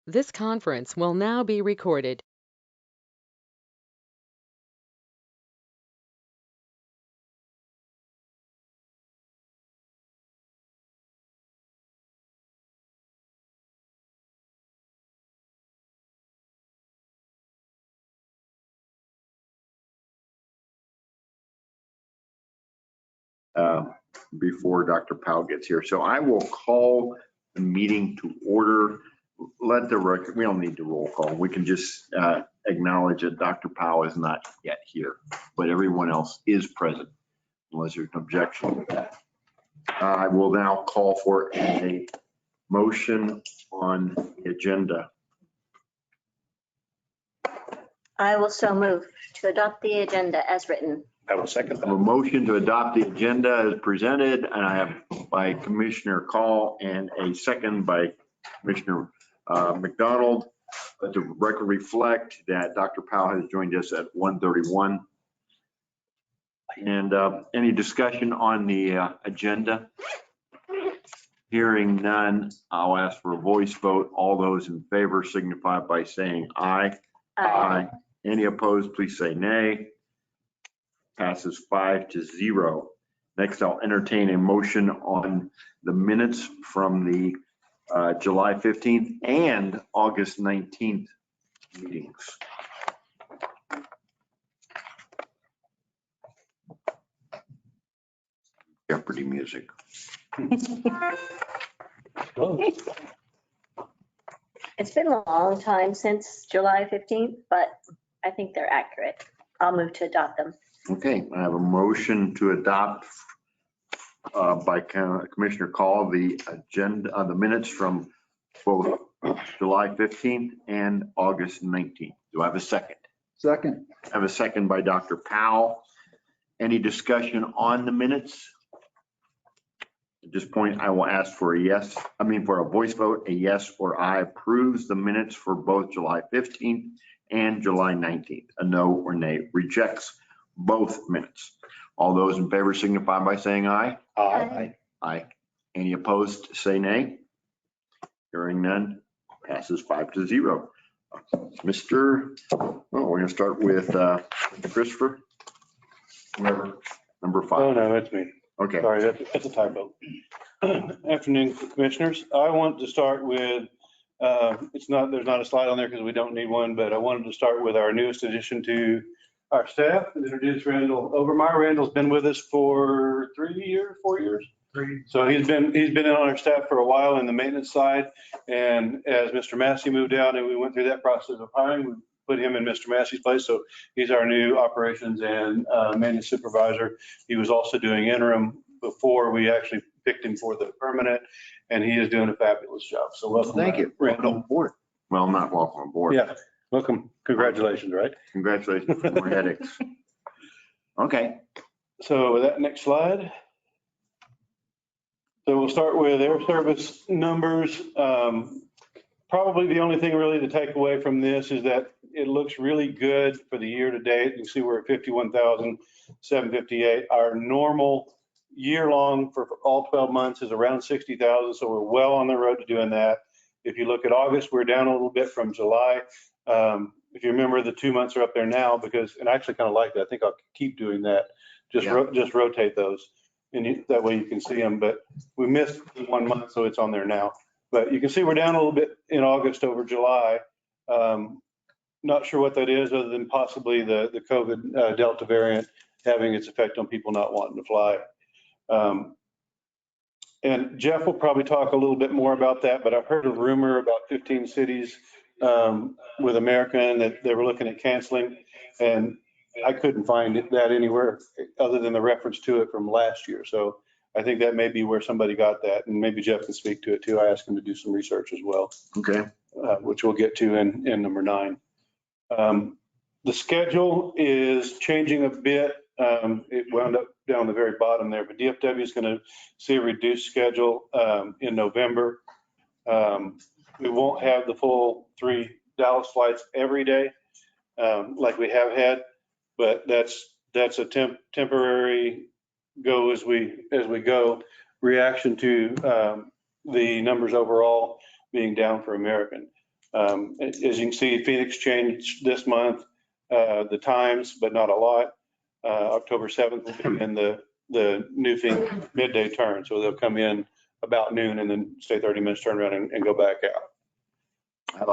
This conference will now be recorded. Before Dr. Powell gets here. So I will call the meeting to order. Let the record, we don't need to roll call. We can just acknowledge that Dr. Powell is not yet here, but everyone else is present unless there's an objection to that. I will now call for a motion on the agenda. I will so move to adopt the agenda as written. I will second A that. motion to adopt the agenda as presented, and I have by Commissioner Call and a second by Commissioner McDonald. Let the record reflect that Dr. Powell has joined us at 1:31. And any discussion on the agenda? Hearing none, I'll ask for a voice vote. All those in favor signify by saying aye. Aye. Any opposed, please say nay. Passes 5-0. Next, I'll entertain a motion on the minutes from the July 15th and August 19th meetings. Jeopardy music. It's been a long time since July 15th, but I think they're accurate. I'll move to adopt them. Okay, I have a motion to adopt by Commissioner Call the agenda, the minutes from both July 15th and August 19th. Do I have a second? Second. I have a second by Dr. Powell. Any discussion on the minutes? At this point, I will ask for for a voice vote. A yes or I approves the minutes for both July 15th and July 19th. A no or nay rejects both minutes. All those in favor signify by saying aye. Aye. Aye. Any opposed, say nay. Hearing none, passes 5-0. We're going to start with Christopher. Whoever, number 5. Oh, no, that's me. Okay. Sorry, that's a typo. Afternoon, Commissioners. I want to start with, there's not a slide on there because we don't need one, but I wanted to start with our newest addition to our staff and introduce Randall Overmeyer. Randall's been with us for 4 years. So he's been in on our staff for a while in the maintenance side. And as Mr. Massey moved out and we went through that process of hiring, we put him in Mr. Massey's place. So he's our new operations and maintenance supervisor. He was also doing interim before we actually picked him for the permanent, and he is doing a fabulous job. So welcome. Thank you. Randall. Welcome aboard. Well, not welcome aboard. Yeah, welcome. Congratulations, right? Congratulations. More headaches. Okay. So with that, next slide. So we'll start with air service numbers. Probably the only thing really to take away from this is that it looks really good for the year to date. You can see we're at 51,758. Our normal year long for all 12 months is around 60,000. So we're well on the road to doing that. If you look at August, we're down a little bit from July. If you remember, the 2 months are up there now and I actually kind of like that. I think I'll keep doing that. Just rotate those and that way you can see them. But we missed 1 month, so it's on there now. But you can see we're down a little bit in August over July. Not sure what that is other than possibly the COVID Delta variant having its effect on people not wanting to fly. And Jeff will probably talk a little bit more about that, but I've heard a rumor about 15 cities with American that they were looking at canceling, and I couldn't find that anywhere other than the reference to it from last year. So I think that may be where somebody got that, and maybe Jeff can speak to it too. I asked him to do some research as well. Okay. Which we'll get to in number 9. The schedule is changing a bit. It wound up down the very bottom there, but DFW is going to see a reduced schedule in November. We won't have the full 3 Dallas flights every day like we have had, but that's a temporary go as we go reaction to the numbers overall being down for American. As you can see, Phoenix changed this month, the times, but not a lot. October 7th will be in the new Phoenix midday turn. So they'll come in about noon and then stay 30 minutes, turn around and go back out. I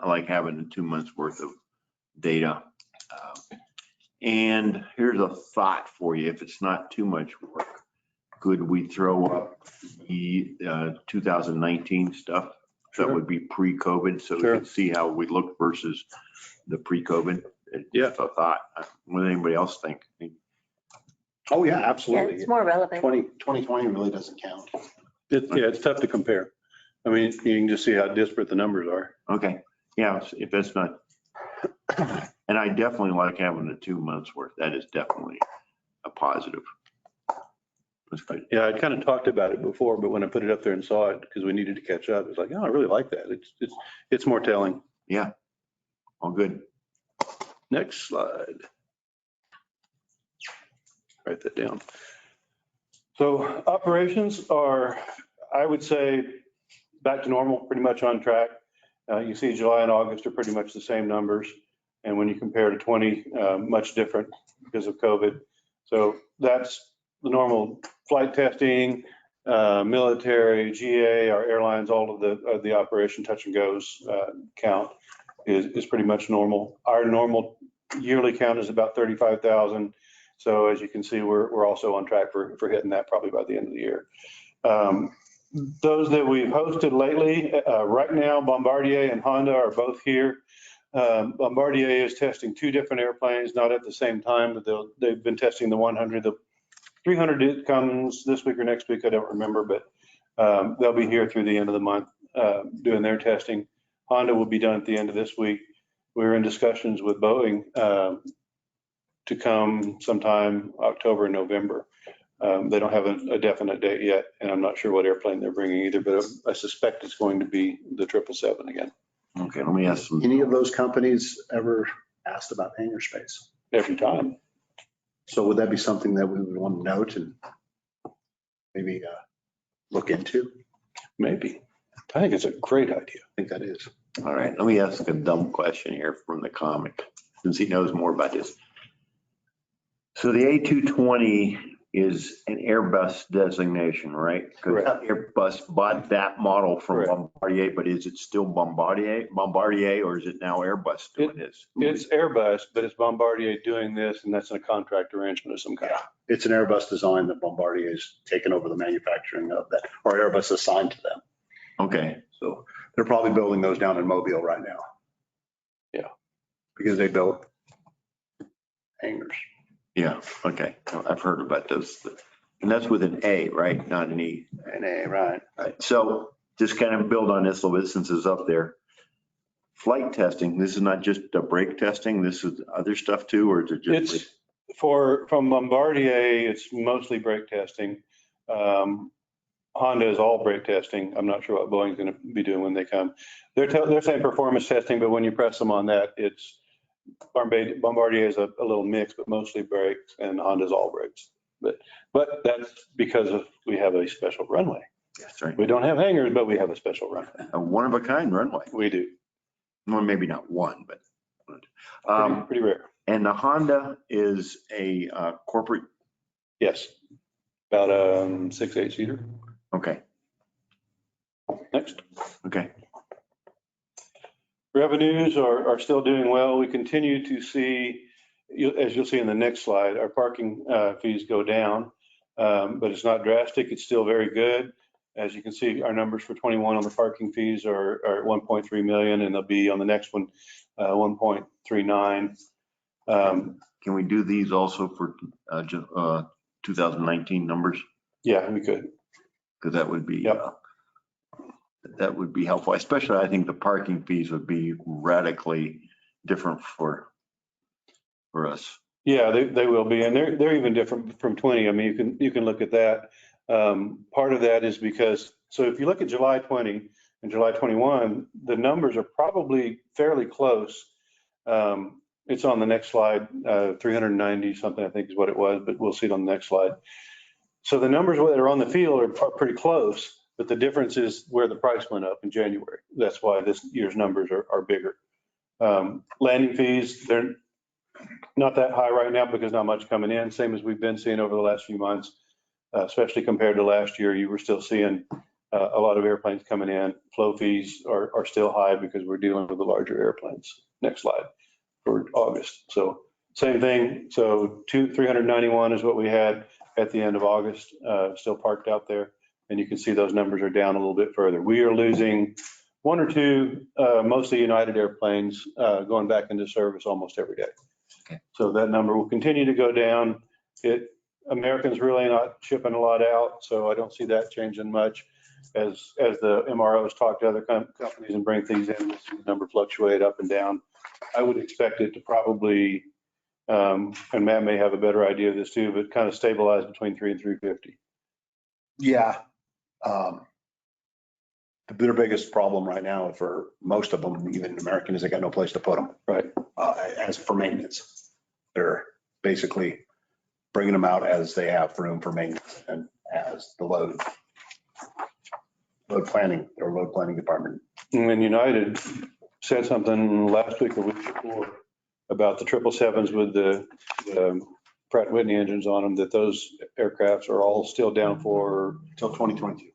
like having the 2 months worth of data. And here's a thought for you. If it's not too much work, could we throw up the 2019 stuff? That Sure. would be pre-COVID, so we Sure. can see how we look versus the pre-COVID. Yeah. Just a thought. What does anybody else think? Oh, yeah, Yeah, absolutely. it's more relevant. 2020 really doesn't count. It's tough to compare. I mean, you can just see how disparate the numbers are. Okay, yeah, if that's not, and I definitely like having the 2 months worth. That is definitely a positive. That's good. Yeah, I kind of talked about it before, but when I put it up there and saw it, because we needed to catch up, it's like, oh, I really like that. It's more telling. Yeah, all good. Next slide. Write that down. So operations are, I would say, back to normal, pretty much on track. You see July and August are pretty much the same numbers. And when you compare to 20, much different because of COVID. So that's the normal flight testing, military, GA, our airlines, all of the operation touch and goes count is pretty much normal. Our normal yearly count is about 35,000. So as you can see, we're also on track for hitting that probably by the end of the year. Those that we've hosted lately, right now, Bombardier and Honda are both here. Bombardier is testing 2 different airplanes, not at the same time, but they've been testing the 100. The 300 comes this week or next week, I don't remember, but they'll be here through the end of the month doing their testing. Honda will be done at the end of this week. We're in discussions with Boeing to come sometime October, November. They don't have a definite date yet, and I'm not sure what airplane they're bringing either, but I suspect it's going to be the 777 again. Okay, let me ask some. Any of those companies ever asked about hangar space? Every time. So would that be something that we would want to note and maybe look into? Maybe. I think it's a great idea. I think that is. All right, let me ask a dumb question here from the comic, since he knows more about this. So the A220 is an Airbus designation, right? Because Airbus bought that model from Correct. Bombardier, but is it still Bombardier, or is it now Airbus doing this? It's Airbus, but it's Bombardier doing this, and that's in a contract arrangement of some kind. It's an Airbus design that Bombardier has taken over the manufacturing of that, or Airbus assigned to them. Okay, So they're probably building those down in Mobile right now. Yeah. Because they built hangars. yeah, okay. I've heard about those. And that's with an A, right? Not an E. Right. Right. So just kind of build on this a little bit since it's up there. Flight testing, this is not just a brake testing, this is other stuff too, or is it just? It's from Bombardier, it's mostly brake testing. Honda is all brake testing. I'm not sure what Boeing's going to be doing when they come. They're saying performance testing, but when you press them on that, it's Bombardier is a little mix, but mostly brakes, and Honda's all brakes. But that's because we have a special runway. That's right. We don't have hangars, but we have a special runway. A one-of-a-kind runway. We do. Well, maybe not one, but. Pretty rare. And the Honda is a corporate, Yes. About a 6-8 seater. okay, Next. okay. Revenues are still doing well. We continue to see, as you'll see in the next slide, our parking fees go down, but it's not drastic. It's still very good. As you can see, our numbers for 21 on the parking fees are at 1.3 million, and they'll be on the next one, 1.39. Can we do these also for 2019 numbers? Yeah, we could. Because that would be, Yep. that would be helpful. Especially, I think the parking fees would be radically different for us. Yeah, they will be, and they're even different from 20. I mean, you can look at that. Part of that is because, so if you look at July 20 and July 21, the numbers are probably fairly close. It's on the next slide, 390 something, I think is what it was, but we'll see it on the next slide. So the numbers that are on the field are pretty close. But the difference is where the price went up in January. That's why this year's numbers are bigger. Landing fees, they're not that high right now because not much coming in, same as we've been seeing over the last few months, especially compared to last year. You were still seeing a lot of airplanes coming in. Flow fees are still high because we're dealing with the larger airplanes. Next slide for August. So same thing. So 391 is what we had at the end of August, still parked out there. And you can see those numbers are down a little bit further. We are losing one or two, mostly United airplanes, going back into service almost every day. Okay. So that number will continue to go down. Americans really not shipping a lot out, so I don't see that changing much. As the MROs talk to other companies and bring things in, we'll see the number fluctuate up and down. I would expect it to probably, and Matt may have a better idea of this too, but kind of stabilize between 3 and 350. Yeah. Their biggest problem right now for most of them, even American, is they got no place to put them. Right. As for maintenance, they're basically bringing them out as they have room for maintenance and as the load planning department. And then United said something last week or week before about the 777s with the Pratt & Whitney engines on them, that those aircrafts are all still down for Till 2022.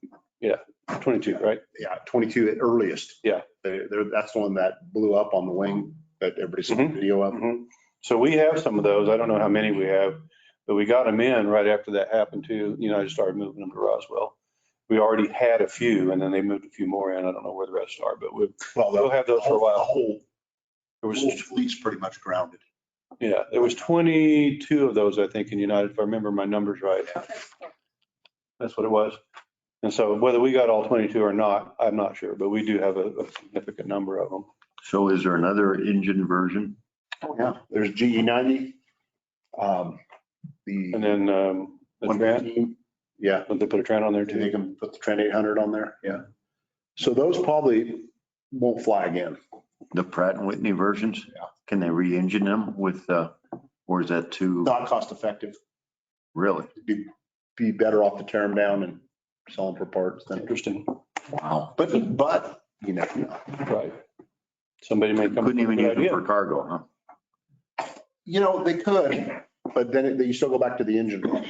22, right? Yeah, 22 at earliest. Yeah. That's the one that blew up on the wing that everybody saw the video of. Mhm. So we have some of those. I don't know how many we have, but we got them in right after that happened too. United started moving them to Roswell. We already had a few and then they moved a few more in. I don't know where the rest are, but we'll have those for a while. The whole fleet's pretty much grounded. Yeah, there was 22 of those, I think, in United, if I remember my numbers right. That's what it was. And so whether we got all 22 or not, I'm not sure, but we do have a significant number of them. So is there another engine version? Oh, yeah. There's GE90. And The then the Trent, 115. Yeah. they put a Trent on there They too. can put the Trent 800 on there. Yeah. So those probably won't fly again. The Pratt & Whitney versions? Yeah. Can they re-engine them with, or is that too, Not cost effective. really? Be better off to tear them down and sell them for parts than. Interesting, Wow. But you never know. right? Somebody may come up Couldn't with even a use good them idea. for cargo, huh? They could, but then you still go back to the engine room.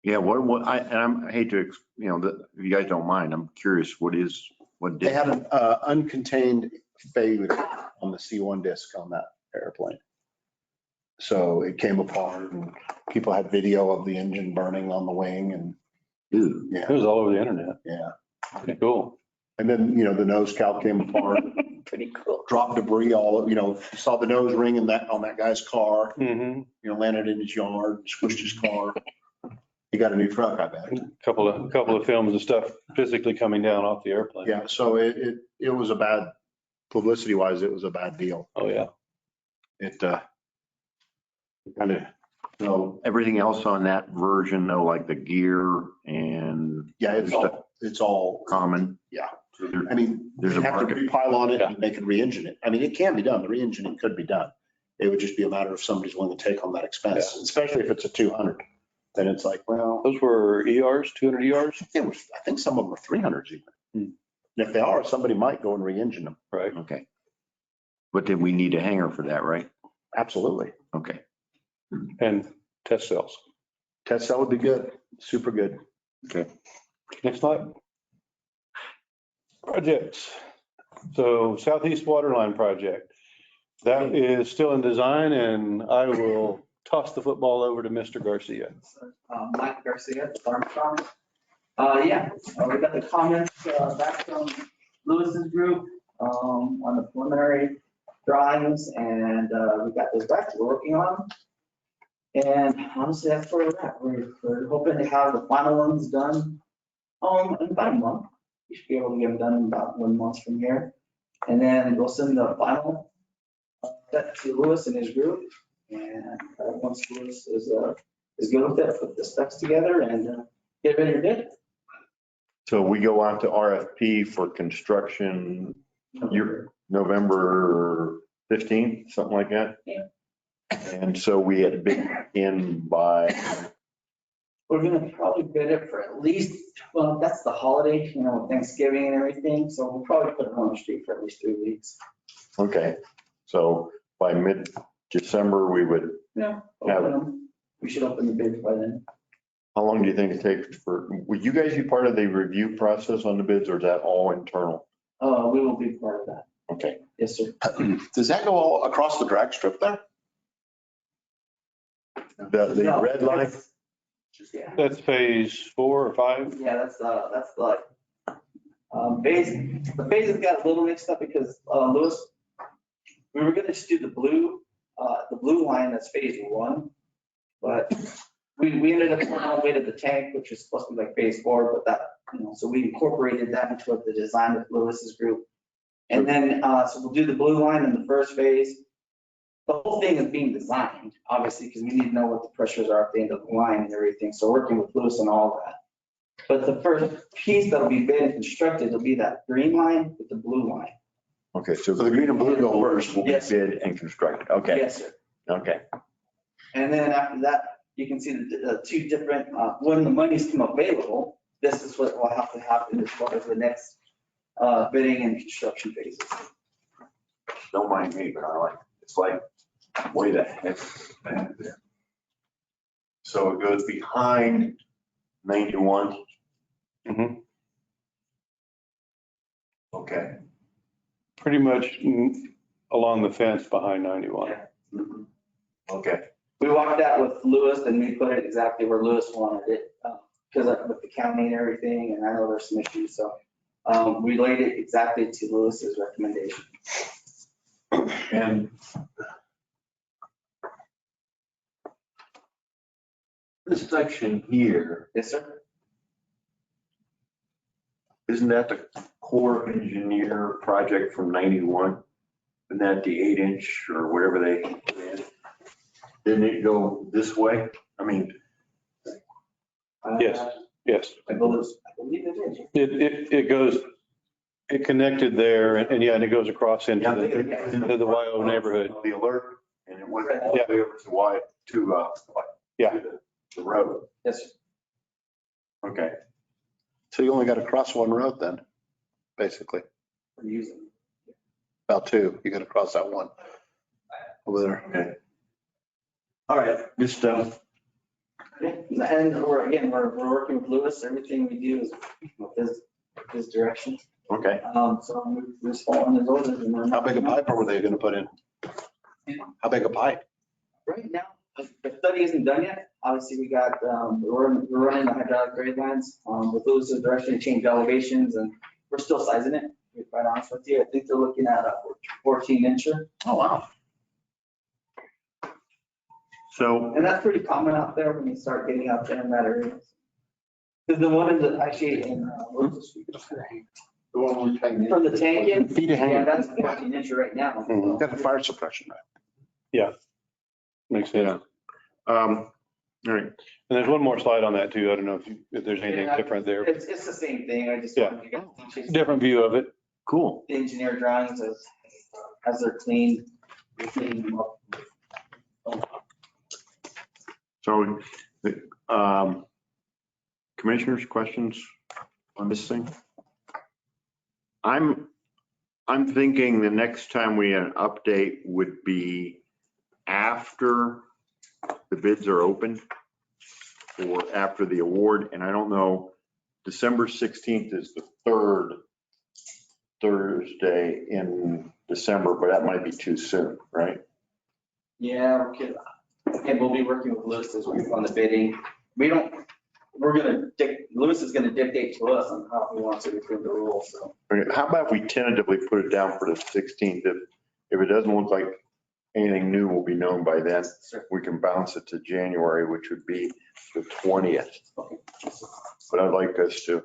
Yeah, I hate to, if you guys don't mind, I'm curious, what They did, had an uncontained failure on the C1 disc on that airplane. So it came apart and people had video of the engine burning on the wing and ew, It was all over the internet. yeah. Pretty cool. And then, the nose cowl came apart, Pretty cool. dropped debris you saw the nose ring on that guy's car, Mm-hmm. landed in his yard, squished his car. He got a new truck, I bet. Couple of films and stuff physically coming down off the airplane. Yeah, so it was a bad, publicity wise, it was a bad deal. Oh, yeah. It kind of, so everything else on that version, though, like the gear and yeah, it's all, common? Yeah. So there- I mean, There's they a have to market. repile on it Yeah. and they can re-engine it. I mean, it can be done. The re-engining could be done. It would just be a matter of somebody's willing to take on that expense, especially if it's a 200. Then it's like, well, Those were ERs, 200 ERs? I think some of them are 300s even. And if they are, somebody might go and re-engine them. Right. Okay. But then we need a hanger for that, right? Absolutely. Okay. And test cells. Test cell would be good. Super good. Okay. Next slide. Projects. So Southeast Waterline Project. That is still in design and I will toss the football over to Mr. Garcia. Mike Garcia, Armstrong. We got the comments back from Lewis's group on the preliminary drawings, and we got those back. We're working on them. And honestly, that's where we're at. We're hoping to have the final ones done in about a month. We should be able to get them done in about 1 month from here. And then we'll send the final set to Lewis and his group. And once Lewis is good with it, put the specs together and get ready to bid. So we go out to RFP for construction November 15th, something like that? Yeah. And so we had bid in by We're gonna probably bid it for at least, well, that's the holiday, you know, Thanksgiving and everything, so we'll probably put it on the street for at least 3 weeks. Okay, so by mid-December, we would, Yeah, open them. We should open the bids by then. how long do you think it takes for, would you guys be part of the review process on the bids, or is that all internal? We will be part of that. Okay, Yes, sir. Does that go all across the drag strip there? the No, red line, it's- Yeah. That's phase 4 or 5. Yeah, that's the phase, the phase has got a little mixed up because, Lewis, we were gonna just do the blue line, that's phase 1. But we ended up going all the way to the tank, which is supposed to be like phase 4, but that, you know, so we incorporated that into the design with Lewis's group. And then, so we'll do the blue line in the first phase. The whole thing is being designed, obviously, because we need to know what the pressures are at the end of the line and everything. So working with Lewis and all that. But the first piece that'll be bid and constructed will be that green line with the blue line. okay, so So the green and blue go first. will be Yes. bid and constructed, okay, Yes, sir. okay. And then after that, you can see the two different, when the monies come available, this is what will have to happen as far as the next bidding and construction phases. Don't mind me, but I like, it's like, way the heck back there. So it goes behind 91, Mhm. okay. Pretty much along the fence behind 91. Okay, We walked that with Lewis and we put it exactly where Lewis wanted it, because with the county and everything, and I know there's some issues, so we laid it exactly to Lewis's recommendation. and this section here, Yes, sir. isn't that the Corps Engineer project from 91? Isn't that the 8-inch or whatever they did? Didn't it go this way? I mean, Yes. Yes. I believe it is. It goes, it connected there and yeah, and it goes across into yeah, I think it the, was into the YO neighborhood. The alert, and it went all the way over to Y, to, Yeah. the road. Yes, sir. Okay, So you only got to cross one road then, basically. We're using. About two. You got to cross that one over there. okay. All right, good stuff. Yeah, and we're working with Lewis. Everything we do is with his direction. Okay, So we're just following his orders. And we're How big a pipe were they going to put in? How big a pipe? Right now, the study isn't done yet. Obviously, we got, we're running the hydraulic grade lines with Lewis's direction to change elevations, and we're still sizing it, to be quite honest with you. I think they're looking at a 14-incher. Oh, wow. so, And that's pretty common out there when you start getting out there in that area. Because the one is actually in, what's the street? The one we're taking. From the tank in, Feet of yeah, hand. that's 14-incher right now. Mhm. Got the fire suppression. Makes sense. all right, And there's one more slide on that too. I don't know if there's anything Yeah. different there. It's the same thing. I just wanted you guys to Different view of it. cool. the engineer drawings as they're cleaned. We clean them up. So, commissioners, questions on this thing? I'm thinking the next time we had an update would be after the bids are open or after the award. And I don't know, December 16th is the third Thursday in December, but that might be too soon, right? Yeah, okay. And we'll be working with Lewis as well on the bidding. Lewis is gonna dictate to us on how he wants it within the rules, so. Okay, how about if we tentatively put it down for the 16th? If it doesn't look like anything new will be known by then, Sure. we can bounce it to January, which would be the 20th. Okay. But I'd like us to.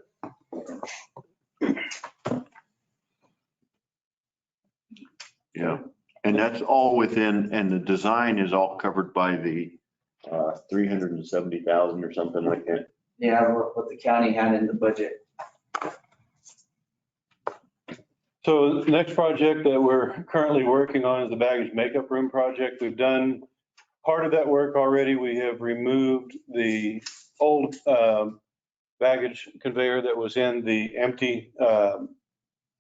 Yeah, and that's all within, and the design is all covered by the 370,000 or something like that. Yeah, what the county had in the budget. So the next project that we're currently working on is the baggage makeup room project. We've done part of that work already. We have removed the old baggage conveyor that was in the empty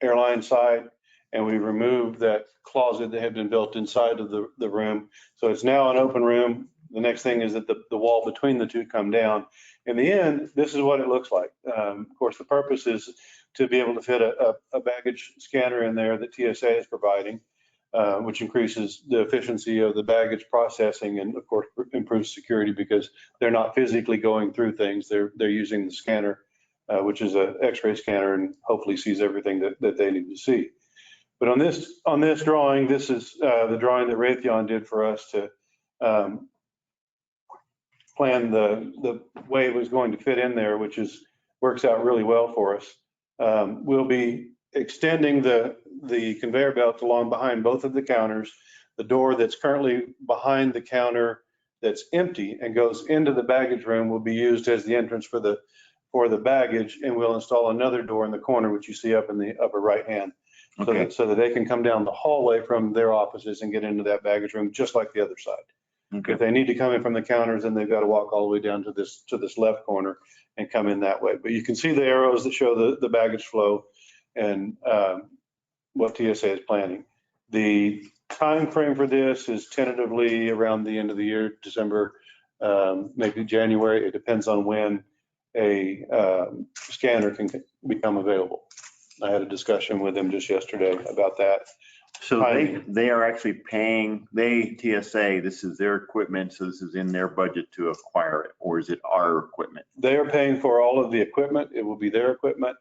airline side, and we removed that closet that had been built inside of the room. So it's now an open room. The next thing is that the wall between the two come down. In the end, this is what it looks like. Of course, the purpose is to be able to fit a baggage scanner in there that TSA is providing, which increases the efficiency of the baggage processing and, of course, improves security because they're not physically going through things. They're using the scanner, which is an X-ray scanner, and hopefully sees everything that they need to see. But on this drawing, this is the drawing that Raytheon did for us to plan the way it was going to fit in there, which works out really well for us. We'll be extending the conveyor belt along behind both of the counters. The door that's currently behind the counter that's empty and goes into the baggage room will be used as the entrance for the baggage, and we'll install another door in the corner, which you see up in the upper right hand, Okay. so that they can come down the hallway from their offices and get into that baggage room just like the other side. Okay. If they need to come in from the counters, then they've got to walk all the way down to this left corner and come in that way. But you can see the arrows that show the baggage flow and what TSA is planning. The time frame for this is tentatively around the end of the year, December, maybe January. It depends on when a scanner can become available. I had a discussion with them just yesterday about that. So they are actually paying, TSA, this is their equipment, so this is in their budget to acquire it, or is it our equipment? They are paying for all of the equipment. It will be their equipment.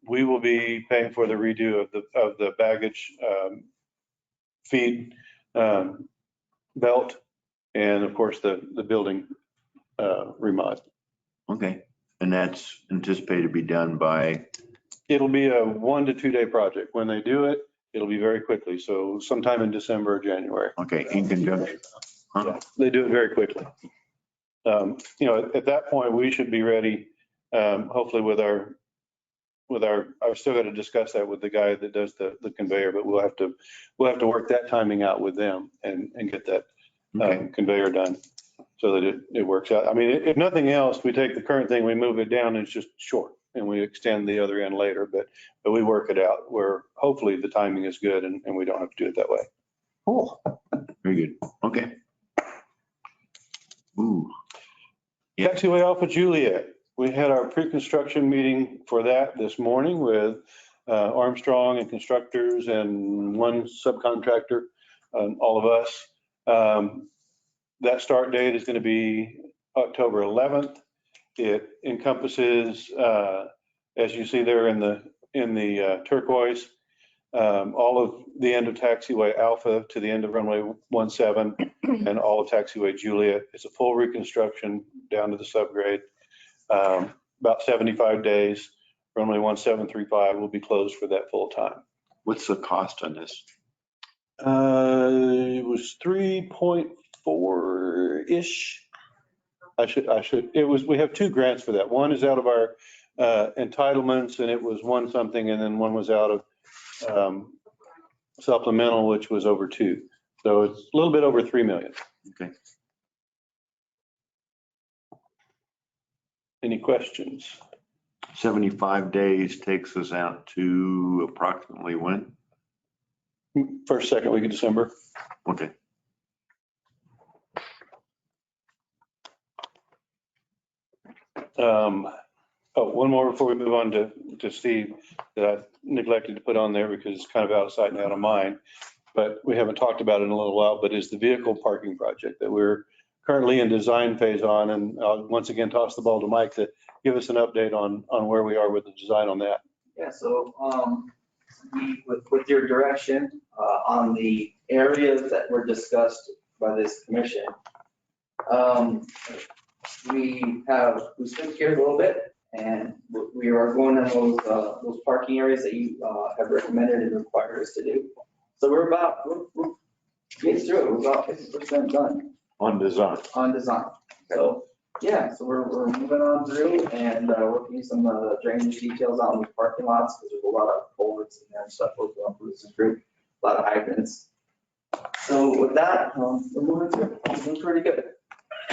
We will be paying for the redo of the baggage feed belt, and of course the building remodel. Okay, and that's anticipated to be done by? It'll be a 1 to 2 day project. When they do it, it'll be very quickly. So sometime in December or January. Okay, in conjunction. Huh? Yeah, they do it very quickly. At that point, we should be ready, hopefully with our, I've still got to discuss that with the guy that does the conveyor, but we'll have to work that timing out with them and get that Okay. conveyor done so that it works out. I mean, if nothing else, we take the current thing, we move it down, and it's just short, and we extend the other end later, but we work it out where hopefully the timing is good and we don't have to do it that way. Cool. Very good. Okay. Ooh. Yeah. Taxiway off of Juliet. We had our pre-construction meeting for that this morning with Armstrong and constructors and one subcontractor, all of us. That start date is going to be October 11th. It encompasses, as you see there in the turquoise, all of the end of taxiway Alpha to the end of runway 17 and all of taxiway Juliet. It's a full reconstruction down to the subgrade. About 75 days. Runway 1735 will be closed for that full time. What's the cost on this? It was 3.4-ish. We have 2 grants for that. One is out of our entitlements, and it was 1 something, and then one was out of supplemental, which was over 2. So it's a little bit over 3 million. Okay. Any questions? 75 days takes us out to approximately when? First, second week of December. Okay. One more before we move on to Steve that I neglected to put on there because it's kind of out of sight and out of mind, but we haven't talked about it in a little while, but is the vehicle parking project that we're currently in design phase on. And I'll once again toss the ball to Mike to give us an update on where we are with the design on that. Yeah, so with your direction on the areas that were discussed by this commission, we switched gears a little bit, and we are going on those parking areas that you have recommended and required us to do. So we're getting through it. We're about 50% done On design. on design. So yeah, so we're moving on through and working some drainage details out in the parking lots because there's a lot of culverts in there and stuff we're going through this group, a lot of hydrants. So with that, we're moving through. It's been pretty good.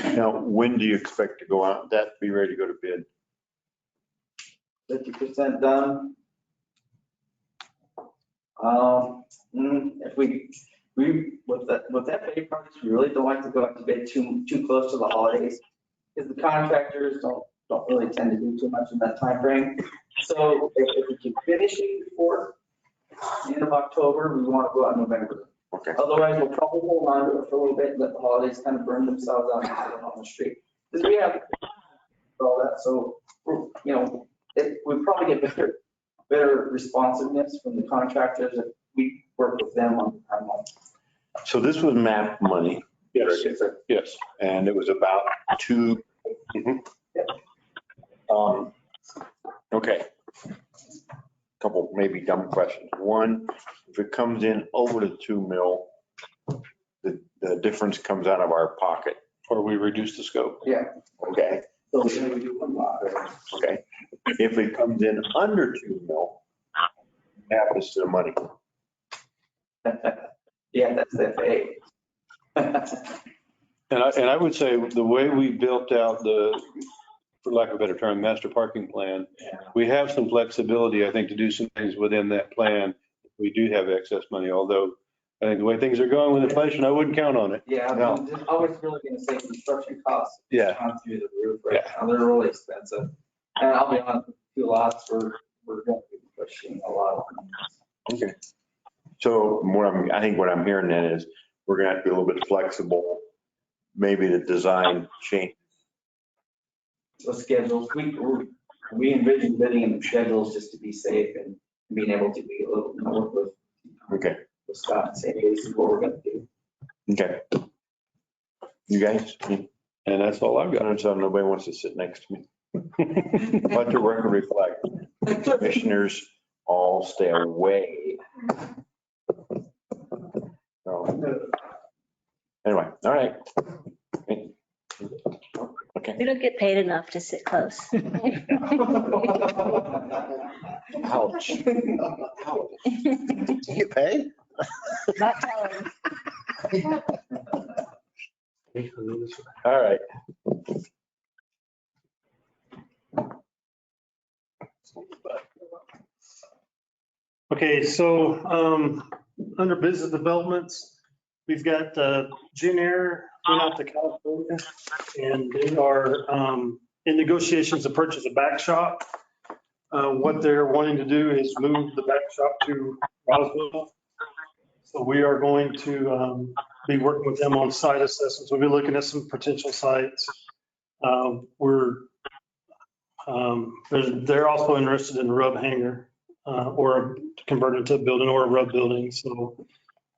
Now, when do you expect to go out, that to be ready to go to bid? 50% done. If we, with that big projects, we really don't like to go out to bid too close to the holidays, because the contractors don't really tend to do too much in that time frame. So if we can finish it before the end of October, we want to go out in November. Okay. Otherwise, we'll probably hold on to it for a little bit and let the holidays kind of burn themselves out on the street. Because we have all that, so, we probably get better responsiveness from the contractors if we work with them on the timeline. So this was MAP money. Yes, yes. And it was about two. Okay. Couple maybe dumb questions. One, if it comes in over the 2 mil, the difference comes out of our pocket. Or we reduce the scope. Yeah. Okay, So then we do one lot. okay. If it comes in under 2 mil, what happens to the money? Yeah, that's the FAA. And I would say the way we built out the, for lack of a better term, master parking plan, we have some flexibility, I think, to do some things within that plan. We do have excess money, although I think the way things are going with inflation, I wouldn't count on it. Yeah, No. I was really gonna say construction costs. Yeah. Gone through the roof right now. They're really expensive. And I'll be honest, 2 lots, we're going to be pushing a lot on this. Okay. So I think what I'm hearing then is we're gonna have to be a little bit flexible, maybe the design change. The schedules, we envision bidding in the schedules just to be safe and being able to be a little, work with Okay, Scott and say, hey, this is what we're gonna do. okay. You guys? And that's all I've got. So nobody wants to sit next to me. Let the record reflect, commissioners all stay away. So, anyway, all right. Okay. We don't get paid enough to sit close. Ouch. Ouch. Do you pay? Not telling. All right. Okay, so under business developments, we've got June Air went out to California, and they are in negotiations to purchase a back shop. What they're wanting to do is move the back shop to Roswell. So we are going to be working with them on site assessments. We'll be looking at some potential sites. They're also interested in a rub hangar or converted to a building or a rub building. So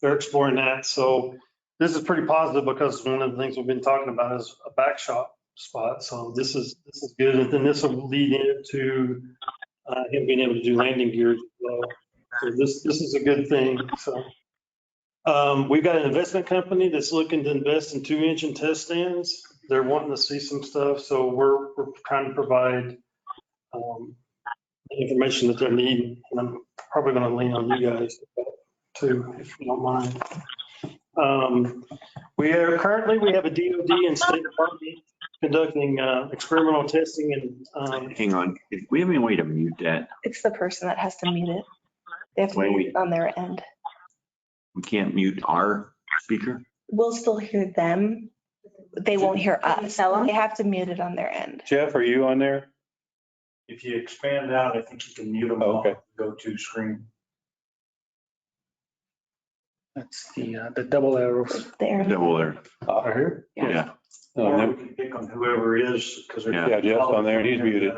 they're exploring that. So this is pretty positive because one of the things we've been talking about is a back shop spot. So this is good. And then this will lead into him being able to do landing gears as well. So this is a good thing. So we've got an investment company that's looking to invest in 2 engine test stands. They're wanting to see some stuff. So we're trying to provide the information that they're needing. And I'm probably going to lean on you guys too, if you don't mind. We have a DOD and State Department conducting experimental testing and Hang on, we have any way to mute that? It's the person that has to mute it. They have to Wait. mute it on their end. We can't mute our speaker? We'll still hear them. They won't hear us. Tell 'em? They have to mute it on their end. Jeff, are you on there? If you expand out, I think you can mute them Oh, all, okay. go to screen. that's the double arrows. There. Double there. Right here. Yeah. Oh, Or no, we can pick on whoever is, because there's. Yeah, Jeff's on there and he's muted.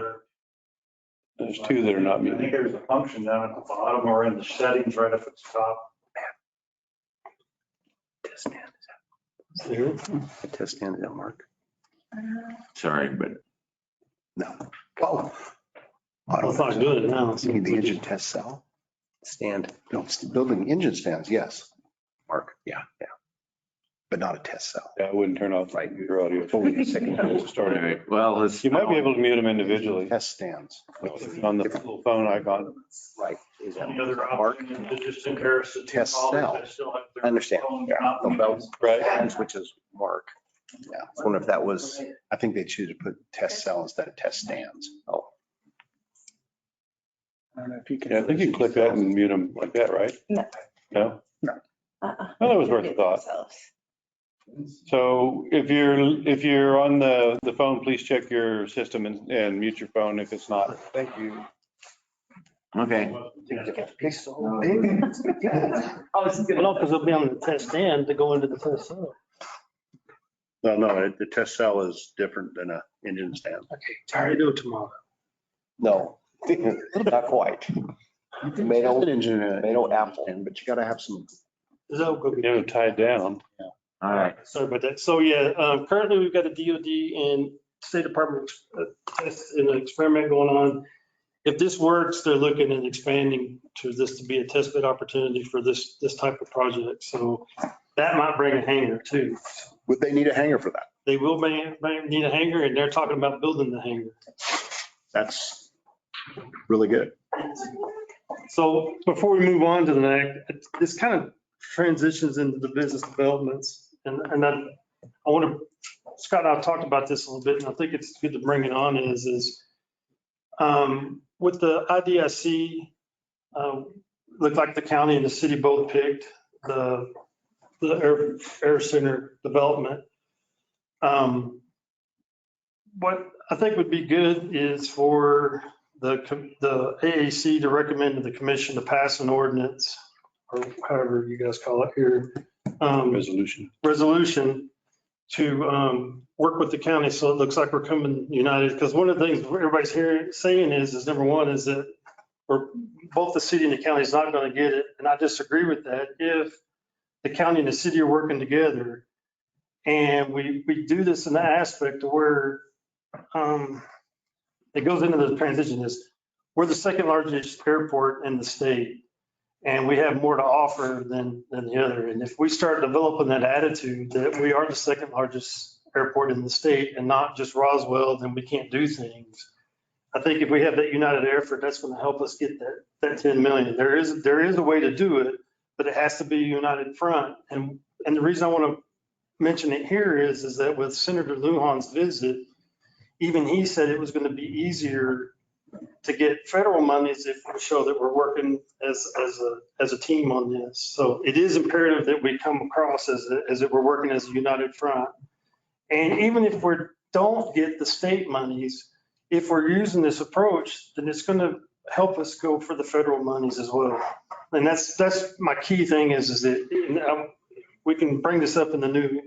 There's 2 that are not I think muted. there's a function down at the bottom or in the settings right up at the top. There. Test stand, is that Mark? Sorry, but No. Oh. It's not good now. You mean the engine test cell? Stand. No, it's building engine stands, yes. Mark, yeah. But not a test cell. Yeah, I wouldn't turn off the Right. computer audio. Only a second. all Started. right, well, let's. You might be able to mute them individually Test stands. on the little phone icon. Right. Is that The other Mark? option is just in comparison to Test callers cell. that still have their I understand. phone Yeah. not The belt Right. stands, which is Mark. Yeah, I was wondering if that was, I think they choose to put test cell instead of test stands. Oh. I don't know if you can. Yeah, I think you can click that and mute them like that, right? No. No? Uh-uh. Well, that was worth a thought. Themselves. So if you're on the phone, please check your system and mute your phone if it's not. Thank you. Okay. I was just Well, no, because they'll be on the test stand to go into the test cell. No, the test cell is different than a engine stand. Okay, sorry, do it tomorrow. No, not quite. Tomato, An engine, tomato, apple. but you gotta have some. Is that good? You know, tied down. All right. Sorry about that. So yeah, currently we've got a DOD and State Department test and experiment going on. If this works, they're looking at expanding to this to be a test bed opportunity for this type of project. So that might bring a hangar too. Would they need a hangar for that? They will need a hangar and they're talking about building the hangar. That's really good. So before we move on to the next, this kind of transitions into the business developments. And I want to, Scott and I talked about this a little bit, and I think it's good to bring it on is with the IDIC, looked like the county and the city both picked the air center development. What I think would be good is for the AAC to recommend to the commission to pass an ordinance, or however you guys call it here. Resolution to work with the county so it looks like we're coming united. Because one of the things everybody's saying is number one is that both the city and the county is not going to get it. And I disagree with that. If the county and the city are working together and we do this in that aspect to where it goes into the transition is we're the second largest airport in the state. And we have more to offer than the other. And if we start developing that attitude that we are the second largest airport in the state and not just Roswell, then we can't do things. I think if we have that united effort, that's going to help us get that 10 million. There is a way to do it, but it has to be a united front. And the reason I want to mention it here is that with Senator Lujan's visit, even he said it was going to be easier to get federal monies if we show that we're working as a team on this. So it is imperative that we come across as if we're working as a united front. And even if we don't get the state monies, if we're using this approach, then it's going to help us go for the federal monies as well. And that's my key thing is that we can bring this up in the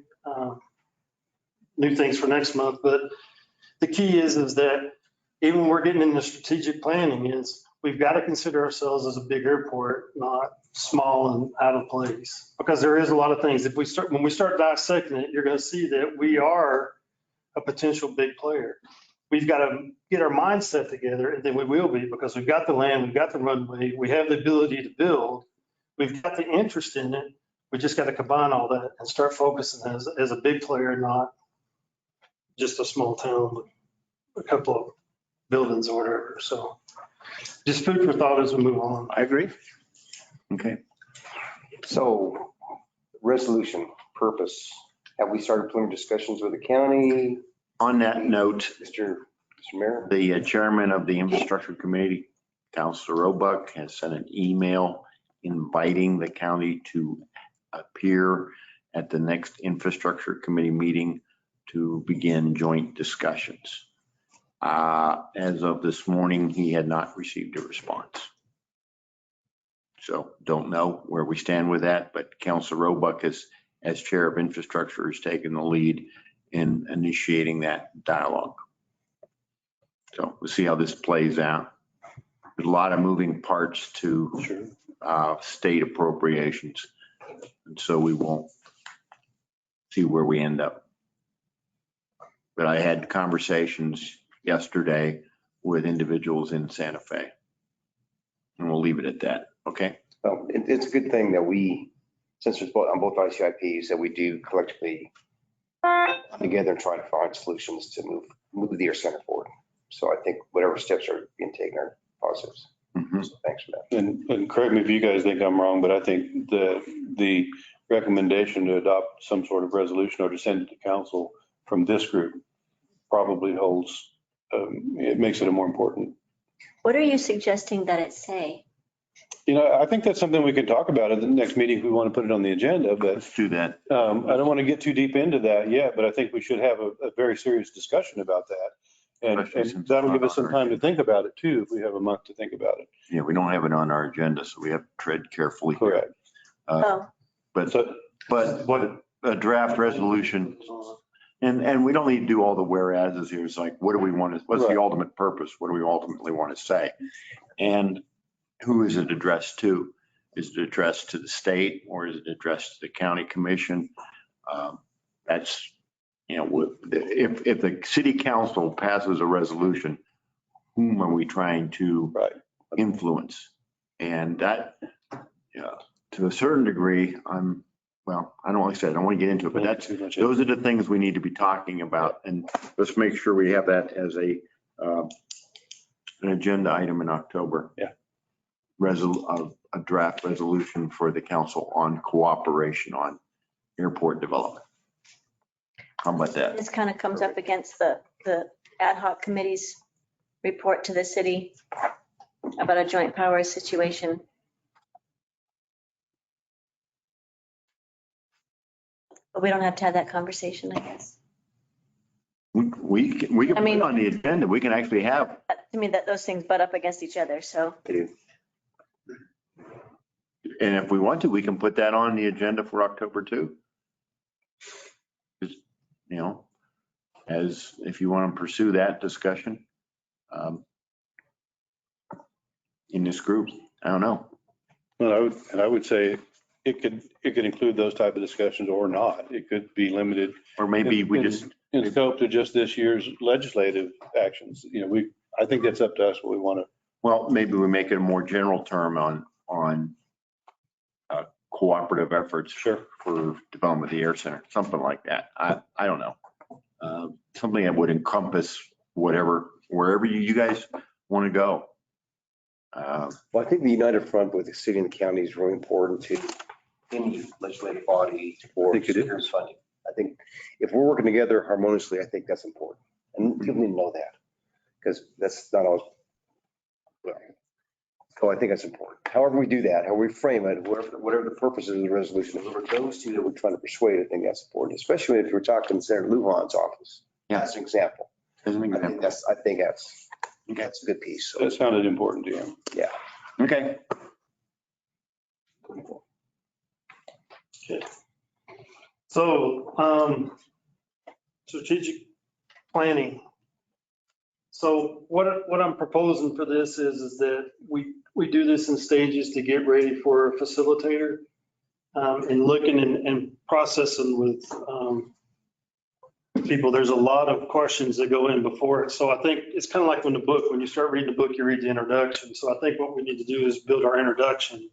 new things for next month. But the key is that even when we're getting into strategic planning is we've got to consider ourselves as a big airport, not small and out of place. Because there is a lot of things. When we start dissecting it, you're going to see that we are a potential big player. We've got to get our mindset together, and then we will be, because we've got the land, we've got the runway, we have the ability to build, we've got the interest in it. We just got to combine all that and start focusing as a big player, not just a small town with a couple of buildings or whatever. So just food for thought as we move on. I agree. Okay. So resolution purpose, have we started preliminary discussions with the county? On that note, Mr. Mayor? the chairman of the infrastructure committee, Councilor Roebuck, has sent an email inviting the county to appear at the next infrastructure committee meeting to begin joint discussions. As of this morning, he had not received a response. So don't know where we stand with that, but Councilor Roebuck as chair of infrastructure has taken the lead in initiating that dialogue. So we'll see how this plays out. There's a lot of moving parts to state appropriations. And so we won't see where we end up. But I had conversations yesterday with individuals in Santa Fe. And we'll leave it at that. Okay. Well, it's a good thing that we, since it's on both ICIPs, that we do collectively together and try to find solutions to move the air center forward. So I think whatever steps are being taken are positives. Mm-hmm. So thanks for that. And correct me if you guys think I'm wrong, but I think the recommendation to adopt some sort of resolution or to send it to council from this group probably holds, it makes it a more important. What are you suggesting that it say? I think that's something we can talk about at the next meeting if we want to put it on the agenda, but Let's do that. I don't want to get too deep into that yet, but I think we should have a very serious discussion about that. Especially And since that'll it's give not us some on our time to agenda. think about it too, if we have a month to think about it. Yeah, we don't have it on our agenda, so we have to tread carefully. here. Correct. Oh, But, So, but a draft resolution, and we don't need to do all the whereases here. It's like, what do we want to, what's Right. the ultimate purpose? What do we ultimately want to say? And who is it addressed to? Is it addressed to the state or is it addressed to the county commission? That's, if the city council passes a resolution, whom are we trying to right. influence? And that, to a certain degree, I don't want to get into it, but that's, Too much. those are the things we need to be talking about. And let's make sure we have that as an agenda item in October. Yeah. A draft resolution for the council on cooperation on airport development. How about that? this kind of comes up against the ad hoc committee's report to the city about a joint powers situation. But we don't have to have that conversation, I guess. We can put it on the agenda. We can actually have, To me, that those things butt up against each other, so. and if we want to, we can put that on the agenda for October too. Just, as if you want to pursue that discussion in this group, I don't know. Well, I would say it could include those type of discussions or not. It could be limited. Or maybe we just, In scope to just this year's legislative actions. I think that's up to us what we want to. well, maybe we make it a more general term on cooperative efforts for development of the air center, something like that. I don't know. Something that would encompass wherever you guys want to go. Well, I think the united front with the city and the county is really important to any legislative body for I think it is. serious funding. I think if we're working together harmoniously, I think that's important. And people need to know that because that's not always. So I think that's important. However we do that, how we frame it, whatever the purpose of the resolution, whoever those two that we're trying to persuade, I think that's important, especially if you're talking Senator Lujan's office. Yeah. As an example. As an I example. think that's a good piece. So, That sounded important to him. yeah. Okay. So, strategic planning. So what I'm proposing for this is that we do this in stages to get ready for a facilitator, and looking and processing with people. There's a lot of questions that go in before it. So I think it's kind of like when you start reading the book, you read the introduction. So I think what we need to do is build our introduction.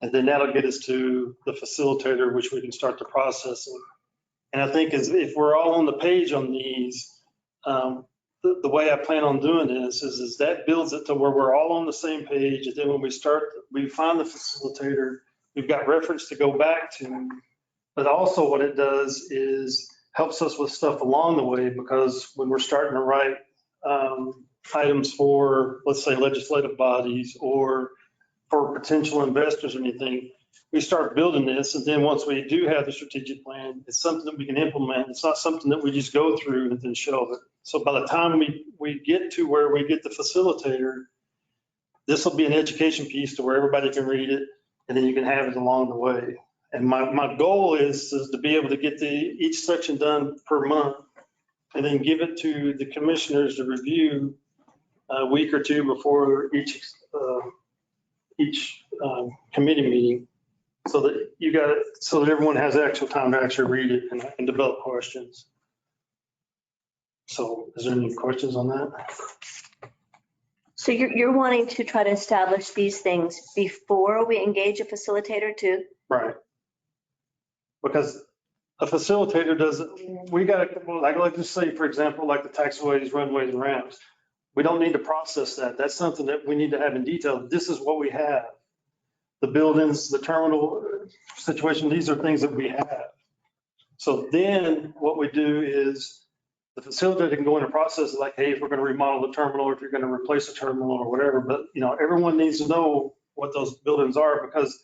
And then that'll get us to the facilitator, which we can start the processing. And I think if we're all on the page on these, the way I plan on doing this is that builds it to where we're all on the same page. And then when we find the facilitator, we've got reference to go back to. But also what it does is helps us with stuff along the way, because when we're starting to write items for, let's say, legislative bodies or for potential investors or anything, we start building this. And then once we do have the strategic plan, it's something that we can implement. It's not something that we just go through and then shelve it. So by the time we get to where we get the facilitator, this will be an education piece to where everybody can read it, and then you can have it along the way. And my goal is to be able to get each section done per month and then give it to the commissioners to review a week or two before each committee meeting, so that everyone has actual time to actually read it and develop questions. So is there any questions on that? So you're wanting to try to establish these things before we engage a facilitator too? Right. Because a facilitator doesn't, we got to, like, let's just say, for example, like the taxiways, runways, and ramps. We don't need to process that. That's something that we need to have in detail. This is what we have. the buildings, the terminal situation, these are things that we have. So then what we do is the facilitator can go into process like, hey, if we're going to remodel the terminal, or if you're going to replace a terminal or whatever, but everyone needs to know what those buildings are, because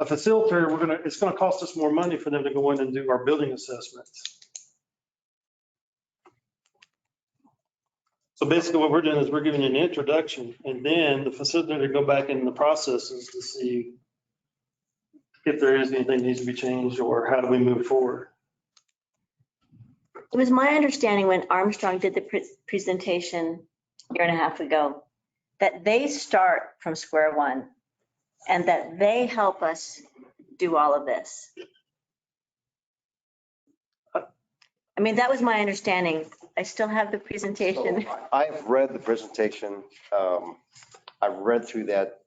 a facilitator, it's going to cost us more money for them to go in and do our building assessments. So basically what we're doing is we're giving you an introduction, and then the facilitator go back in the processes to see if there is anything that needs to be changed or how do we move forward. It was my understanding when Armstrong did the presentation a year and a half ago, that they start from square one and that they help us do all of this. I mean, that was my understanding. I still have the presentation. I've read the presentation. I've read through that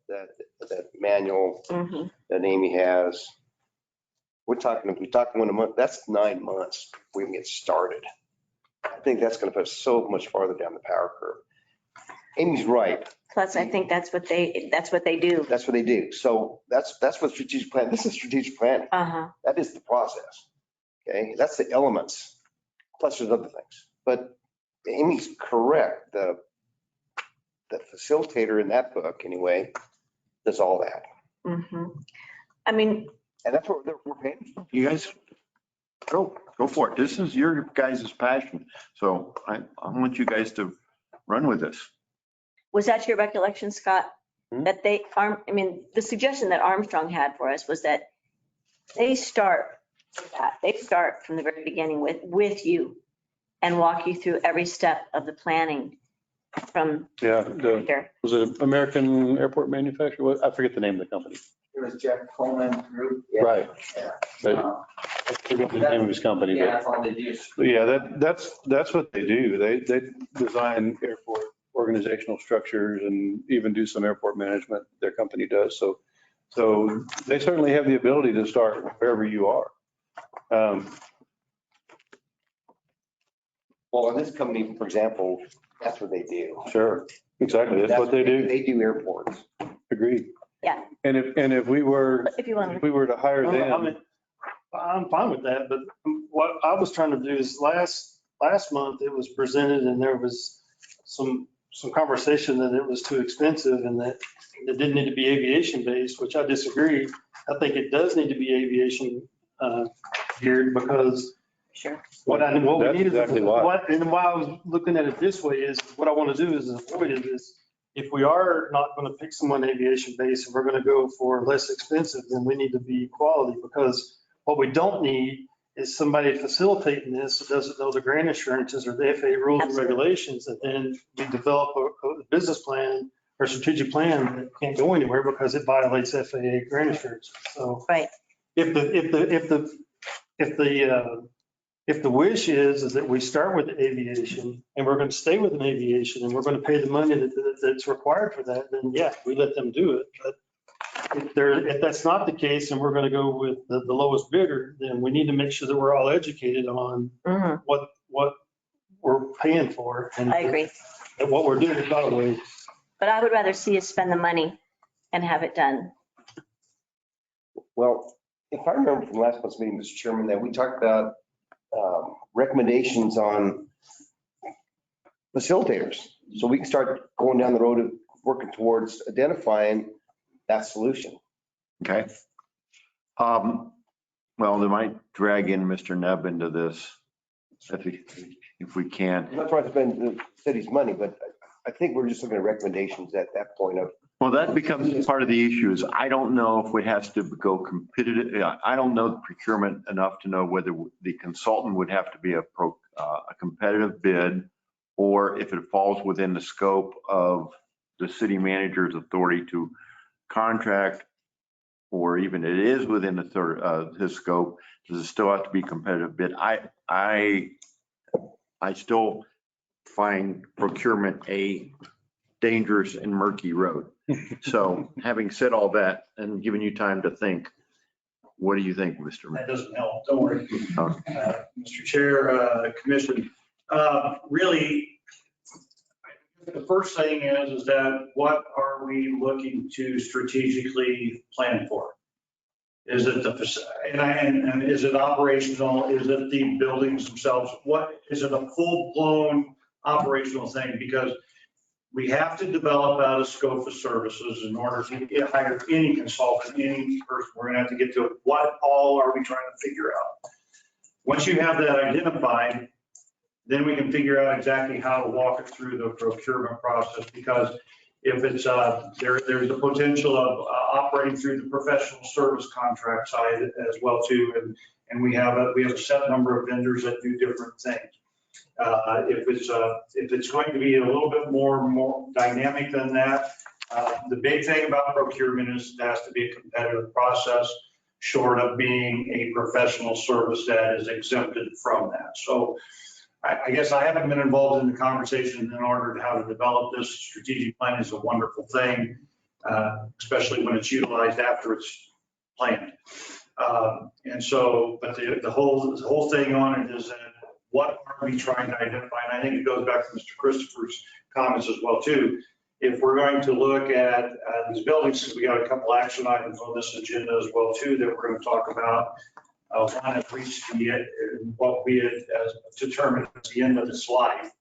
manual Mhm. that Amy has. We're talking 1 month, that's 9 months before we can get started. I think that's going to put us so much farther down the power curve. Amy's right. Plus, I think that's what they do. That's what they do. So that's what strategic plan, this is strategic planning. Uh-huh. That is the process. Okay, that's the elements. Plus there's other things. But Amy's correct. The facilitator in that book anyway does all that. Mm-hmm. I mean, And that's what we're paying. You guys, go for it. This is your guys' passion. So I want you guys to run with this. was that your recollection, Scott? Hmm? That the suggestion that Armstrong had for us was that they start with that. They start from the very beginning with you and walk you through every step of the planning from Yeah, there. was it American Airport Manufacturer? I forget the name of the company. It was Jeff Coleman Group. Yeah. Right. Yeah. But I forget the name of his company, Yeah, but that's all they do. yeah, that's what they do. They design airport organizational structures and even do some airport management, their company does. So they certainly have the ability to start wherever you are. Well, in this company, for example, that's what they do. Sure, exactly. That's what they do. They do airports. Agreed. Yeah. And if we were If you want to. to hire I them, mean, I'm fine with that, but what I was trying to do is last month it was presented and there was some conversation that it was too expensive and that it didn't need to be aviation based, which I disagree. I think it does need to be aviation geared, because Sure. what we need is, exactly why. and why I was looking at it this way is, what I want to do is avoid it is, if we are not going to pick someone aviation based and we're going to go for less expensive, then we need to be quality, because what we don't need is somebody facilitating this that doesn't know the grant assurances or the FAA rules and Absolutely. regulations, and then we develop a business plan or strategic plan that can't go anywhere because it violates FAA grant assurances. So Right. if the wish is that we start with aviation and we're going to stay with an aviation and we're going to pay the money that's required for that, then yeah, we let them do it. But if that's not the case and we're going to go with the lowest bidder, then we need to make sure that we're all educated on Mhm. what we're paying for. And I agree. and what we're doing is not a waste. But I would rather see us spend the money and have it done. Well, if I remember from last month's meeting, Mr. Chairman, that we talked about recommendations on facilitators. So we can start going down the road of working towards identifying that solution. Okay. Well, they might drag in Mr. Nebb into this if we can. I'm not trying to spend the city's money, but I think we're just looking at recommendations at that point of. Well, that becomes part of the issue is I don't know if it has to go competitive. I don't know the procurement enough to know whether the consultant would have to be a competitive bid, or if it falls within the scope of the city manager's authority to contract, or even it is within his scope, does it still have to be a competitive bid? I still find procurement a dangerous and murky road. So having said all that and giving you time to think, what do you think, Mr. That doesn't help, don't worry. Okay. Mr. Chair, Commission, really, the first thing is that what are we looking to strategically plan for? Is it and is it operational? Is it the buildings themselves? What, is it a full-blown operational thing? Because we have to develop out a scope of services in order to hire any consultant, any person. We're gonna have to get to it. What all are we trying to figure out? Once you have that identified, then we can figure out exactly how to walk it through the procurement process. Because if it's, there's a potential of operating through the professional service contract side as well too. And we have a set number of vendors that do different things. If it's going to be a little bit more dynamic than that, the big thing about procurement is it has to be a competitive process, short of being a professional service that is exempted from that. So I guess I haven't been involved in the conversation in order to how to develop this. Strategic plan is a wonderful thing, especially when it's utilized after it's planned. And so, but the whole thing on it is that what are we trying to identify? And I think it goes back to Mr. Christopher's comments as well too. If we're going to look at these buildings, because we got a couple action items on this agenda as well too that we're going to talk about. One has reached what we had determined at the end of its life.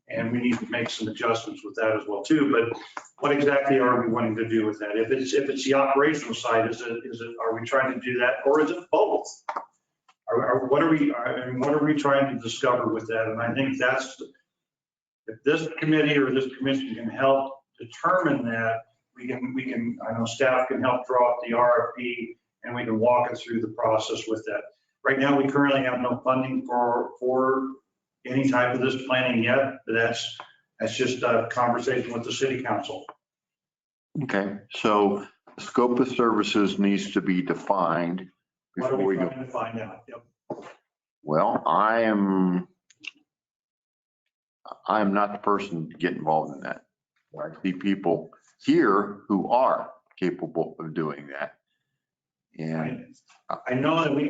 And we need to make some adjustments with that as well too. But what exactly are we wanting to do with that? If it's the operational side, are we trying to do that, or is it both? What are we trying to discover with that? And I think if this committee or this commission can help determine that, we can, I know staff can help draw up the RFP and we can walk us through the process with that. Right now, we currently have no funding for any type of this planning yet, but that's just a conversation with the city council. Okay, so the scope of services needs to be defined What are before we we go. trying to find out? Yep. Well, I am not the person to get involved in that. I see people here who are capable of doing that. And I know that we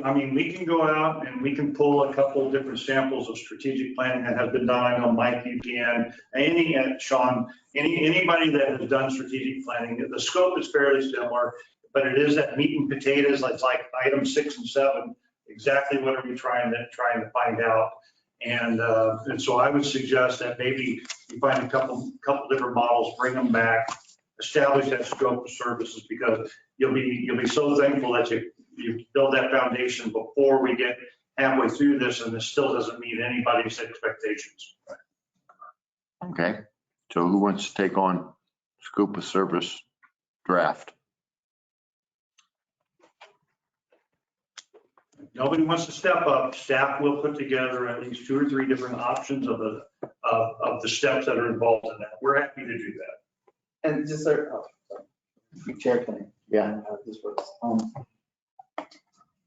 can go out and we can pull a couple of different samples of strategic planning that has been done. I know Mike, you can, Sean, anybody that has done strategic planning, the scope is fairly similar, but it is that meat and potatoes. It's like item 6 and 7. Exactly what are we trying to find out? And so I would suggest that maybe you find a couple different models, bring them back, establish that scope of services, because you'll be so thankful that you build that foundation before we get halfway through this and this still doesn't meet anybody's expectations. okay, so who wants to take on scope of service draft? Nobody wants to step up. Staff will put together at least 2 or 3 different options of the steps that are involved in that. We're happy to do that. And just, Chair, can I? Yeah. This works.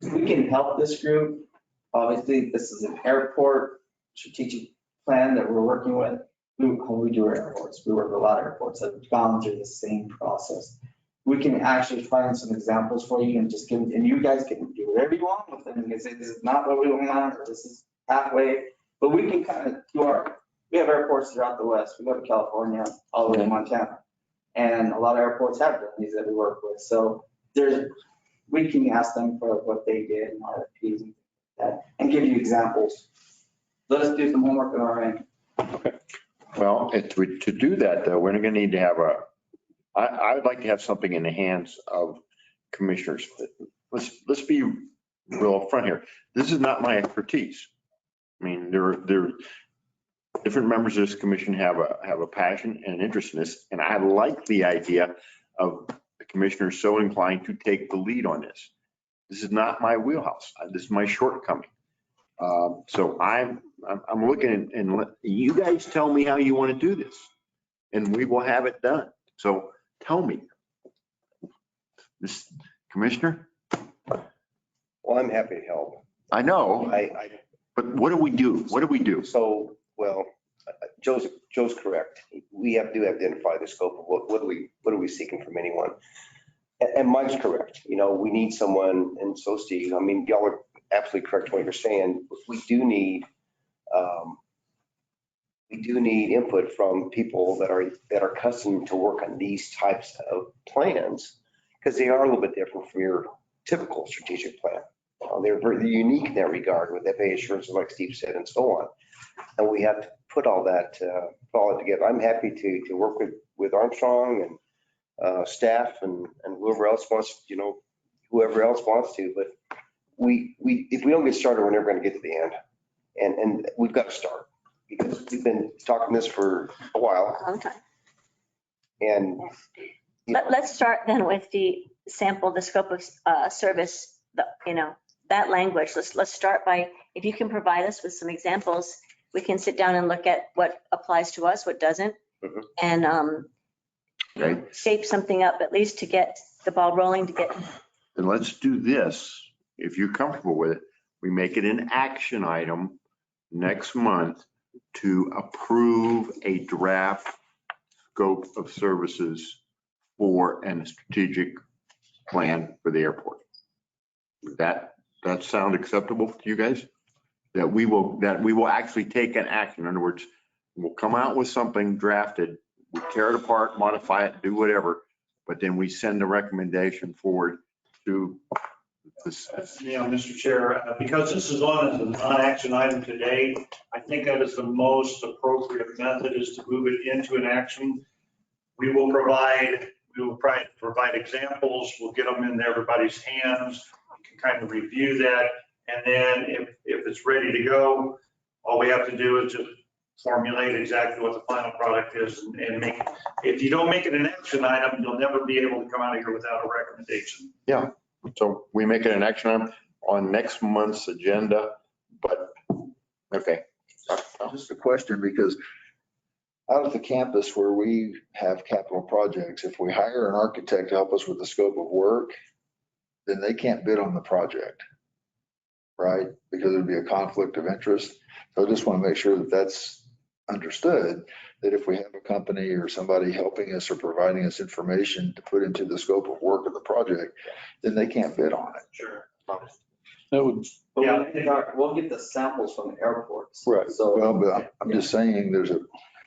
We can help this group. Obviously, this is an airport strategic plan that we're working with. How we do our airports. We work with a lot of airports that have gone through the same process. We can actually find some examples for you and just give, and you guys can do whatever you want with them. You can say, this is not what we want, or this is halfway, but we can kind of we have airports throughout the West. We go to California, all the way to Montana. And a lot of airports have done these that we work with. So we can ask them for what they did in RFPs and that, and give you examples. Let us do some homework on our end. Okay. Well, to do that though, we're going to need to have I would like to have something in the hands of commissioners. Let's be real upfront here. This is not my expertise. I mean, there different members of this commission have a passion and an interest in this, and I like the idea of the commissioners so inclined to take the lead on this. This is not my wheelhouse. This is my shortcoming. So I'm looking and let you guys tell me how you want to do this, and we will have it done. So tell me, this commissioner. Well, I'm happy to help. I know, but what do we do? What do we do? So, well, Joe's correct. We do identify the scope of what are we seeking from anyone. And Mike's correct. You know, we need someone, and so Steve, I mean, y'all are absolutely correct what you're saying. We do need we do need input from people that are accustomed to work on these types of plans, because they are a little bit different from your typical strategic plan. They're very unique in that regard with FAA assurances, like Steve said, and so on. And we have to put all that together. I'm happy to work with Armstrong and staff and whoever else wants, whoever else wants to. But if we don't get started, we're never going to get to the end. And we've got to start, because we've been talking this for a while. Long time. And Let's start then with the sample, the scope of service, that language. Let's start by, if you can provide us with some examples, we can sit down and look at what applies to us, what doesn't, and Okay. shape something up, at least to get the ball rolling, to get. Then let's do this. If you're comfortable with it, we make it an action item next month to approve a draft scope of services for a strategic plan for the airport. Would that sound acceptable to you guys? That we will actually take an action. In other words, we'll come out with something drafted, we tear it apart, modify it, do whatever, but then we send a recommendation forward to this. Mr. Chair, because this is on as a non-action item today, I think that is the most appropriate method, is to move it into an action. We will provide examples. We'll get them in everybody's hands. We can kind of review that. And then if it's ready to go, all we have to do is just formulate exactly what the final product is and make it. If you don't make it an action item, you'll never be able to come out of here without a recommendation. Yeah, so we make it an action item on next month's agenda, but, okay. Just a question, because out at the campus where we have capital projects, if we hire an architect to help us with the scope of work, then they can't bid on the project, right? Because there'd be a conflict of interest. So I just want to make sure that that's understood, that if we have a company or somebody helping us or providing us information to put into the scope of work of the project, then they can't bid on it. Sure. That would, We'll get the samples from the airports. Right. So. Well, but I'm just saying there's a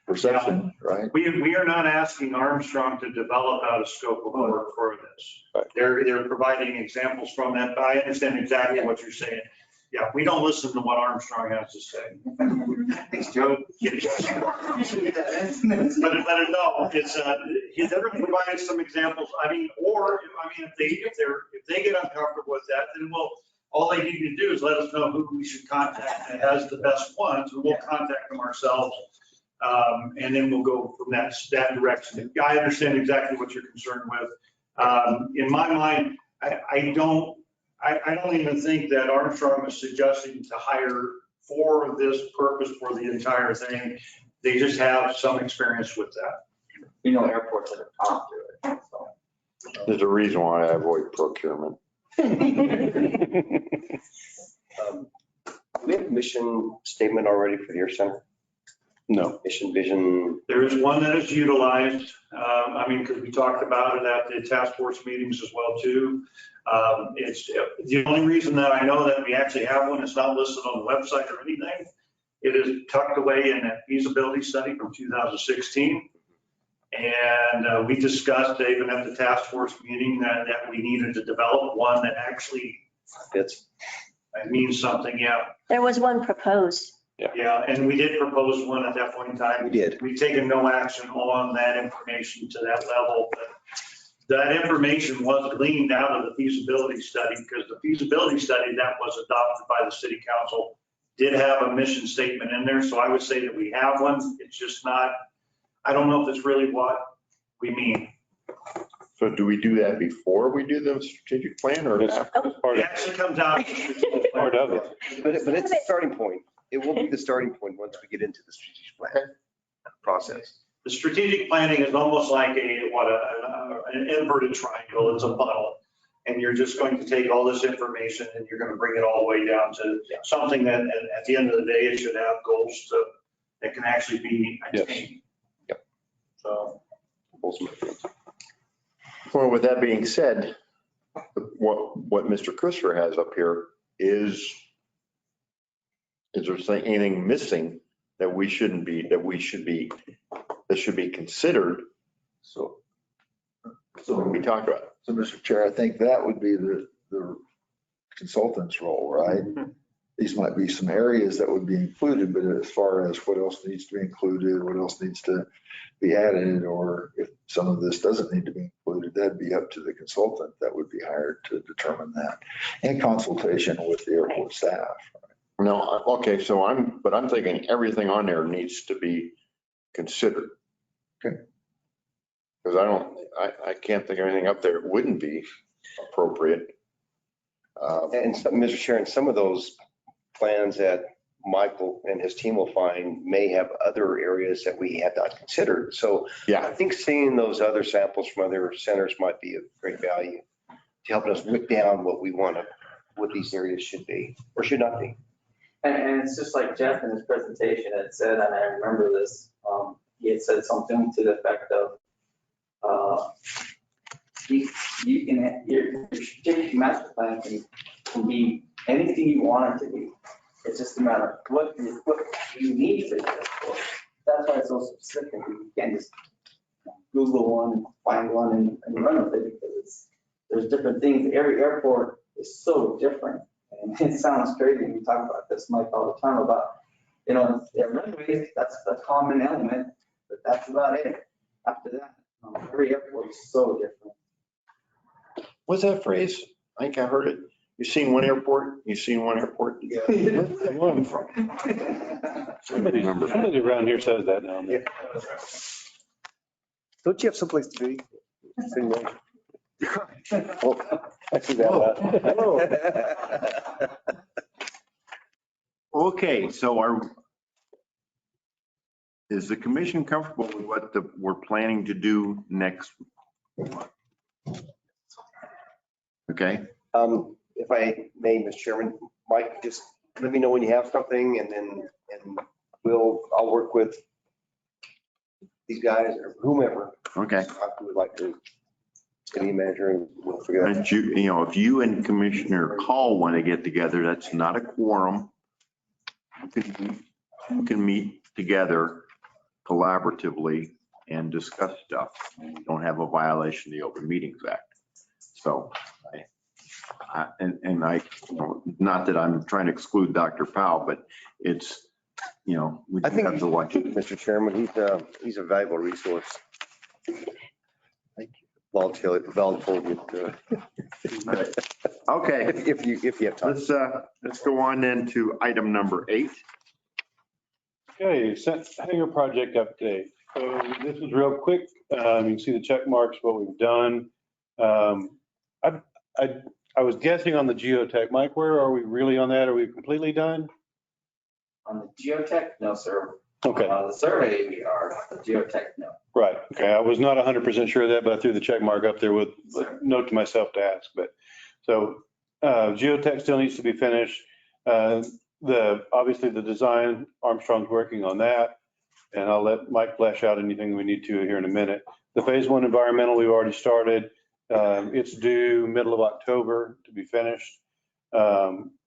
perception, right? We are not asking Armstrong to develop out a scope of work for this. Right. They're providing examples from that, but I understand exactly what you're saying. Yeah, we don't listen to what Armstrong has to say. Thanks, Joe. But no, they're going to provide us some examples. If they get uncomfortable with that, then all they need to do is let us know who we should contact that has the best ones, and we'll contact them ourselves. And then we'll go from that direction. I understand exactly what you're concerned with. In my mind, I don't even think that Armstrong is suggesting to hire for this purpose for the entire thing. They just have some experience with that. Airports that are top to it. So. There's a reason why I avoid procurement. we have a mission statement already for the Air Center? no. Mission, vision? There is one that is utilized, because we talked about it at the task force meetings as well too. It's the only reason that I know that we actually have one, it's not listed on the website or anything. It is tucked away in that feasibility study from 2016. And we discussed, even at the task force meeting, that we needed to develop one that actually Fits. means something, yeah. There was one proposed. Yeah, and we did propose one at that point in time. We did. We've taken no action on that information to that level. But that information was gleaned out of the feasibility study, because the feasibility study that was adopted by the city council did have a mission statement in there. So I would say that we have one. It's just not, I don't know if it's really what we mean. So do we do that before we do the strategic plan or after? It actually comes out. Part of it. But it's the starting point. It will be the starting point once we get into the strategic plan process. The strategic planning is almost like an inverted triangle. It's a funnel. And you're just going to take all this information and you're going to bring it all the way down to something that at the end of the day, it should have goals that can actually be attained. Yep. So. Well, with that being said, what Mr. Christopher has up here is there anything missing that we should be considered. So, So when we talk about it. so Mr. Chair, I think that would be the consultant's role, right? These might be some areas that would be included, but as far as what else needs to be included, what else needs to be added, or if some of this doesn't need to be included, that'd be up to the consultant that would be hired to determine that in consultation with the airport staff. No, okay, so I'm thinking everything on there needs to be considered. Okay. Because I can't think of anything up there that wouldn't be appropriate. And Mr. Chairman, some of those plans that Michael and his team will find may have other areas that we have not considered. So Yeah, I think seeing those other samples from other centers might be of great value to help us whip down what we want to, what these areas should be or should not be. And it's just like Jeff in his presentation had said, and I remember this, he had said something to the effect of, you can, your strategic master plan can be anything you want it to be. It's just a matter of what you need for this. That's why it's so specific. You can't just Google one and find one and run with it because there's different things. Every airport is so different. And it sounds crazy. We talk about this, Mike, all the time about, runways, that's a common element, but that's about it. After that, every airport is so different. what's that phrase? I think I heard it. You've seen one airport? Yeah. Somebody around here says that now and then. Don't you have someplace to be? Oh, I see that. Okay, so is the commission comfortable with what we're planning to do next month? Okay, If I may, Mr. Chairman, Mike, just let me know when you have something and I'll work with these guys or whomever. okay. I would like to, city manager, and we'll figure that out. And if you and Commissioner Call want to get together, that's not a quorum. You can meet together collaboratively and discuss stuff. You don't have a violation of the Open Meetings Act. So, not that I'm trying to exclude Dr. Powell, but it's, we I think have to watch it. Mr. Chairman, he's a valuable resource. Thank you. Volunteer. Okay, If you have time. let's go on then to item number 8. Okay, hangar project update. So this is real quick. You can see the check marks, what we've done. I was guessing on the geotech. Mike, where are we really on that? Are we completely done? On the geotech, no, sir. Okay, The survey, we are. The geotech, no. right. Okay, I was not 100% sure of that, but I threw the check mark up there with a note to myself to ask. But so geotech still needs to be finished. Obviously the design, Armstrong's working on that, and I'll let Mike flesh out anything we need to here in a minute. The phase 1 environmental, we've already started. It's due middle of October to be finished.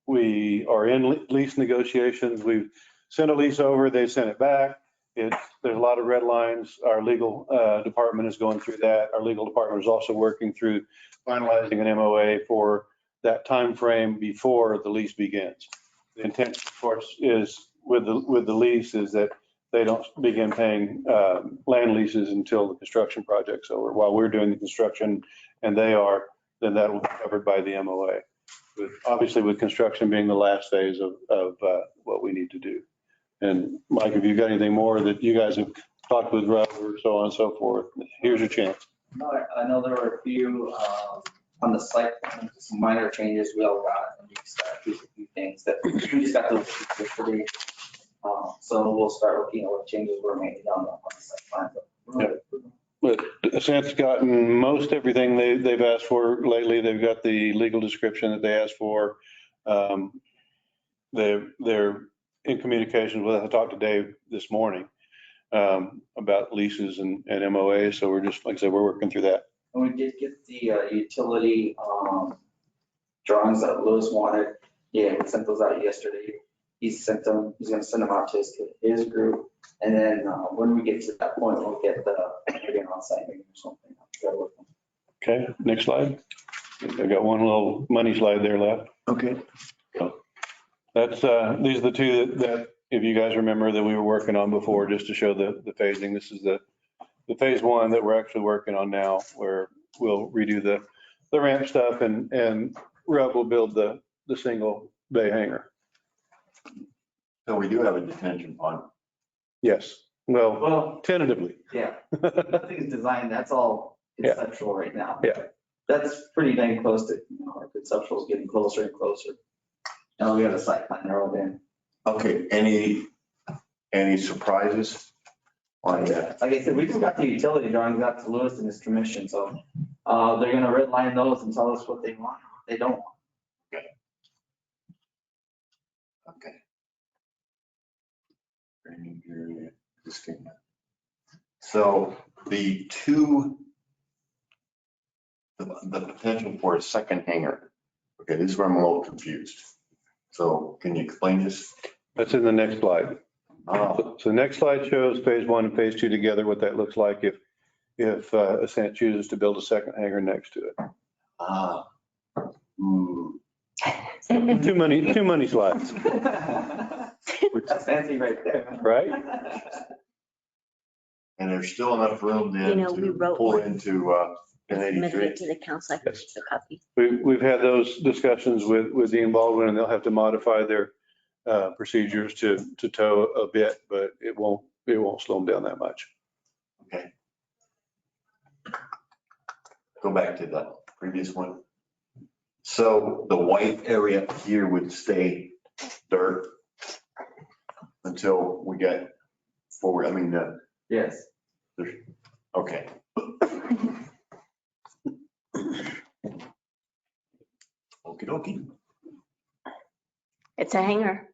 We are in lease negotiations. We've sent a lease over, they sent it back. There's a lot of red lines. Our legal department is going through that. Our legal department is also working through finalizing an MOA for that time frame before the lease begins. The intent, of course, is with the lease is that they don't begin paying land leases until the construction project's over. While we're doing the construction and they are, then that will be covered by the MOA. Obviously with construction being the last phase of what we need to do. And Mike, if you've got anything more that you guys have talked with Robert, so on and so forth, here's your chance. No, I know there were a few on the site plan, some minor changes we all got, and we started a few things that we just got those yesterday. So we'll start looking at what changes were made on the site plan. But Santa's gotten most everything they've asked for lately. They've got the legal description that they asked for. They're in communication with, I talked to Dave this morning about leases and MOA. So we're just, like I said, we're working through that. And we did get the utility drawings that Lewis wanted. Yeah, we sent those out yesterday. He's gonna send them out to his group. And then when we get to that point, we'll get again on site meeting or something. Okay, next slide. I got one little money slide there left. Okay. That's, these are the two that, if you guys remember, that we were working on before, just to show the phasing. This is the phase one that we're actually working on now, where we'll redo the ramp stuff and Rob will build the single bay hangar. So we do have a detention pond. Yes, well, Well, tentatively. yeah, nothing's designed. That's all Yeah. conceptual right now. Yeah. That's pretty dang close to, our conceptual is getting closer and closer. Now we got a site plan narrowed in. Okay, any surprises on that? Like I said, we just got the utility drawings out to Lewis and his commission, so they're gonna redline those and tell us what they want, what they don't want. Okay. Training area, existing. So the potential for a second hangar. Okay, this is where I'm a little confused. So can you explain this? That's in the next slide. Oh, So the next slide shows phase one and phase two together, what that looks like if Ascent chooses to build a second hangar next to it. hmm. Too many slides, That's fancy right there. right? And there's still enough room You then know, we to wrote pull one. into Submitted 1083. it to the council. I can Yes. get a copy. We've had those discussions with Dean Baldwin, and they'll have to modify their procedures to tow a bit, but it won't slow them down that much. Okay. Go back to the previous one. So the white area here would stay dirt until we get forward. I mean, Yes. okay. Okie dokie. It's a hangar.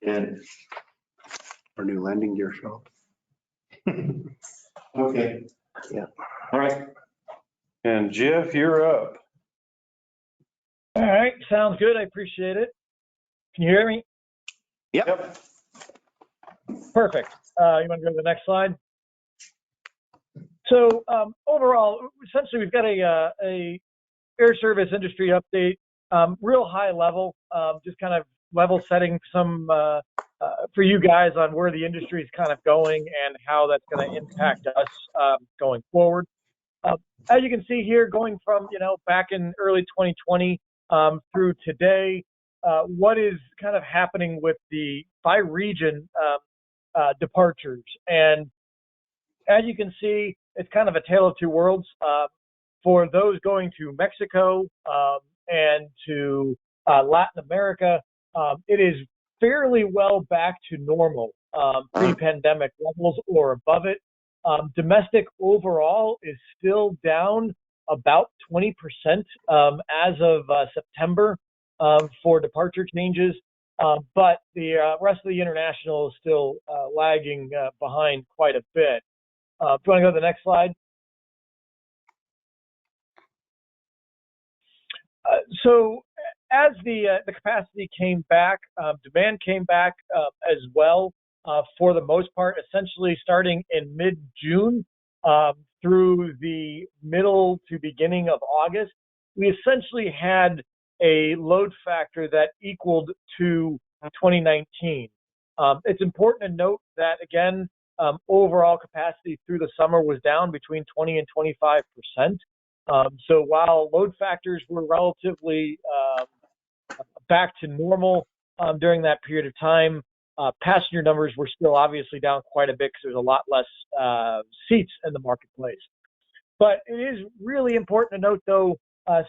And Our new landing gear shop. okay. Yeah. All right. And Jeff, you're up. All right, sounds good. I appreciate it. Can you hear me? Yep. Perfect. You want to go to the next slide? So overall, essentially, we've got a air service industry update, real high level, just kind of level setting some for you guys on where the industry is kind of going and how that's going to impact us going forward. As you can see here, going from back in early 2020 through today, what is kind of happening with the by region departures. And as you can see, it's kind of a tale of two worlds. For those going to Mexico and to Latin America, it is fairly well back to normal, pre-pandemic levels or above it. Domestic overall is still down about 20% as of September for departure changes, but the rest of the international is still lagging behind quite a bit. If you want to go to the next slide. So as the capacity came back, demand came back as well for the most part, essentially starting in mid-June through the middle to beginning of August. We essentially had a load factor that equaled to 2019. It's important to note that, again, overall capacity through the summer was down between 20 and 25%. So while load factors were relatively back to normal during that period of time, passenger numbers were still obviously down quite a bit because there's a lot less seats in the marketplace. But it is really important to note, though,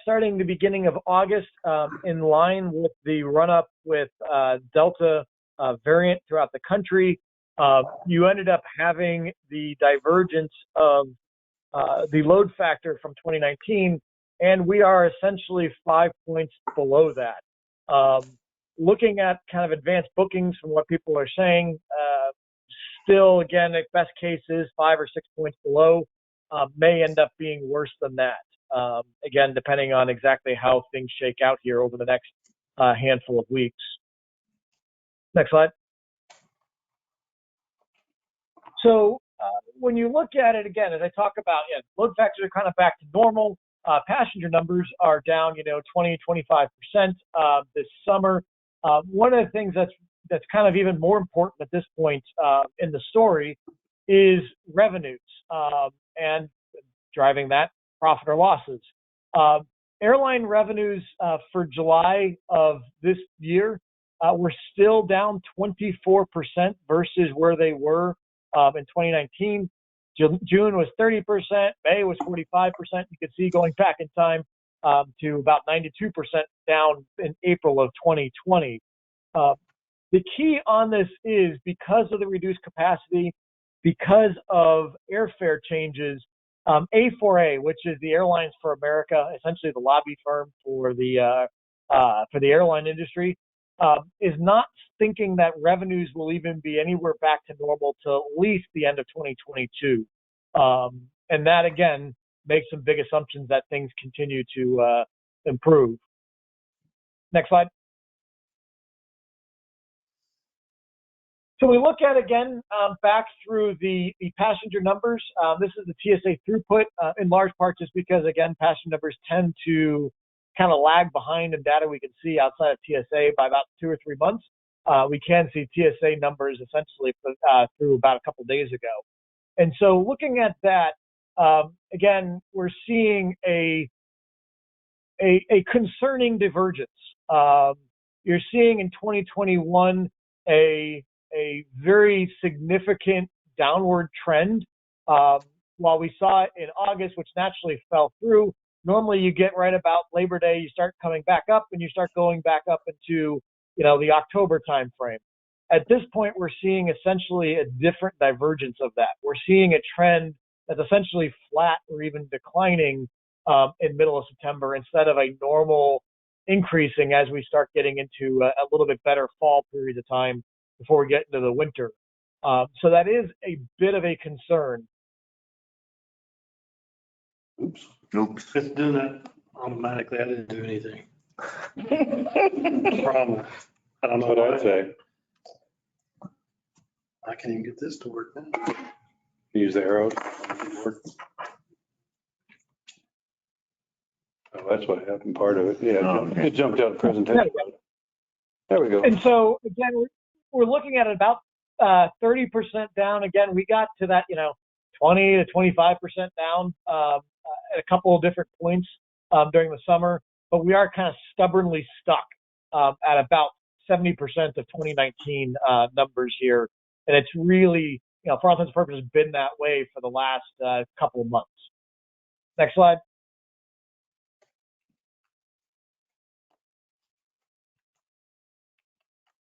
starting the beginning of August, in line with the run-up with Delta variant throughout the country, you ended up having the divergence of the load factor from 2019, and we are essentially 5 points below that. Looking at kind of advanced bookings from what people are saying, still, again, at best case is 5 or 6 points below, may end up being worse than that. again, depending on exactly how things shake out here over the next handful of weeks. Next slide. So when you look at it again, as I talk about, load factors are kind of back to normal. Passenger numbers are down, 20, 25% this summer. One of the things that's kind of even more important at this point in the story is revenues and driving that profit or losses. Airline revenues for July of this year were still down 24% versus where they were in 2019. June was 30%, May was 45%. You can see going back in time to about 92% down in April of 2020. The key on this is because of the reduced capacity, because of airfare changes, A4A, which is the Airlines for America, essentially the lobby firm for the airline industry, is not thinking that revenues will even be anywhere back to normal till at least the end of 2022. And that, again, makes some big assumptions that things continue to improve. Next slide. So we look at, again, back through the passenger numbers. This is the TSA throughput, in large part just because, again, passenger numbers tend to kind of lag behind in data we can see outside of TSA by about 2 or 3 months. We can see TSA numbers essentially through about a couple days ago. And so looking at that, again, we're seeing a concerning divergence. You're seeing in 2021 a very significant downward trend. While we saw it in August, which naturally fell through, normally you get right about Labor Day, you start coming back up and you start going back up into, the October timeframe. At this point, we're seeing essentially a different divergence of that. We're seeing a trend that's essentially flat or even declining in middle of September instead of a normal increasing as we start getting into a little bit better fall period of time before we get into the winter. So that is a bit of a concern. Oops. It's doing that automatically. I didn't do anything. Problem. I don't know What what I'd say. I can't even get this to work now. Use the arrows. Oh, that's what happened, part of it. Yeah, it jumped out of presentation. There we go. And so, again, we're looking at about 30% down. Again, we got to that, 20 to 25% down at a couple of different points during the summer, but we are kind of stubbornly stuck at about 70% of 2019 numbers here. And it's really, for all intents and purposes, been that way for the last couple of months. Next slide.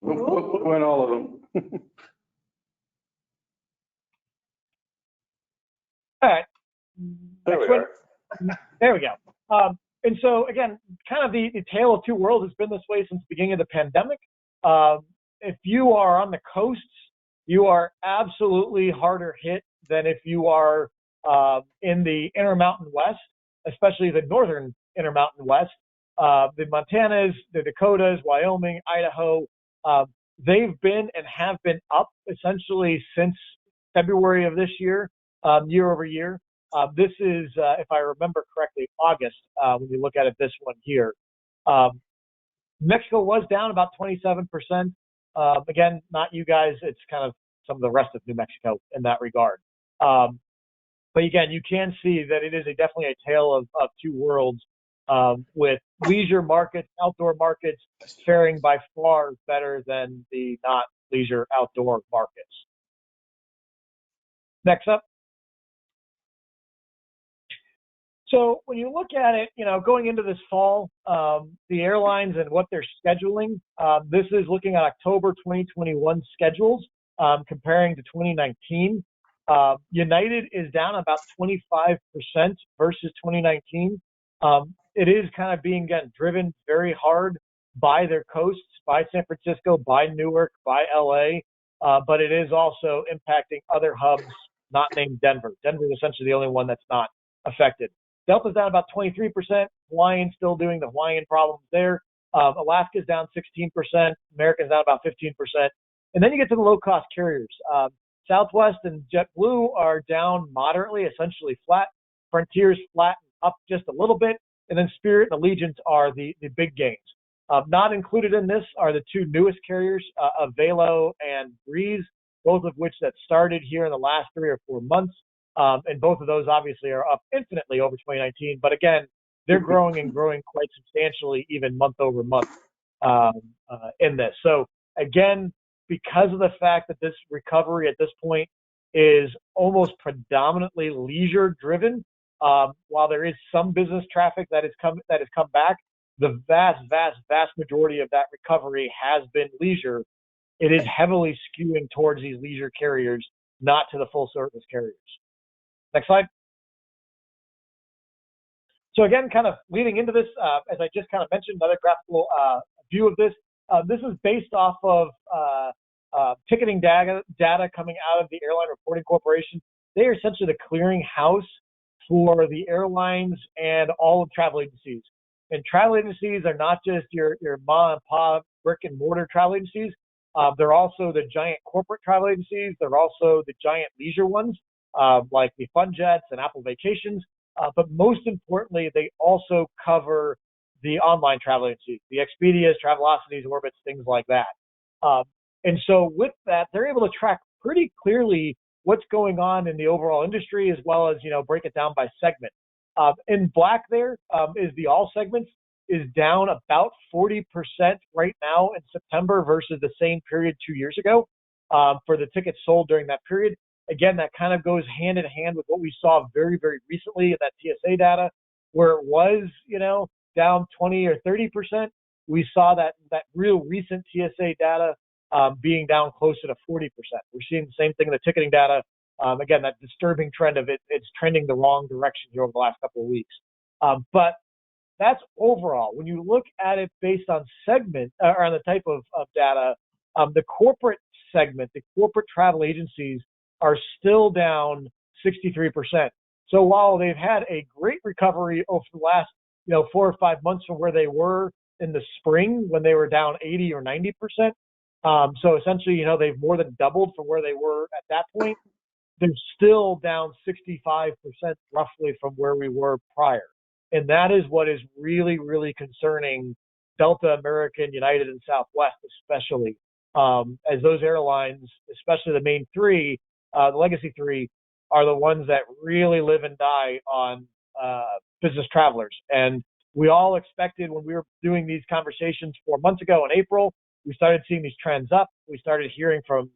Went all of them. All right. There we are. There we go. And so, again, kind of the tale of two worlds has been this way since the beginning of the pandemic. If you are on the coasts, you are absolutely harder hit than if you are in the Intermountain West, especially the northern Intermountain West. The Montanas, the Dakotas, Wyoming, Idaho, they've been and have been up essentially since February of this year, year over year. This is, if I remember correctly, August, when you look at it, this one here. Mexico was down about 27%. Again, not you guys, it's kind of some of the rest of New Mexico in that regard. But again, you can see that it is definitely a tale of two worlds, with leisure markets, outdoor markets faring by far better than the not leisure outdoor markets. Next up. So when you look at it, going into this fall, the airlines and what they're scheduling, this is looking at October 2021 schedules, comparing to 2019. United is down about 25% versus 2019. It is kind of being, again, driven very hard by their coasts, by San Francisco, by Newark, by LA, but it is also impacting other hubs not named Denver. Denver is essentially the only one that's not affected. Delta's down about 23%. Hawaiian still doing the Hawaiian problems there. Alaska's down 16%. American's down about 15%. And then you get to the low-cost carriers. Southwest and JetBlue are down moderately, essentially flat. Frontier's flat up just a little bit. And then Spirit and Allegiant are the big gains. Not included in this are the two newest carriers, Avelo and Breeze, both of which that started here in the last 3 or 4 months. And both of those obviously are up infinitely over 2019. But again, they're growing and growing quite substantially, even month over month in this. So again, because of the fact that this recovery at this point is almost predominantly leisure driven, while there is some business traffic that has come back, the vast majority of that recovery has been leisure. It is heavily skewing towards these leisure carriers, not to the full service carriers. Next slide. So again, kind of leading into this, as I just kind of mentioned, another graphical view of this. This is based off of ticketing data coming out of the Airline Reporting Corporation. They are essentially the clearinghouse for the airlines and all of travel agencies. And travel agencies are not just your mom and pop brick and mortar travel agencies. They're also the giant corporate travel agencies. They're also the giant leisure ones, like the FunJets and Apple Vacations. But most importantly, they also cover the online travel agencies, the Expedias, Travelocities, Orbitz, things like that. And so with that, they're able to track pretty clearly what's going on in the overall industry, as well as, break it down by segment. In black there is the all segments is down about 40% right now in September versus the same period 2 years ago for the tickets sold during that period. Again, that kind of goes hand in hand with what we saw very, very recently in that TSA data, where it was, down 20 or 30%. We saw that real recent TSA data being down closer to 40%. We're seeing the same thing in the ticketing data. Again, that disturbing trend of it's trending the wrong direction here over the last couple of weeks. But that's overall. When you look at it based on segment or on the type of data, the corporate segment, the corporate travel agencies are still down 63%. So while they've had a great recovery over the last 4 or 5 months from where they were in the spring when they were down 80 or 90%, so essentially, they've more than doubled from where they were at that point. They're still down 65% roughly from where we were prior. And that is what is really, really concerning Delta, American, United, and Southwest, especially, as those airlines, especially the main three, the legacy three, are the ones that really live and die on business travelers. And we all expected when we were doing these conversations 4 months ago in April, we started seeing these trends up. We started hearing from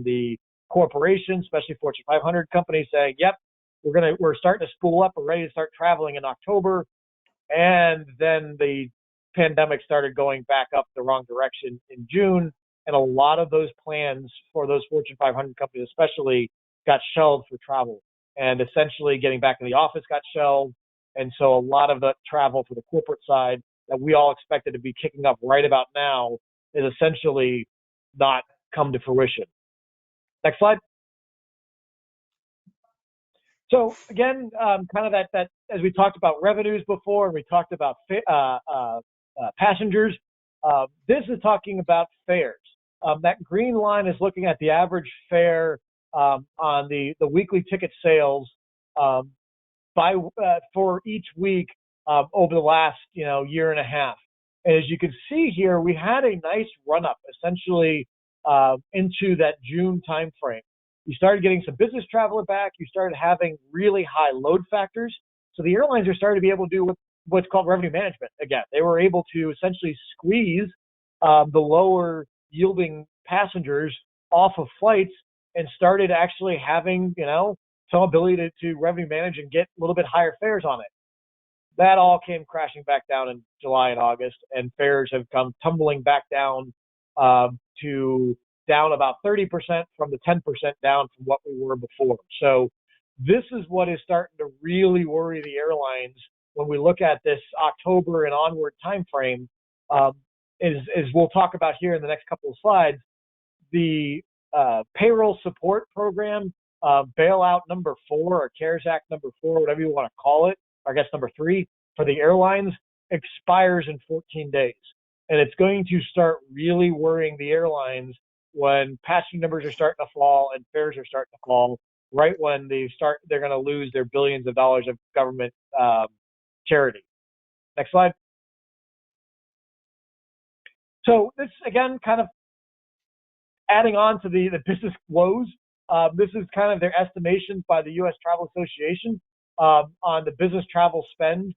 the corporations, especially Fortune 500 companies, saying, "Yep, we're starting to spool up. We're ready to start traveling in October." And then the pandemic started going back up the wrong direction in June, and a lot of those plans for those Fortune 500 companies, especially, got shelved for travel. And essentially, getting back in the office got shelved. And so a lot of the travel for the corporate side that we all expected to be kicking up right about now is essentially not come to fruition. Next slide. So again, kind of that as we talked about revenues before, and we talked about passengers, this is talking about fares. That green line is looking at the average fare on the weekly ticket sales for each week over the last year and a half. And as you can see here, we had a nice run up essentially into that June timeframe. You started getting some business traveler back. You started having really high load factors. So the airlines are starting to be able to do what's called revenue management again. They were able to essentially squeeze the lower yielding passengers off of flights and started actually having, some ability to revenue manage and get a little bit higher fares on it. That all came crashing back down in July and August, and fares have come tumbling back down to down about 30% from the 10% down from what we were before. So this is what is starting to really worry the airlines when we look at this October and onward timeframe. Is we'll talk about here in the next couple of slides, the payroll support program, bailout number 4 or CARES Act number 4, whatever you want to call it, I guess number 3 for the airlines, expires in 14 days. And it's going to start really worrying the airlines when passenger numbers are starting to fall and fares are starting to fall, right when they're going to lose their billions of dollars of government charity. Next slide. So this, again, kind of adding on to the business woes. This is kind of their estimations by the U.S. Travel Association on the business travel spend.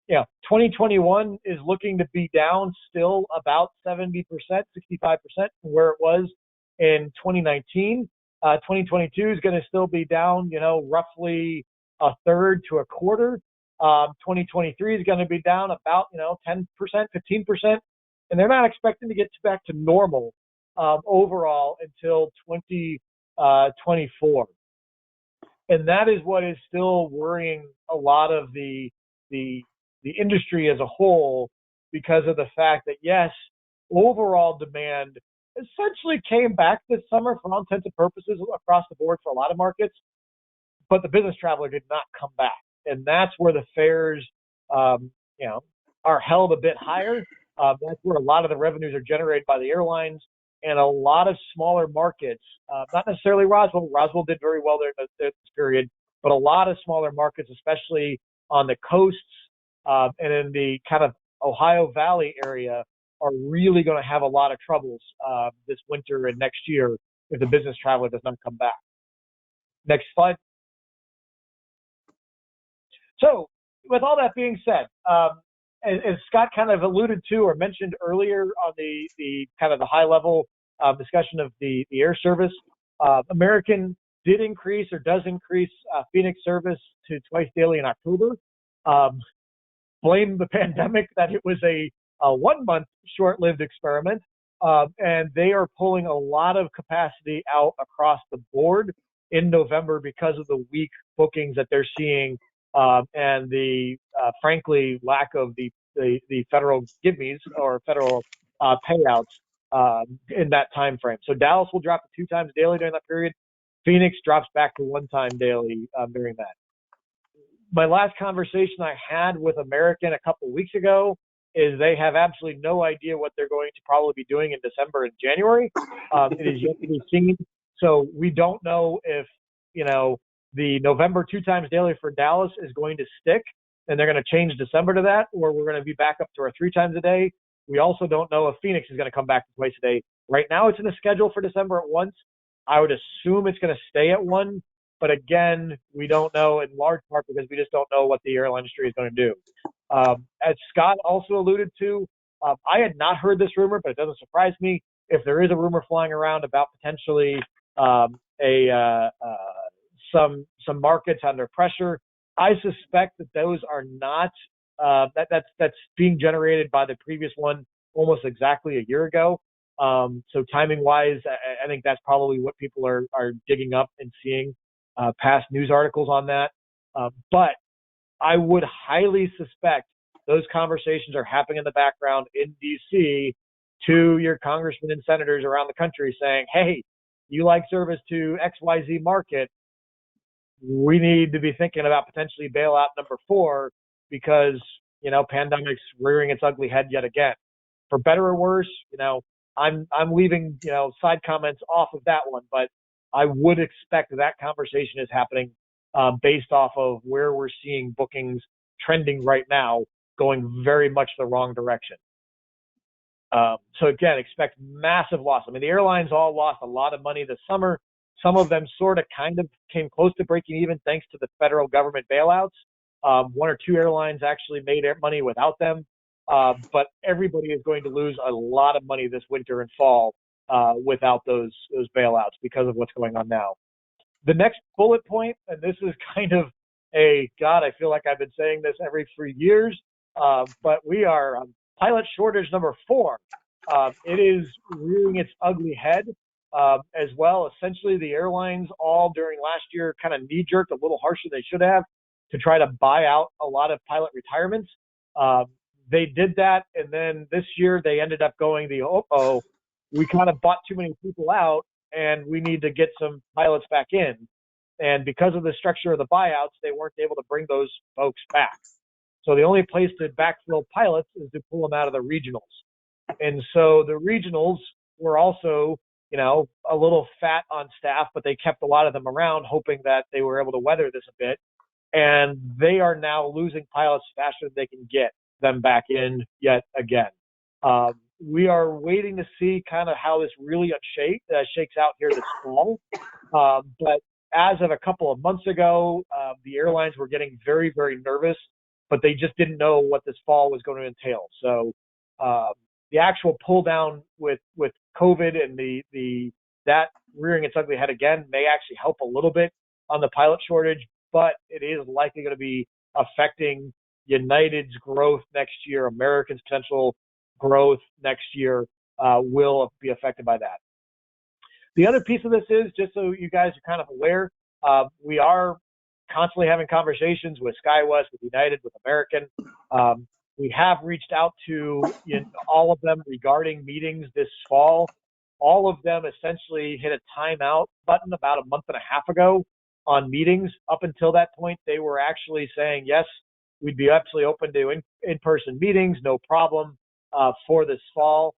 2021 is looking to be down still about 70%, 65% from where it was in 2019. 2022 is going to still be down, roughly a third to a quarter. 2023 is going to be down about, 10%, 15%. And they're not expecting to get back to normal overall until 2024. And that is what is still worrying a lot of the industry as a whole, because of the fact that, yes, overall demand essentially came back this summer for all intents and purposes across the board for a lot of markets, but the business traveler did not come back. And that's where the fares, are held a bit higher. That's where a lot of the revenues are generated by the airlines, and a lot of smaller markets, not necessarily Roswell. Roswell did very well there this period, but a lot of smaller markets, especially on the coasts and in the kind of Ohio Valley area, are really going to have a lot of troubles this winter and next year if the business traveler does not come back. Next slide. So with all that being said, as Scott kind of alluded to or mentioned earlier on the kind of the high level discussion of the air service, American did increase or does increase Phoenix service to twice daily in October. Blame the pandemic that it was a 1 month short-lived experiment, and they are pulling a lot of capacity out across the board in November because of the weak bookings that they're seeing and the frankly lack of the federal gimmies or federal payouts in that time frame. So Dallas will drop to 2 times daily during that period. Phoenix drops back to 1 time daily during that. My last conversation I had with American a couple of weeks ago is they have absolutely no idea what they're going to probably be doing in December and January. It is yet to be seen. So we don't know if, the November 2 times daily for Dallas is going to stick and they're going to change December to that, or we're going to be back up to our 3 times a day. We also don't know if Phoenix is going to come back to twice a day. Right now it's in the schedule for December at once. I would assume it's going to stay at 1. But again, we don't know, in large part because we just don't know what the airline industry is going to do. As Scott also alluded to, I had not heard this rumor, but it doesn't surprise me if there is a rumor flying around about potentially some markets under pressure. I suspect that those are not that's being generated by the previous one almost exactly a year ago. So timing wise, I think that's probably what people are digging up and seeing. Past news articles on that. But I would highly suspect those conversations are happening in the background in DC to your congressmen and senators around the country saying, hey, you like service to XYZ market. We need to be thinking about potentially bailout number 4 because, pandemic's rearing its ugly head yet again. For better or worse, I'm leaving, side comments off of that one, but I would expect that conversation is happening based off of where we're seeing bookings trending right now, going very much the wrong direction. So again, expect massive loss. I mean, the airlines all lost a lot of money this summer. Some of them sort of kind of came close to breaking even thanks to the federal government bailouts. 1 or 2 airlines actually made money without them. But everybody is going to lose a lot of money this winter and fall without those bailouts because of what's going on now. The next bullet point, and this is kind of I feel like I've been saying this every 3 years, but we are pilot shortage number 4. It is rearing its ugly head as well. Essentially, the airlines all during last year kind of knee-jerked a little harsher than they should have to try to buy out a lot of pilot retirements. They did that, and then this year they ended up going we kind of bought too many people out, and we need to get some pilots back in. And because of the structure of the buyouts, they weren't able to bring those folks back. So the only place to backfill pilots is to pull them out of the regionals. And so the regionals were also, you know, a little fat on staff, but they kept a lot of them around, hoping that they were able to weather this a bit. And they are now losing pilots faster than they can get them back in yet again. We are waiting to see kind of how this really shakes out here this fall. But as of a couple of months ago, the airlines were getting very, very nervous, but they just didn't know what this fall was going to entail. So the actual pull down with COVID and that rearing its ugly head again may actually help a little bit on the pilot shortage, but it is likely going to be affecting United's growth next year. American's potential growth next year will be affected by that. The other piece of this is, just so you guys are kind of aware, we are constantly having conversations with SkyWest, with United, with American. We have reached out to all of them regarding meetings this fall. All of them essentially hit a timeout button about a month and a half ago on meetings. Up until that point, they were actually saying, yes, we'd be absolutely open to in-person meetings, no problem, for this fall.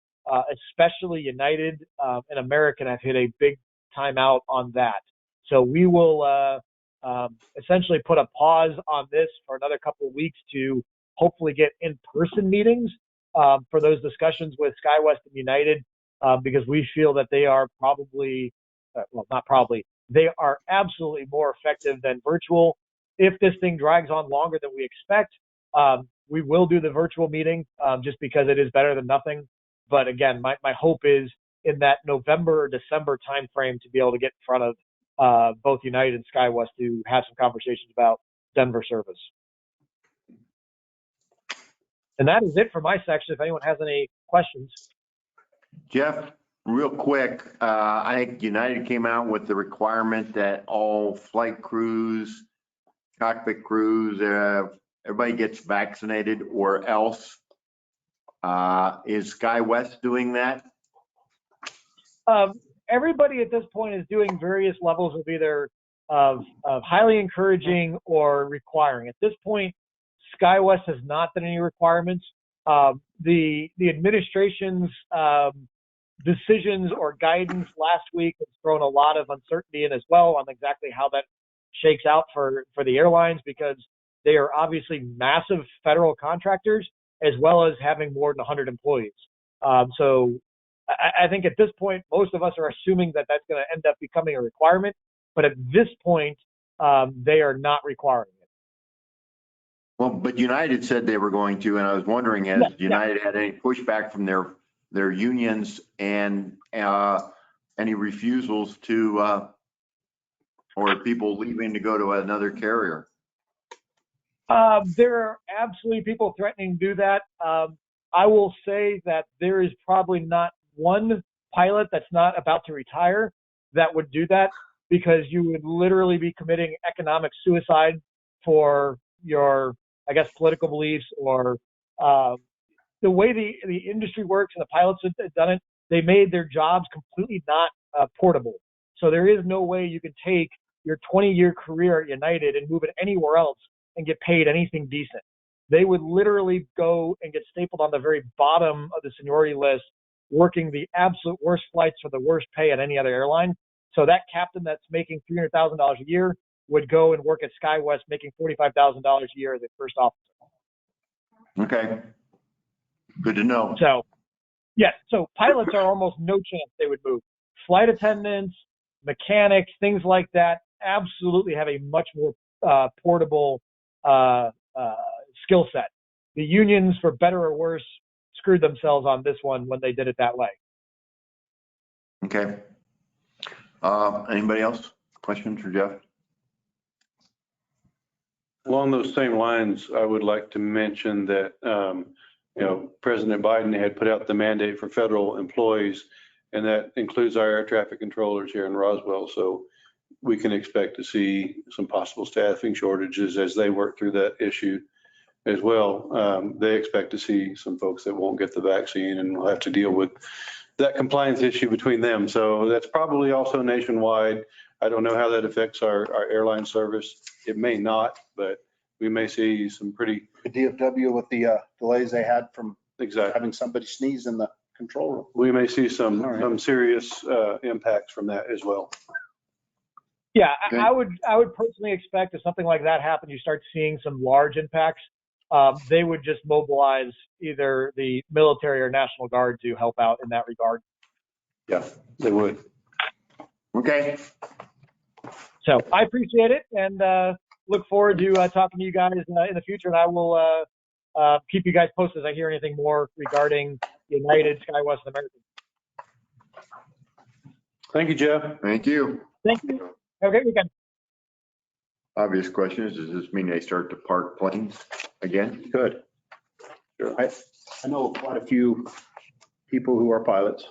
Especially United and American have hit a big timeout on that. So we will essentially put a pause on this for another couple of weeks to hopefully get in-person meetings for those discussions with SkyWest and United, because we feel that they are probably, well, not probably, they are absolutely more effective than virtual. If this thing drags on longer than we expect, we will do the virtual meeting just because it is better than nothing. But again, my hope is in that November or December timeframe to be able to get in front of both United and SkyWest to have some conversations about Denver service. And that is it for my section. If anyone has any questions. Jeff, real quick, I think United came out with the requirement that all flight crews, cockpit crews, everybody gets vaccinated or else. Is SkyWest doing that? Everybody at this point is doing various levels of either of highly encouraging or requiring. At this point, SkyWest has not done any requirements. The administration's decisions or guidance last week has thrown a lot of uncertainty in as well on exactly how that shakes out for the airlines, because they are obviously massive federal contractors as well as having more than 100 employees. So I think at this point, most of us are assuming that that's going to end up becoming a requirement, but at this point, they are not requiring it. Well, but United said they were going to, and I was wondering, has United had any pushback from their unions and any refusals to, or people leaving to go to another carrier? There are absolutely people threatening to do that. I will say that there is probably not one pilot that's not about to retire that would do that, because you would literally be committing economic suicide for your, I guess, political beliefs, or the way the industry works and the pilots have done it. They made their jobs completely not portable. So there is no way you can take your 20-year career at United and move it anywhere else and get paid anything decent. They would literally go and get stapled on the very bottom of the seniority list, working the absolute worst flights for the worst pay at any other airline. So that captain that's making $300,000 a year would go and work at SkyWest making $45,000 a year as a first officer. Okay. Good to know. So, yes. So pilots are almost no chance they would move. Flight attendants, mechanics, things like that absolutely have a much more portable skill set. The unions, for better or worse, screwed themselves on this one when they did it that way. Okay. Anybody else? Questions for Jeff? Along those same lines, I would like to mention that, President Biden had put out the mandate for federal employees, and that includes our air traffic controllers here in Roswell. So we can expect to see some possible staffing shortages as they work through that issue as well. They expect to see some folks that won't get the vaccine, and we'll have to deal with that compliance issue between them. So that's probably also nationwide. I don't know how that affects our airline service. It may not, but we may see some pretty, The DFW with the delays they had from exactly, having somebody sneeze in the control room. we may see All right. some serious impacts from that as well. Yeah, Okay. I would personally expect if something like that happened, you start seeing some large impacts. They would just mobilize either the military or National Guard to help out in that regard. Yeah, they would. Okay, So I appreciate it and look forward to talking to you guys in the future. And I will keep you guys posted as I hear anything more regarding United, SkyWest, and American. Thank you, Jeff. thank you. Thank you. Have a great weekend. Obvious question is, does this mean they start to park planes again? Good. Sure. I know quite a few people who are pilots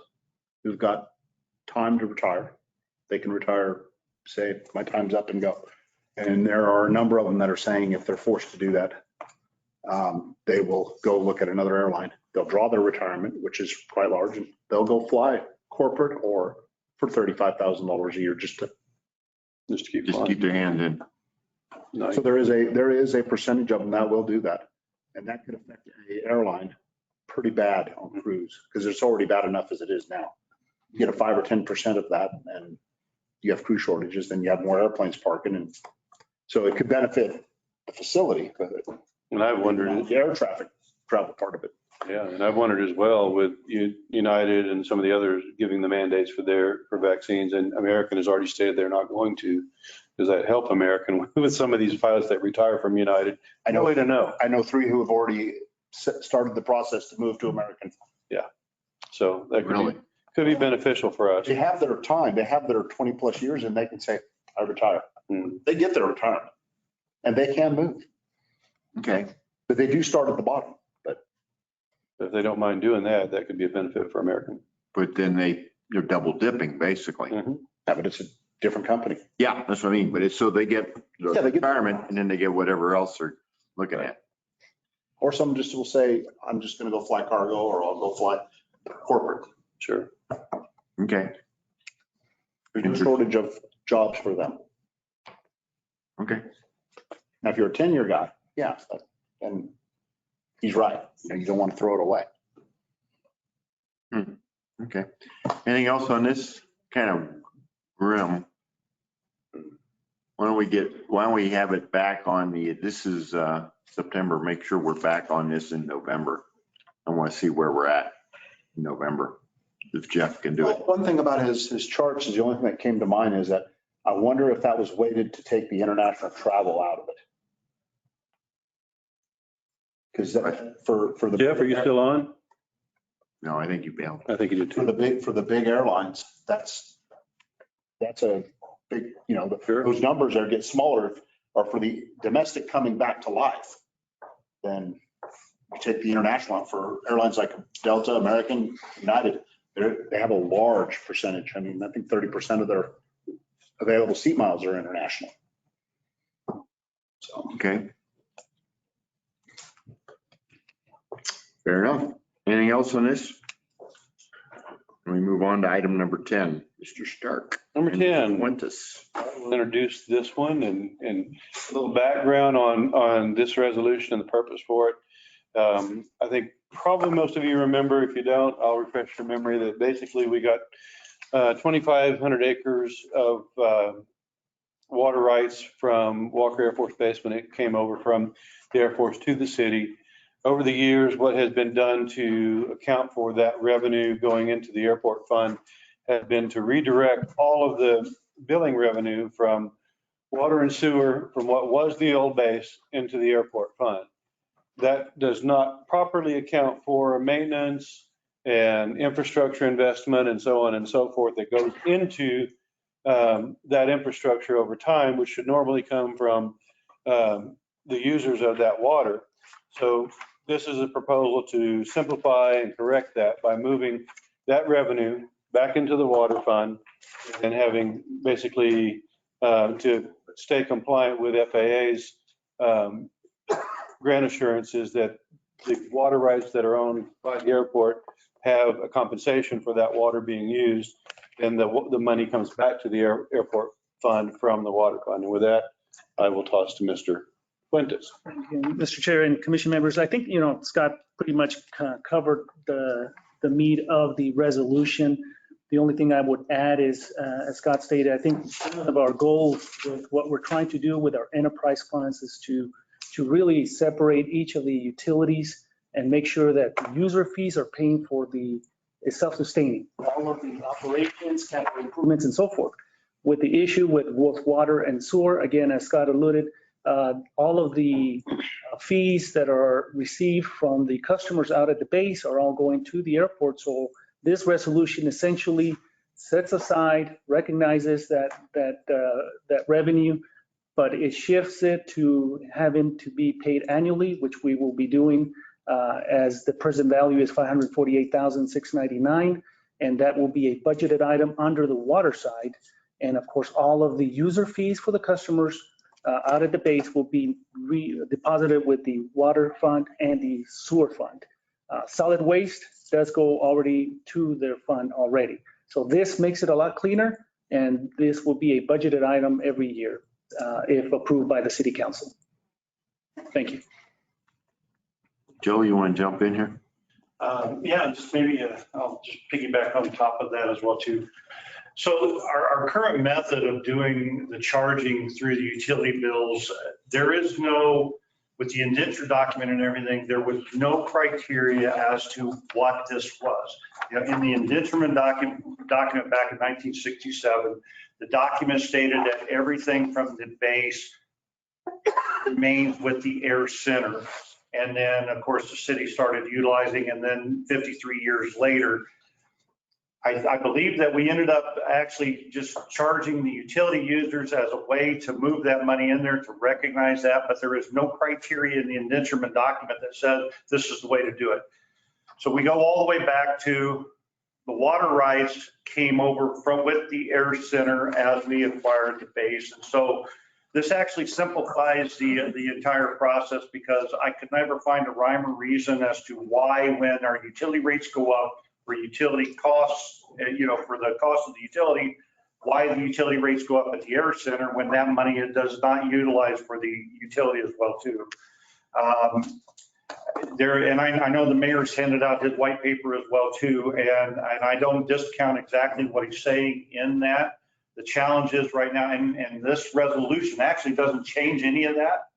who've got time to retire. They can retire, say, my time's up and go. And there are a number of them that are saying if they're forced to do that, they will go look at another airline. They'll draw their retirement, which is quite large, and they'll go fly corporate or for $35,000 a year just to. Just to keep Just flying. keep their hands in. Nice. So there is a percentage of them that will do that. And that could affect the airline pretty bad on cruise because it's already bad enough as it is now. You get a 5 or 10% of that and you have crew shortages, then you have more airplanes parking. And so it could benefit the facility, but And I've wondered, the air traffic travel part of it. yeah, and I've wondered as well with United and some of the others giving the mandates for vaccines, and American has already stated they're not going to. Does that help American with some of these pilots that retire from United? I know. No way to know. I know 3 who have already started the process to move to American. So that Really? could be beneficial for us. They have their time, they have their 20 plus years and they can say, I retire. They get their retirement and they can move, Okay, but they do start at the bottom. If they don't mind doing that, that could be a benefit for American. but then they're double dipping basically. Mhm. Yeah, but it's a different company. Yeah, that's what I mean, but it's so they get the Yeah, they get- retirement and then they get whatever else they're looking at. Or some just will say, I'm just going to go fly cargo or I'll go fly corporate. Sure. Okay, There's no shortage of jobs for them. okay. Now, if you're a 10-year guy, yeah, and he's right. You don't want to throw it away. Okay. Anything else on this kind of grim? Why don't we have it back on this is September, make sure we're back on this in November. I want to see where we're at in November, if Jeff can do it. One thing about his charts is the only thing that came to mind is that I wonder if that was weighted to take the international travel out of it. Because for the. Jeff, are you still on? No, I think you bailed. I think you did For too. the big airlines, that's a big, Sure. those numbers are get smaller or for the domestic coming back to life. Then you take the international out for airlines like Delta, American, United, they have a large percentage. I mean, I think 30% of their available seat miles are international. So. Okay. Fair enough. Anything else on this? Can we move on to item number 10, Mr. Stark? Number 10. Fuentes. We'll introduce this one and a little background on this resolution and the purpose for it. I think probably most of you remember. If you don't, I'll refresh your memory that basically we got 2,500 acres of water rights from Walker Air Force Base when it came over from the Air Force to the city. Over the years, what has been done to account for that revenue going into the airport fund has been to redirect all of the billing revenue from water and sewer from what was the old base into the airport fund. That does not properly account for maintenance and infrastructure investment and so on and so forth that goes into that infrastructure over time, which should normally come from the users of that water. So this is a proposal to simplify and correct that by moving that revenue back into the water fund and having basically to stay compliant with FAA's grant assurances that the water rights that are owned by the airport have a compensation for that water being used, and the money comes back to the airport fund from the water fund. And with that, I will toss to Mr. Fuentes. Mr. Chair and commission members, I think, Scott pretty much covered the meat of the resolution. The only thing I would add is, as Scott stated, I think one of our goals with what we're trying to do with our enterprise funds is to really separate each of the utilities and make sure that the user fees are paying for is self-sustaining, all of the operations, capital improvements, and so forth. With the issue with both water and sewer, again, as Scott alluded, all of the fees that are received from the customers out at the base are all going to the airport. So this resolution essentially sets aside, recognizes that revenue, but it shifts it to having to be paid annually, which we will be doing as the present value is $548,699, and that will be a budgeted item under the water side. And of course, all of the user fees for the customers out at the base will be deposited with the water fund and the sewer fund. Solid waste does go already to their fund already. So this makes it a lot cleaner, and this will be a budgeted item every year if approved by the city council. Thank you. Joe, you want to jump in here? Yeah, just maybe I'll just piggyback on top of that as well too. So our current method of doing the charging through the utility bills, there is no, with the indenture document and everything, there was no criteria as to what this was. In the indenturement document back in 1967, the document stated that everything from the base remains with the air center. And then, of course, the city started utilizing, and then 53 years later, I believe that we ended up actually just charging the utility users as a way to move that money in there to recognize that, but there is no criteria in the indenturement document that says this is the way to do it. So we go all the way back to the water rights came over from with the air center as we acquired the base. And so this actually simplifies the entire process, because I could never find a rhyme or reason as to why, when our utility rates go up for utility costs, for the cost of the utility, why the utility rates go up at the air center when that money it does not utilize for the utility as well too. I know the mayor's handed out his white paper as well too, and I don't discount exactly what he's saying in that. The challenge is right now, and this resolution actually doesn't change any of that.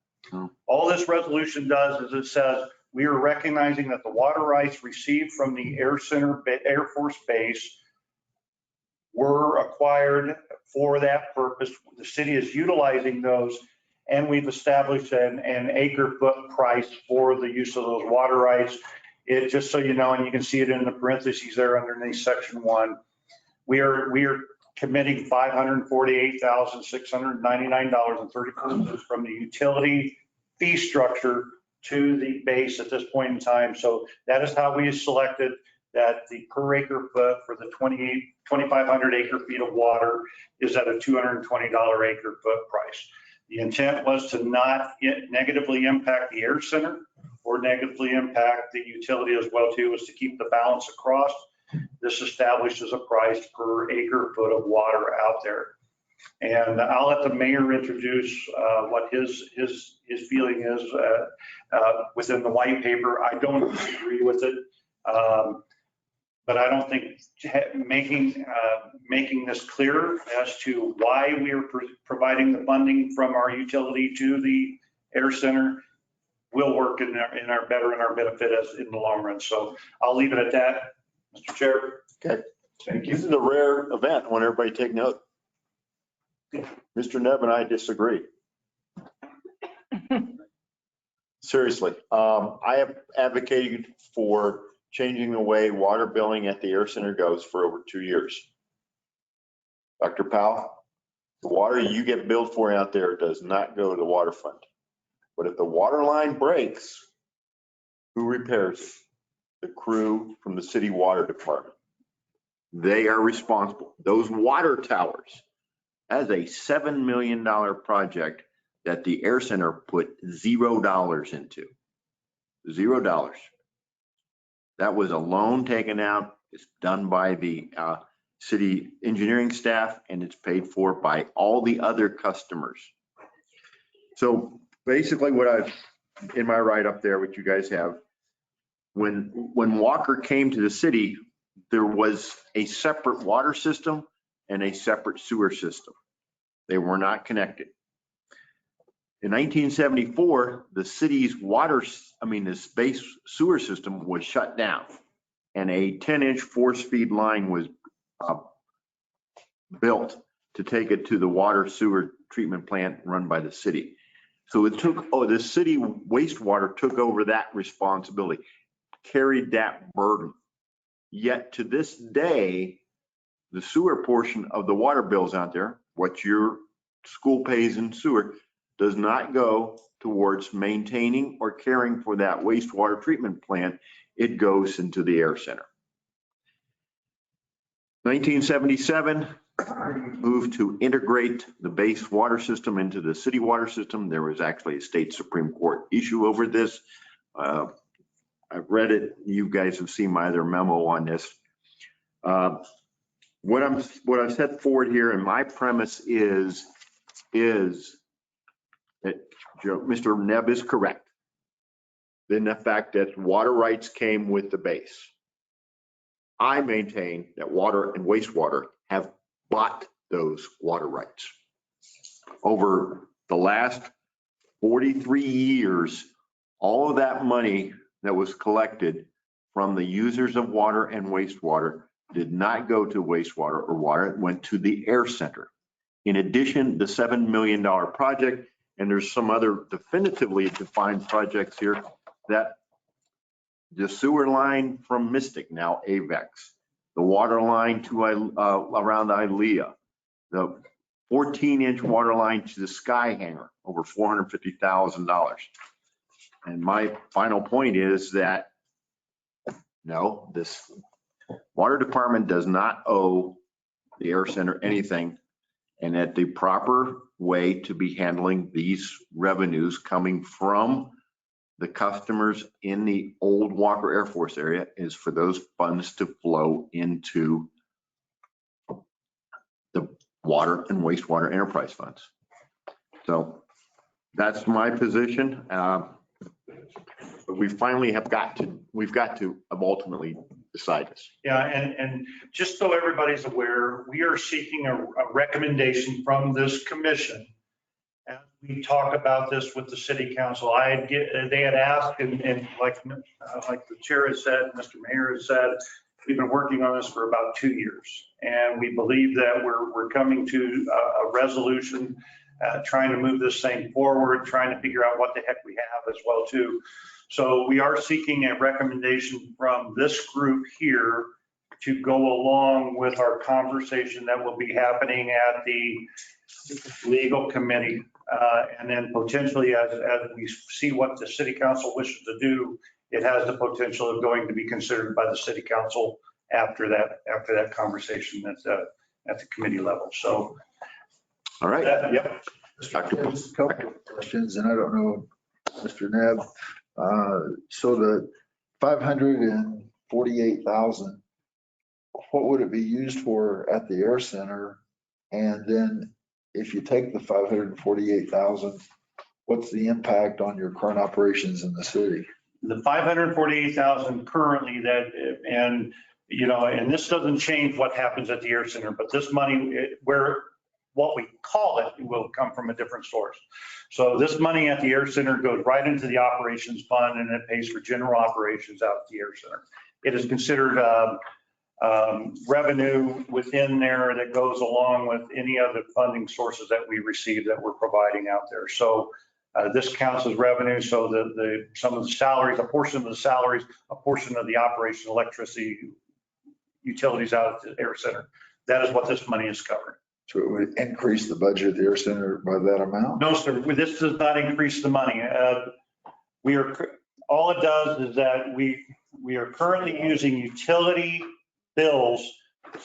All this resolution does is it says we are recognizing that the water rights received from the Air Center Air Force Base were acquired for that purpose. The city is utilizing those, and we've established an acre foot price for the use of those water rights. It, just so you know, and you can see it in the parentheses there underneath section 1, we are committing $548,699.34 from the utility fee structure to the base at this point in time. So that is how we selected that the per acre foot for the 2,500 acre feet of water is at a $220 acre foot price. The intent was to not negatively impact the air center or negatively impact the utility as well too, was to keep the balance across. This establishes a price per acre foot of water out there. And I'll let the mayor introduce what his feeling is within the white paper. I don't disagree with it, but I don't think making this clear as to why we are providing the funding from our utility to the air center will work in our benefit as in the long run. So I'll leave it at that, Mr. Chair. Okay. Thank you. This is a rare event. I want everybody to take note. Mr. Nebb and I disagree. Seriously, I have advocated for changing the way water billing at the air center goes for over 2 years. Dr. Powell, the water you get billed for out there does not go to the water fund. But if the water line breaks, who repairs it? The crew from the city water department. They are responsible. Those water towers, as a $7 million project that the air center put $0 into. $0. That was a loan taken out. It's done by the city engineering staff, and it's paid for by all the other customers. So basically what I've, in my write-up there, what you guys have, when Walker came to the city, there was a separate water system and a separate sewer system. They were not connected. In 1974, the city's this base sewer system was shut down, and a 10-inch force-feed line was built to take it to the water sewer treatment plant run by the city. So it took, the city wastewater took over that responsibility, carried that burden. Yet to this day, the sewer portion of the water bills out there, what your school pays in sewer, does not go towards maintaining or caring for that wastewater treatment plant. It goes into the air center. 1977, moved to integrate the base water system into the city water system. There was actually a state Supreme Court issue over this. I've read it. You guys have seen my other memo on this. What I've set forward here, and my premise is that Mr. Nebb is correct. Then the fact that water rights came with the base. I maintain that water and wastewater have bought those water rights. Over the last 43 years, all of that money that was collected from the users of water and wastewater did not go to wastewater or water. It went to the air center. In addition, the $7 million project, and there's some other definitively defined projects here, that the sewer line from Mystic, now AVEX, the water line to around ILEA, the 14-inch water line to the Sky Hangar, over $450,000. And my final point is that, no, this water department does not owe the air center anything, and that the proper way to be handling these revenues coming from the customers in the old Walker Air Force area is for those funds to flow into the water and wastewater enterprise funds. So that's my position. But we finally we've got to ultimately decide this. Yeah, and just so everybody's aware, we are seeking a recommendation from this commission. As we talk about this with the city council, they had asked, and like the chair has said, Mr. Mayor has said, we've been working on this for about 2 years. And we believe that we're coming to a resolution, trying to move this thing forward, trying to figure out what the heck we have as well too. So we are seeking a recommendation from this group here to go along with our conversation that will be happening at the legal committee. And then potentially as we see what the city council wishes to do, it has the potential of going to be considered by the city council after that conversation at the committee level. So. All right. Yep. Just a couple of questions, and I don't know, Mr. Nebb. So the 548,000, what would it be used for at the air center? And then if you take the 548,000, what's the impact on your current operations in the city? The 548,000 currently and this doesn't change what happens at the air center, but this money, what we call it will come from a different source. So this money at the air center goes right into the operations fund, and it pays for general operations out at the air center. It is considered revenue within there that goes along with any other funding sources that we receive that we're providing out there. So this counts as revenue. So some of the salaries, a portion of the salaries, a portion of the operation, electricity, utilities out at the air center. That is what this money is covering. So it would increase the budget of the air center by that amount? No, sir. This does not increase the money. All it does is that we are currently using utility bills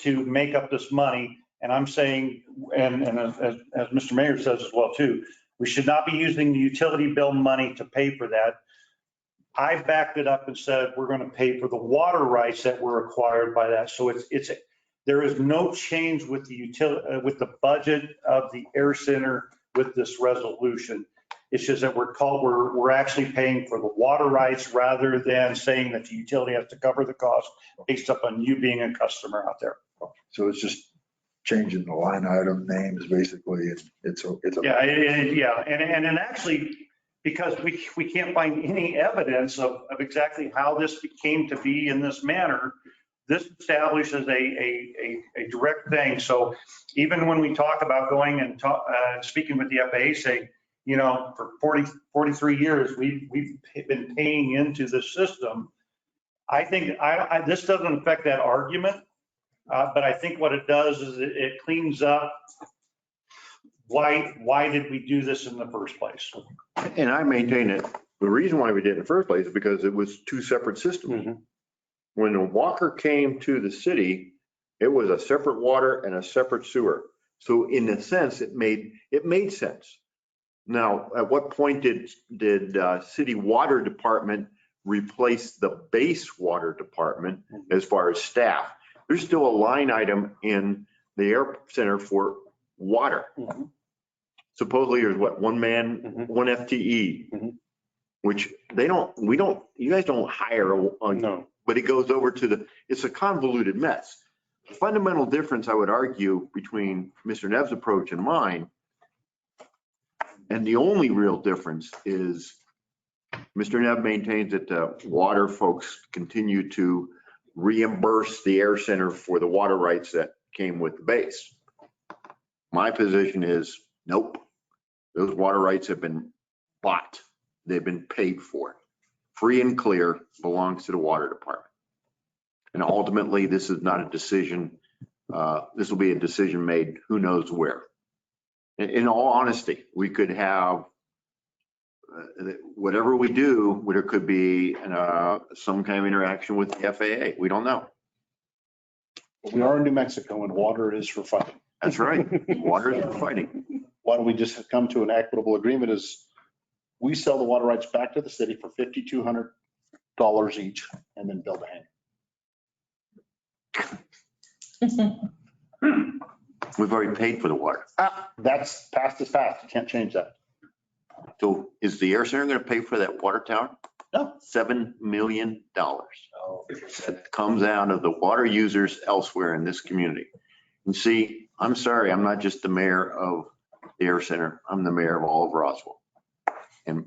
to make up this money. And I'm saying, and as Mr. Mayor says as well too, we should not be using the utility bill money to pay for that. I backed it up and said we're going to pay for the water rights that were acquired by that. So There is no change with with the budget of the air center with this resolution. It's just that we're actually paying for the water rights rather than saying that the utility has to cover the cost based upon you being a customer out there. So it's just changing the line item names, basically. It's a. Yeah, and actually, because we can't find any evidence of exactly how this came to be in this manner, this establishes a direct thing. So even when we talk about going and speaking with the FAA, saying, you know, for 43 years, we've been paying into the system. I think this doesn't affect that argument, but I think what it does is it cleans up why did we do this in the first place? And I maintain it. The reason why we did it in the first place is because it was two separate systems. Mhm. When Walker came to the city, it was a separate water and a separate sewer. So in a sense, it made sense. Now, at what point did city water department replace the base water department as far as staff? There's still a line item in the air center for water. Mhm. Supposedly there's what, one man, Mhm. one FTE, Mhm. which you guys don't hire, No. but it goes over to it's a convoluted mess. The fundamental difference, I would argue, between Mr. Nev's approach and mine, and the only real difference is Mr. Nev maintains that the water folks continue to reimburse the air center for the water rights that came with the base. My position is, nope. Those water rights have been bought. They've been paid for. Free and clear, belongs to the water department. And ultimately, this is not a decision. This will be a decision made who knows where. In all honesty, we could have whatever we do, there could be some kind of interaction with the FAA. We don't know. We are in New Mexico and water is for fighting. That's right. Water is for fighting. Why don't we just come to an equitable agreement is we sell the water rights back to the city for $5,200 each and then build a hangar. We've already paid for the water. That's past is past. You can't change that. So is the air center going to pay for that water tower? No. $7 million. That comes out of the water users elsewhere in this community. And see, I'm sorry, I'm not just the mayor of the air center. I'm the mayor of all of Roswell. And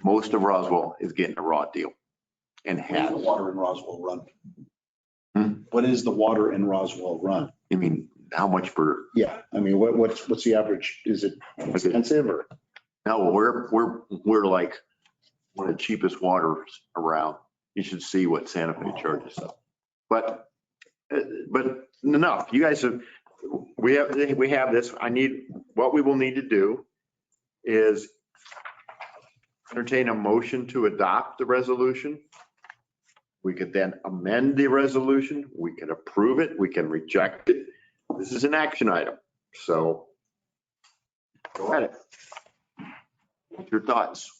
most of Roswell is getting a raw deal and What does has. the water in Roswell run? Hmm? What is the water in Roswell run? I mean, how much per? Yeah, I mean, what's the average? Is it expensive or? No, we're like one of the cheapest waters around. You should see what Santa Fe charges us. But enough. You guys have, we have this. What we will need to do is entertain a motion to adopt the resolution. We could then amend the resolution. We can approve it. We can reject it. This is an action item. So go at it. What's your thoughts?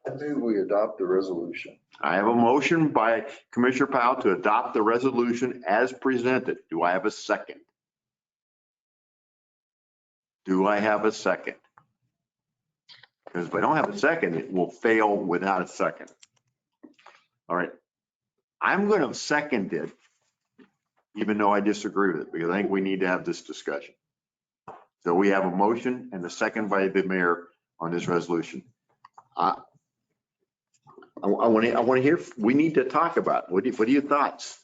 I move we adopt the resolution. I have a motion by Commissioner Powell to adopt the resolution as presented. Do I have a second? Do I have a second? Because if I don't have a second, it will fail without a second. All right. I'm going to second it, even though I disagree with it, because I think we need to have this discussion. So we have a motion and a second by the mayor on this resolution. I want to hear, we need to talk about it. What are your thoughts?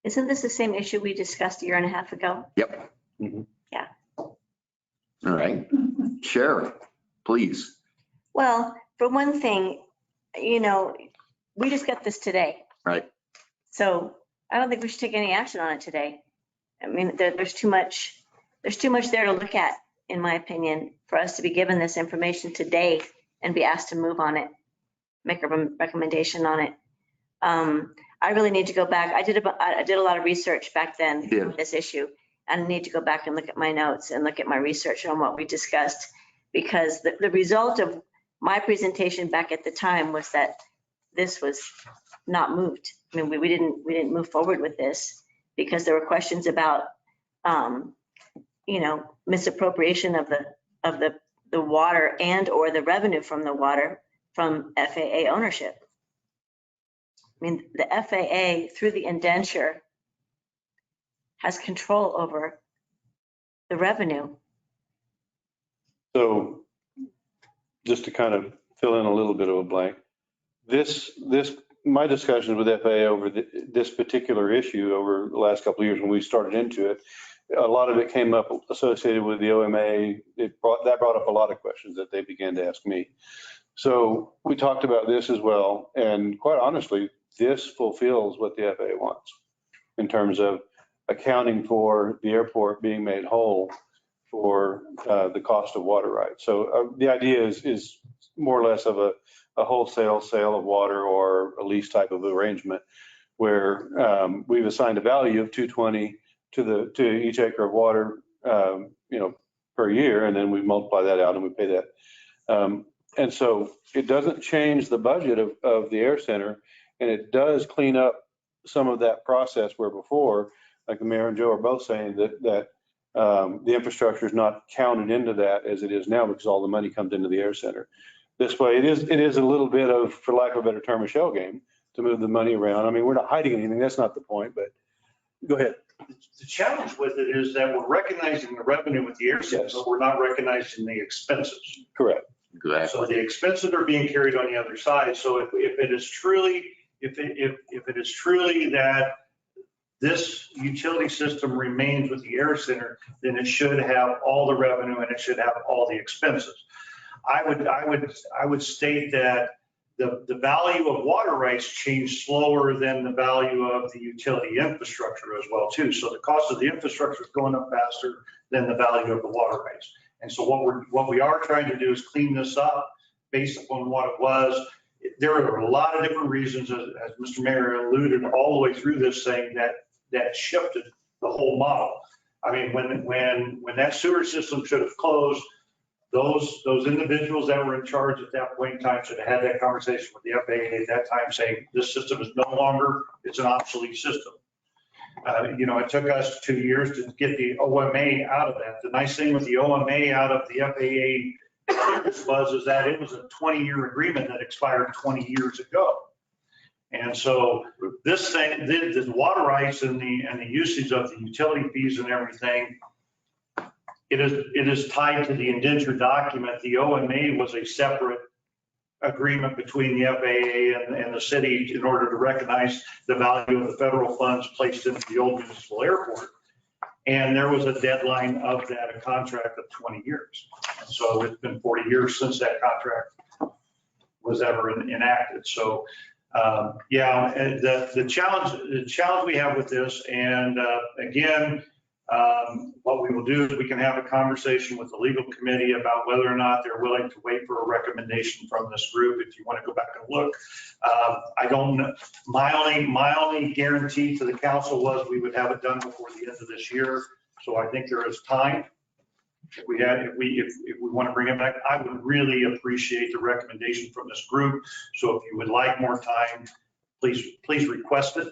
Isn't this the same issue we discussed a year and a half ago? Yep. Mhm. Yeah. All right. Sheriff, please. Well, for one thing, we just got this today. Right. So I don't think we should take any action on it today. I mean, there's too much there to look at, in my opinion, for us to be given this information today and be asked to move on it, make a recommendation on it. I really need to go back. I did a lot of research back then on this issue, and I need to go back and look at my notes and look at my research on what we discussed, because the result of my presentation back at the time was that this was not moved. I mean, we didn't move forward with this because there were questions about, misappropriation of the water and or the revenue from the water from FAA ownership. I mean, the FAA through the indenture has control over the revenue. So just to kind of fill in a little bit of a blank, my discussions with FAA over this particular issue over the last couple of years when we started into it, a lot of it came up associated with the OMA. That brought up a lot of questions that they began to ask me. So we talked about this as well. And quite honestly, this fulfills what the FAA wants in terms of accounting for the airport being made whole for the cost of water rights. So the idea is more or less of a wholesale sale of water or a lease type of arrangement where we've assigned a value of $220 to each acre of water, per year, and then we multiply that out and we pay that. And so it doesn't change the budget of the air center, and it does clean up some of that process where before, like the mayor and Joe are both saying that the infrastructure is not counted into that as it is now because all the money comes into the air center. This way, it is a little bit of, for lack of a better term, a shell game to move the money around. I mean, we're not hiding anything. That's not the point, but go ahead. The challenge with it is that we're recognizing the revenue with the air center, but we're not recognizing the expenses. Correct. So the expenses are being carried on the other side. So if it is truly that this utility system remains with the air center, then it should have all the revenue and it should have all the expenses. I would state that the value of water rights changed slower than the value of the utility infrastructure as well too. So the cost of the infrastructure is going up faster than the value of the water rights. And so what we are trying to do is clean this up based upon what it was. There are a lot of different reasons, as Mr. Mayor alluded all the way through this, saying that shifted the whole model. I mean, when that sewer system should have closed, those individuals that were in charge at that point in time should have had that conversation with the FAA at that time saying, this system is no longer, it's an obsolete system. It took us 2 years to get the OMA out of that. The nice thing with the OMA out of the FAA is that it was a 20-year agreement that expired 20 years ago. And so this thing, the water rights and the usage of the utility fees and everything, it is tied to the indenture document. The OMA was a separate agreement between the FAA and the city in order to recognize the value of the federal funds placed into the old municipal airport. And there was a deadline of that, a contract of 20 years. And so it's been 40 years since that contract was ever enacted. So the challenge we have with this, and again, what we will do is we can have a conversation with the legal committee about whether or not they're willing to wait for a recommendation from this group. If you want to go back and look, I don't know. My only guarantee to the council was we would have it done before the end of this year. So I think there is time. If we want to bring it back, I would really appreciate the recommendation from this group. So if you would like more time, please request it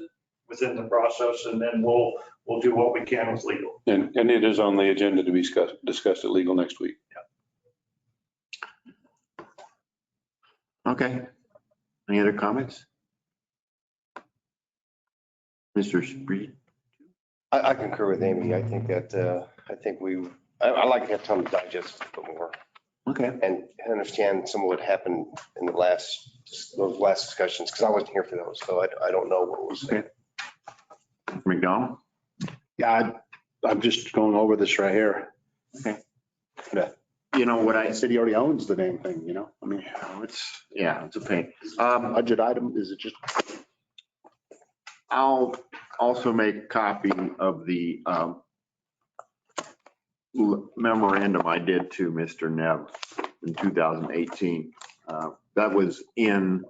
within the process, and then we'll do what we can with legal. And it is on the agenda to be discussed at legal next week. Yeah. Okay. Any other comments? Mr. Spreed? I concur with Amy. I think that, I like to have time to digest a bit more. Okay. And understand some of what happened in those last discussions, because I wasn't here for those, so I don't know what was said. McDonald? Yeah, I'm just going over this right here. Okay. You know what I, The city already owns the damn thing, I mean, it's a pain. budget item, is it just? I'll also make a copy of the memorandum I did to Mr. Nev in 2018. That was in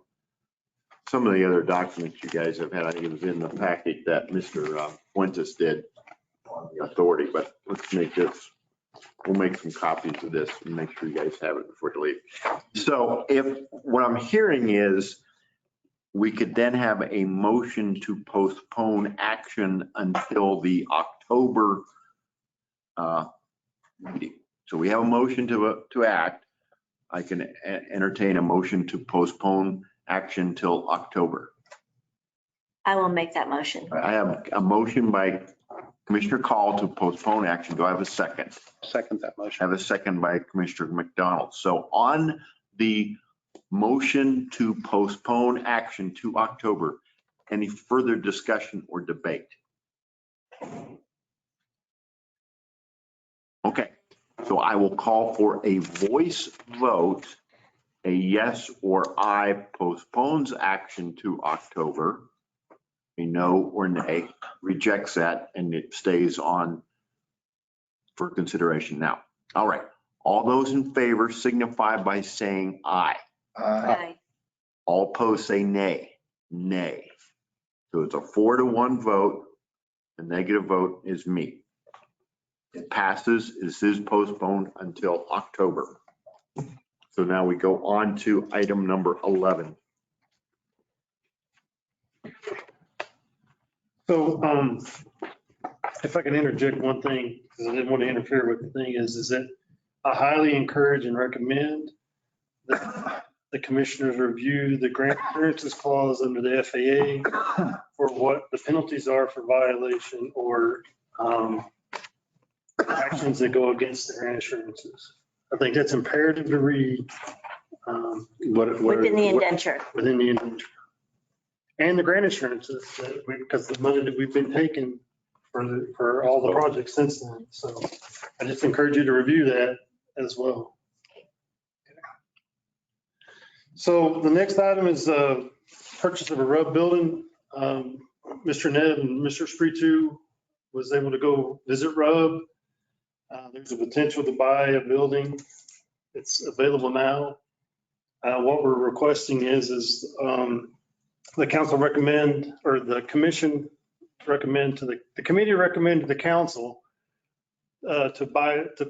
some of the other documents you guys have had. I think it was in the packet that Mr. Fuentes did on the authority, but let's make this, we'll make some copies of this and make sure you guys have it before you leave. So what I'm hearing is we could then have a motion to postpone action until the October meeting. So we have a motion to act. I can entertain a motion to postpone action till October. I will make that motion. I have a motion by Commissioner Call to postpone action. Do I have a second? Second that motion. I have a second by Commissioner McDonald. So on the motion to postpone action to October, any further discussion or debate? Okay, so I will call for a voice vote. A yes or aye postpones action to October. A no or nay rejects that, and it stays on for consideration now. All right, all those in favor signify by saying aye. Aye. All opposed say nay. Nay. So it's a 4-1 vote. The negative vote is me. It passes. This is postponed until October. So now we go on to item number 11. So, if I can interject one thing, because I didn't want to interfere with the thing, is that I highly encourage and recommend that the commissioners review the grant clearances clause under the FAA for what the penalties are for violation or actions that go against the grant assurances. I think that's imperative to read. Within the indenture. Within the indenture. And the grant assurances, because the money that we've been taking for all the projects since then. So I just encourage you to review that as well. So the next item is purchase of a RUB building. Mr. Ned and Mr. Spritu was able to go visit RUB. There's a potential to buy a building. It's available now. What we're requesting is the council recommend, or the commission recommend to the committee recommend to the council to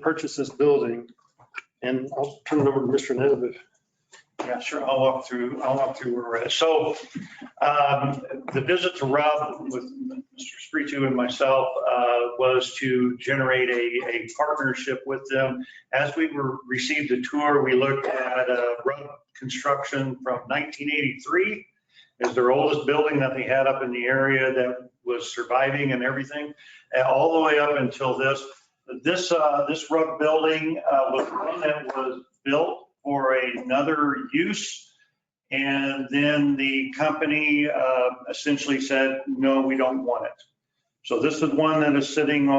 purchase this building. And I'll turn it over to Mr. Ned. Yeah, sure. I'll walk through where we're at. So the visit to RUB with Mr. Spritu and myself was to generate a partnership with them. As we received the tour, we looked at RUB construction from 1983. Is their oldest building that they had up in the area that was surviving and everything, all the way up until this. This RUB building was one that was built for another use. And then the company essentially said, no, we don't want it. So this is one that is sitting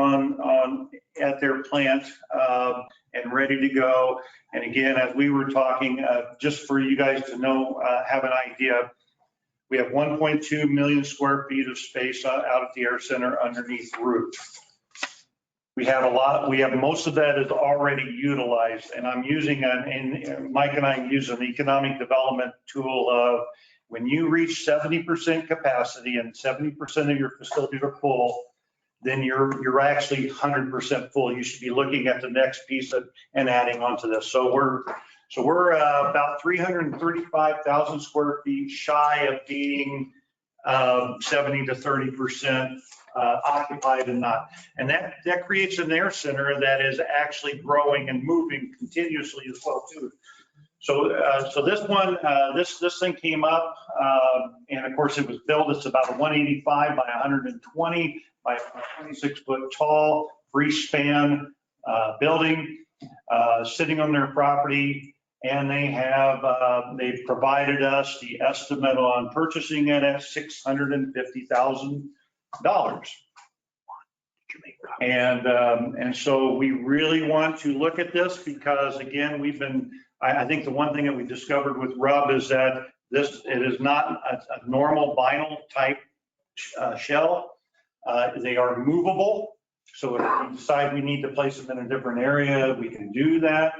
at their plant and ready to go. And again, as we were talking, just for you guys to know, have an idea, we have 1.2 million square feet of space out at the Air Center underneath the roof. We have most of that is already utilized, and I'm using and Mike and I use an economic development tool of when you reach 70% capacity and 70% of your facilities are full, then you're actually 100% full. You should be looking at the next piece and adding on to this. So we're about 335,000 square feet shy of being 70 to 30% occupied and not. And that creates an air center that is actually growing and moving continuously as well too. So this one, this thing came up, and of course it was built. It's about a 185 by 120 by 26 foot tall, free span building sitting on their property. And they've provided us the estimate on purchasing it at $650,000. And so we really want to look at this because again, I think the one thing that we discovered with RUB is that it is not a normal vinyl type shell. They are movable. So if we decide we need to place them in a different area, we can do that.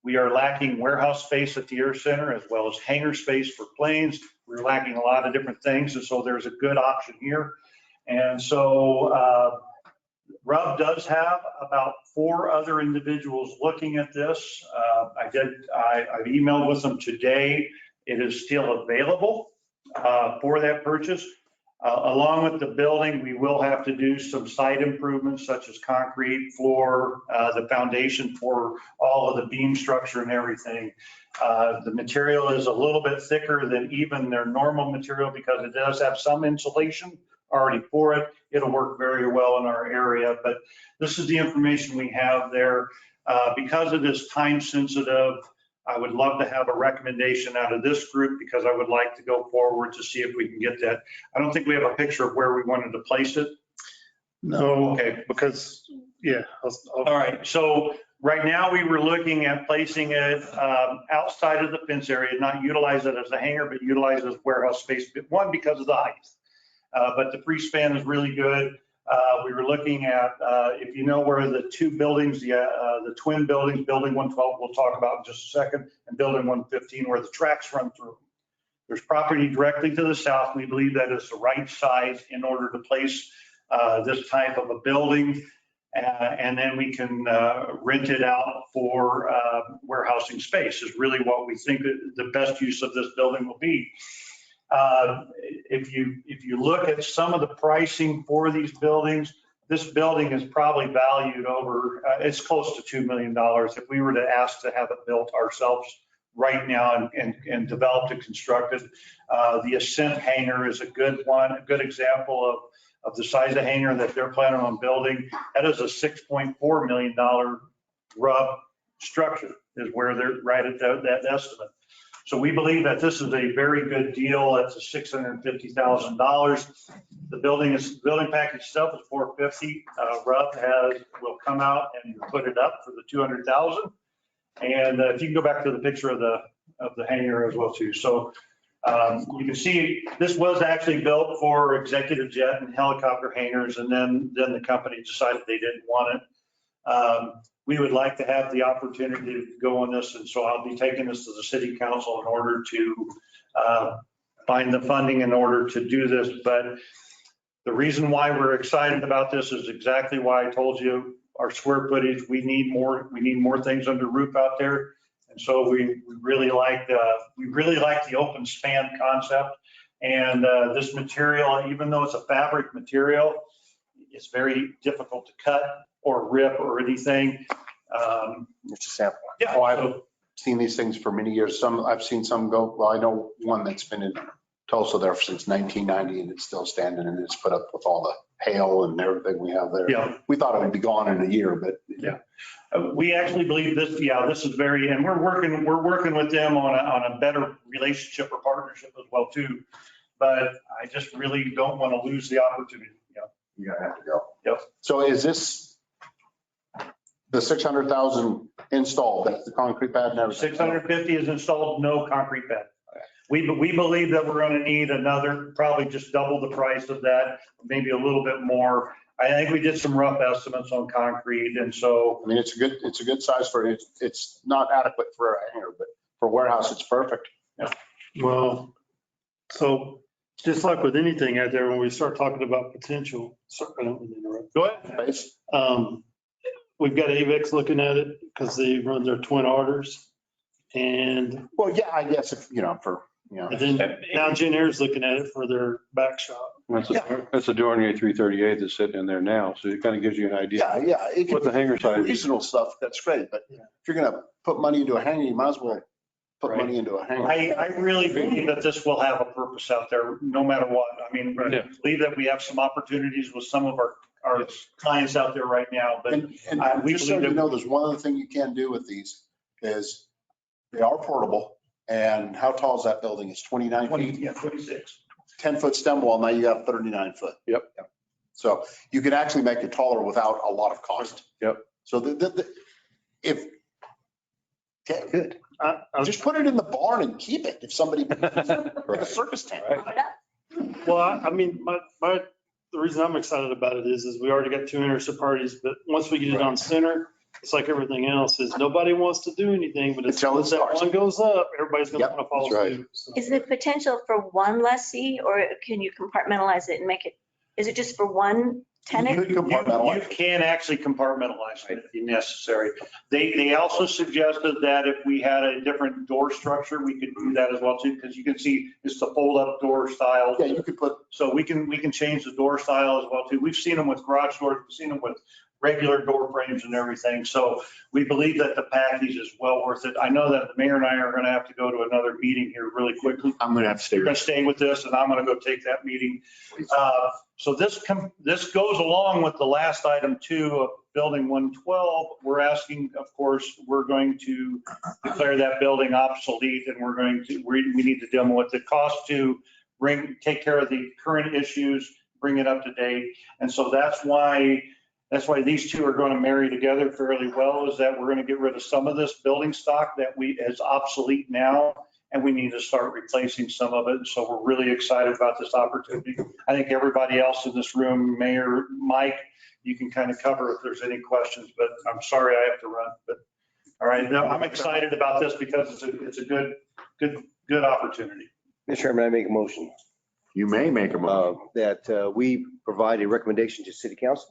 We are lacking warehouse space at the Air Center as well as hangar space for planes. We're lacking a lot of different things. And so there's a good option here. And so RUB does have about 4 other individuals looking at this. I've emailed with them today It is still available for that purchase. Along with the building, we will have to do some site improvements such as concrete floor, the foundation for all of the beam structure and everything. The material is a little bit thicker than even their normal material because it does have some insulation already for it. It'll work very well in our area, but this is the information we have there. Because it is time sensitive, I would love to have a recommendation out of this group because I would like to go forward to see if we can get that. I don't think we have a picture of where we wanted to place it. No, Okay. because, yeah. All right, so right now we were looking at placing it outside of the fence area, not utilize it as a hangar, but utilize it as warehouse space. One, because of the height, but the free span is really good. We were looking at, if you know where the two buildings, the twin buildings, building 112, we'll talk about in just a second, and building 115, where the tracks run through. There's property directly to the south. We believe that is the right size in order to place this type of a building. And then we can rent it out for warehousing space is really what we think the best use of this building will be. If you look at some of the pricing for these buildings, this building is probably valued over, it's close to $2 million. If we were to ask to have it built ourselves right now and developed and constructed, the Ascent hangar is a good one, a good example of the size of hangar that they're planning on building. That is a $6.4 million RUB structure is where they're right at that estimate. So we believe that this is a very good deal. It's a $650,000. The building package itself is $450,000. RUB will come out and put it up for the $200,000. And if you can go back to the picture of the hangar as well too. So you can see this was actually built for executive jet and helicopter hangars, and then the company decided they didn't want it. We would like to have the opportunity to go on this, and so I'll be taking this to the city council in order to find the funding in order to do this. But the reason why we're excited about this is exactly why I told you our square footage. We need more things under roof out there, and so we really like the open span concept. And this material, even though it's a fabric material, it's very difficult to cut or rip or anything. It's a sample. Yeah. Oh, I've seen these things for many years. I've seen some go, well, I know one that's been in Tulsa there since 1990 and it's still standing and it's put up with all the hail and everything we have there. Yeah. We thought it would be gone in a year, but. Yeah. We actually believe this, this is very, and we're working with them on a better relationship or partnership as well too. But I just really don't want to lose the opportunity. You're gonna have to go. Yep. So is this the 600,000 installed? That's the concrete pad and everything? 650 is installed, no concrete pad. We believe that we're going to need another, probably just double the price of that, maybe a little bit more. I think we did some rough estimates on concrete, and so. I mean, it's a good size for it. It's not adequate for a hangar, but for warehouse, it's perfect. Yeah. Well, so just like with anything out there, when we start talking about potential, sorry, I don't mean to interrupt. Go ahead, Pace. We've got AVEX looking at it because they run their twin orders. And Well, yeah, I guess if, and then now Jen Air's looking at it for their back shop. That's a Dornier 338 that's sitting in there now. So it kind of gives you an idea. Yeah. It What could the hangar size is. reasonable stuff, that's great, but if you're gonna put money into a hangar, you might as well put Right. money into a hangar. I really believe that this will have a purpose out there, no matter what. I mean, I believe that we have some opportunities with some of our clients out there right now, but And we just so believe you that- know, there's one other thing you can do with these is they are portable. And how tall is that building? It's 29 feet, 26. 10-foot stem wall. Now you got 39 foot. Yep. So you can actually make it taller without a lot of cost. Yep. So good. I Just put it in the barn and keep it if somebody, like a circus tent. Well, I mean, the reason I'm excited about it is we already got two interested parties, but once we get it on center, it's like everything else is nobody wants to do anything, but Until it once that starts. one goes up, everybody's going to Yep, want to follow that's right. suit. So. Is the potential for one lessee, or can you compartmentalize it and make it, is it just for one tenant? You can actually compartmentalize it if necessary. They also suggested that if we had a different door structure, we could do that as well too, because you can see it's the fold-up door style. Yeah, you could put, So we can change the door style as well too. We've seen them with garage doors, we've seen them with regular door frames and everything. So we believe that the package is well worth it. I know that the mayor and I are going to have to go to another meeting here really quickly. I'm going to have to stay. You're going to stay with this and I'm going to go take that meeting. So this goes along with the last item too of building 112. We're asking, of course, we're going to declare that building obsolete and we need to demo it. The cost to take care of the current issues, bring it up to date. And so that's why these two are going to marry together fairly well, is that we're going to get rid of some of this building stock that is obsolete now, and we need to start replacing some of it. So we're really excited about this opportunity. I think everybody else in this room, Mayor, Mike, you can kind of cover if there's any questions, but I'm sorry I have to run. But all right, no, I'm excited about this because it's a good opportunity. Mr. Chairman, I make a motion You may make a motion. that we provide a recommendation to City Council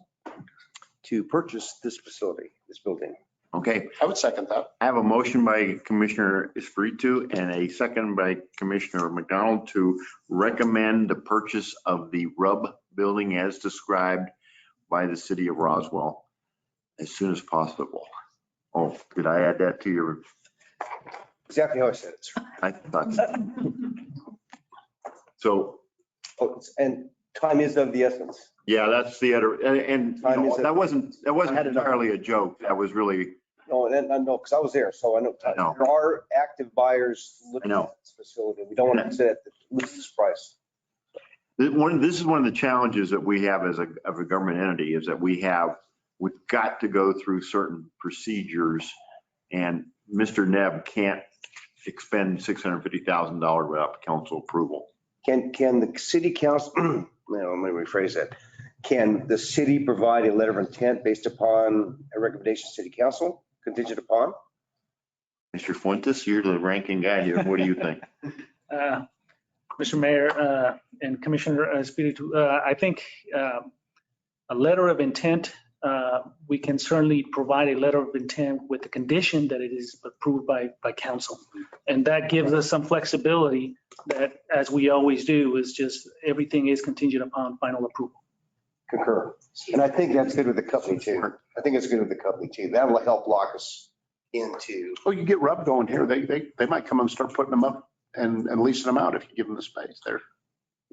to purchase this facility, this building. Okay, I would second that. I have a motion by Commissioner Espiritu and a second by Commissioner McDonald to recommend the purchase of the RUB building as described by the city of Roswell as soon as possible. Oh, did I add that to your? Exactly how I said it. I thought so. So, Oh, and time is of the essence. yeah, that's the other, and you know, that wasn't I had enough. entirely a joke. That was really, No, and I know, because I was there, so I know. I know. There are active buyers looking I know. at this facility. We don't want to sit at the lowest price. this is one of the challenges that we have as a government entity is that we've got to go through certain procedures, and Mr. Nebb can't expend $650,000 without council approval. Can the city council, no, let me rephrase that. Can the city provide a letter of intent based upon a recommendation to city council contingent upon? Mr. Fuentes, you're the ranking guy here. What do you think? Mr. Mayor and Commissioner Espiritu, I think a letter of intent, we can certainly provide a letter of intent with the condition that it is approved by council. And that gives us some flexibility that, as we always do, is just everything is contingent upon final approval. Concur. And I think that's good with the company too. I think it's good with the company too. That will help lock us into. Oh, you get RUB going here. They might come and start putting them up and leasing them out if you give them the space there.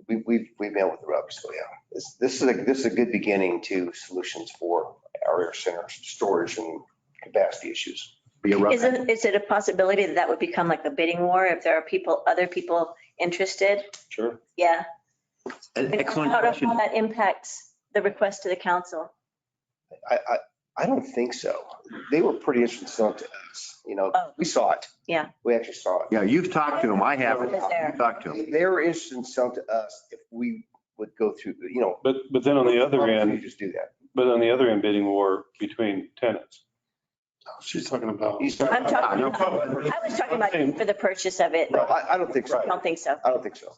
We've met with the RUB, so yeah. This is a good beginning to solutions for our air center storage and capacity issues. Is it a possibility that would become like a bidding war if there are other people interested? Sure. Yeah. Excellent How question. that impacts the request to the council? I don't think so. They were pretty interested to us. You know, we saw it. Yeah. We actually saw it. Yeah, you've talked to them. I haven't. Was there? You've talked to them. They were interested in selling to us if we would go through, you know. But then on the other you end, just do that. but on the other end, bidding war between tenants. She's talking about. He's talking I'm talking, no. I was talking about for the purchase of it. No, I don't think so. I don't think so. I don't think so.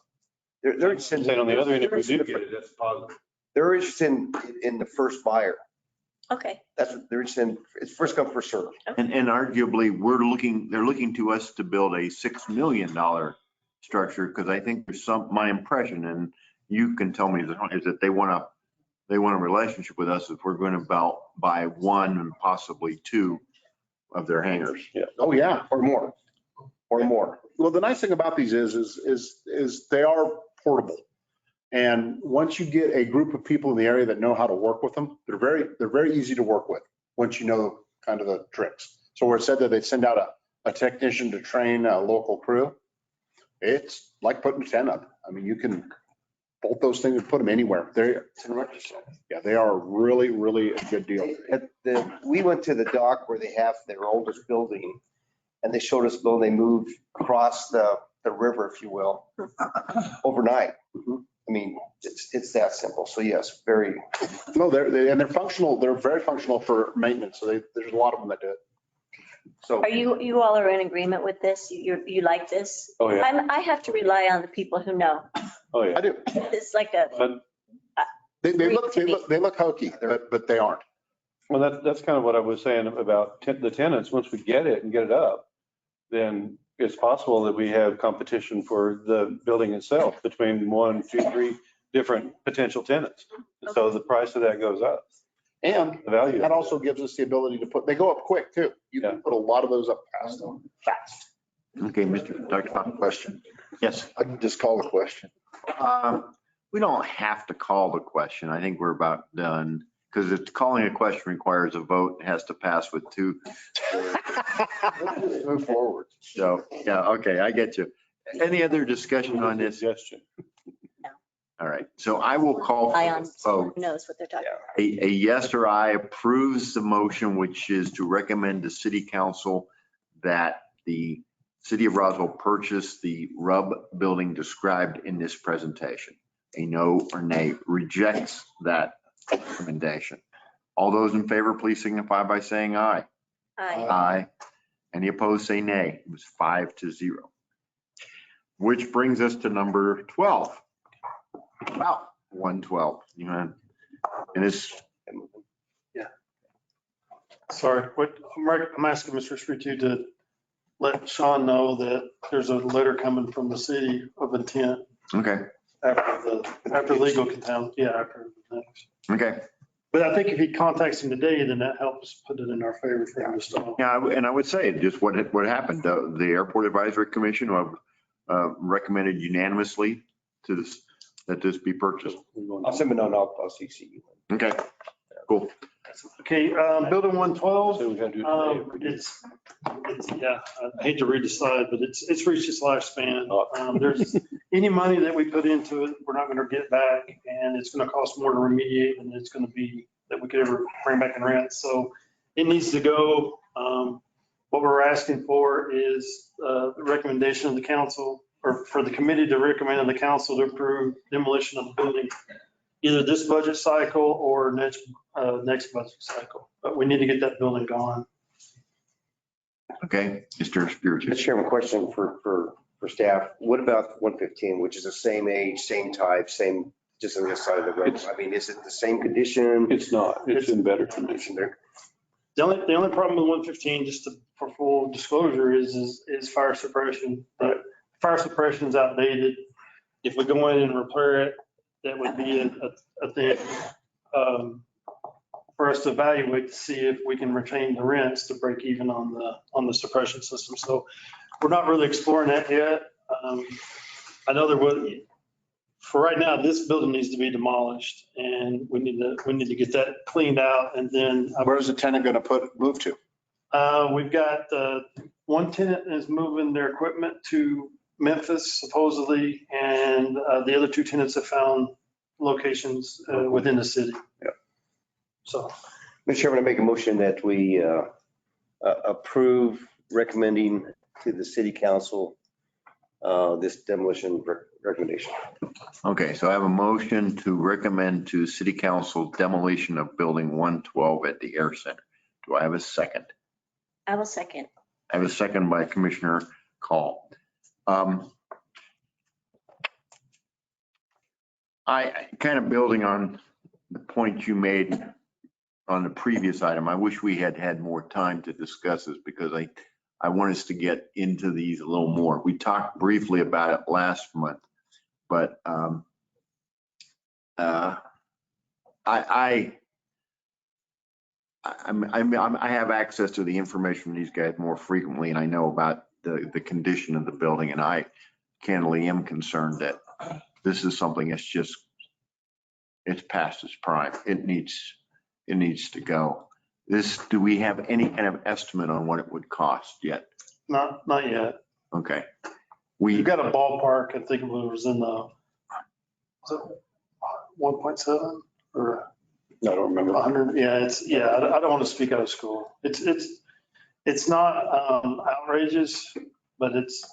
They're interested. Saying on the other end, if we do get it, that's positive. They're interested in the first buyer. Okay. That's what they're interested in. It's first come, first served. And arguably, they're looking to us to build a $6 million structure, because I think there's my impression, and you can tell me, is that they want a relationship with us if we're going to buy one and possibly two of their hangars. Yeah. Oh, yeah. Or more. Or more. Well, the nice thing about these is they are portable. And once you get a group of people in the area that know how to work with them, they're very easy to work with once you know kind of the tricks. So where it said that they send out a technician to train a local crew, it's like putting a tent up. I mean, you can bolt those things and put them anywhere. They are really, really a good deal. We went to the dock where they have their oldest building, and they showed us building. They moved across the river, if you will, overnight. I mean, it's that simple. So yes, very. No, they're functional. They're very functional for maintenance. So there's a lot of them that do it. So Are you all are in agreement with this? You like this? Oh, yeah. I have to rely on the people who know. Oh, yeah. I do. It's like But They look hokey, but they aren't. Well, that's kind of what I was saying about the tenants. Once we get it and get it up, then it's possible that we have competition for the building itself between 1, 2, 3 different potential tenants. And so the price of that goes up. And The value. that also gives us the ability to they go up quick too. You can put a lot of those up fast. Okay, Dr. Pop. Question. Yes. I can just call the question. We don't have to call the question. I think we're about done because it's calling a question requires a vote. It has to pass with 2. Let's move forward. So, yeah, okay, I get you. Any other discussion on this? Suggestion. All right, so I will call for Ion a vote. knows what they're talking about. A yes or aye approves the motion, which is to recommend to city council that the city of Roswell purchase the RUB building described in this presentation. A no or nay rejects that recommendation. All those in favor, please signify by saying aye. Aye. Any opposed, say nay. It was 5-0. Which brings us to number 12. Wow, 112. And it's, Sorry, I'm asking Mr. Streetu to let Sean know that there's a letter coming from the city of intent okay, after legal contempt. Yeah, after the next. okay. But I think if he contacts him today, then that helps put it in our favor for him to start. Yeah, and I would say just what happened. The Airport Advisory Commission recommended unanimously to this, that this be purchased. I'll send them a note, I'll CC you. Okay, cool. Okay, building 112. So we gotta do it today. It's, yeah, I hate to read the slide, but it's reached its lifespan. There's any money that we put into it, we're not going to get back, and it's going to cost more to remediate than it's going to be that we could ever bring back in rent. So it needs to go. What we're asking for is the recommendation of the council, or for the committee to recommend to the council to approve demolition of the building, either this budget cycle or next budget cycle. But we need to get that building gone. Okay, Mr. Spiritus. Mr. Chairman, question for staff. What about 115, which is the same age, same type, same, just on this side of the road? I mean, is it the same condition? It's not. It's in better condition. The only problem with 115, just for full disclosure, is fire suppression. But fire suppression is outdated. If we go in and repair it, that would be a thing for us to evaluate to see if we can retain the rents to break even on the suppression system. So we're not really exploring that yet. I know there was, for right now, this building needs to be demolished, and we need to get that cleaned out, and then. Where's the tenant going to move to? We've got one tenant is moving their equipment to Memphis supposedly, and the other 2 tenants have found locations within the city. Yeah. So. Mr. Chairman, I make a motion that we approve recommending to the city council this demolition recommendation. Okay, so I have a motion to recommend to city council demolition of building 112 at the Air Center. Do I have a second? I will second. I have a second by Commissioner Call. I kind of building on the point you made on the previous item. I wish we had had more time to discuss this because I want us to get into these a little more. We talked briefly about it last month, but I have access to the information from these guys more frequently, and I know about the condition of the building, and I candidly am concerned that this is something that's just, it's past its prime. It needs to go. Do we have any kind of estimate on what it would cost yet? Not yet. Okay. We've got a ballpark. I think it was in the 1.7 or. I don't remember. 100. Yeah, I don't want to speak out of school. It's not outrageous, but it's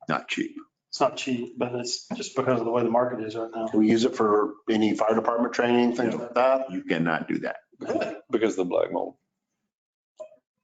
not cheap. It's not cheap, but it's just because of the way the market is right now. Do we use it for any fire department training, things like that? You cannot do that. Because of the black mold.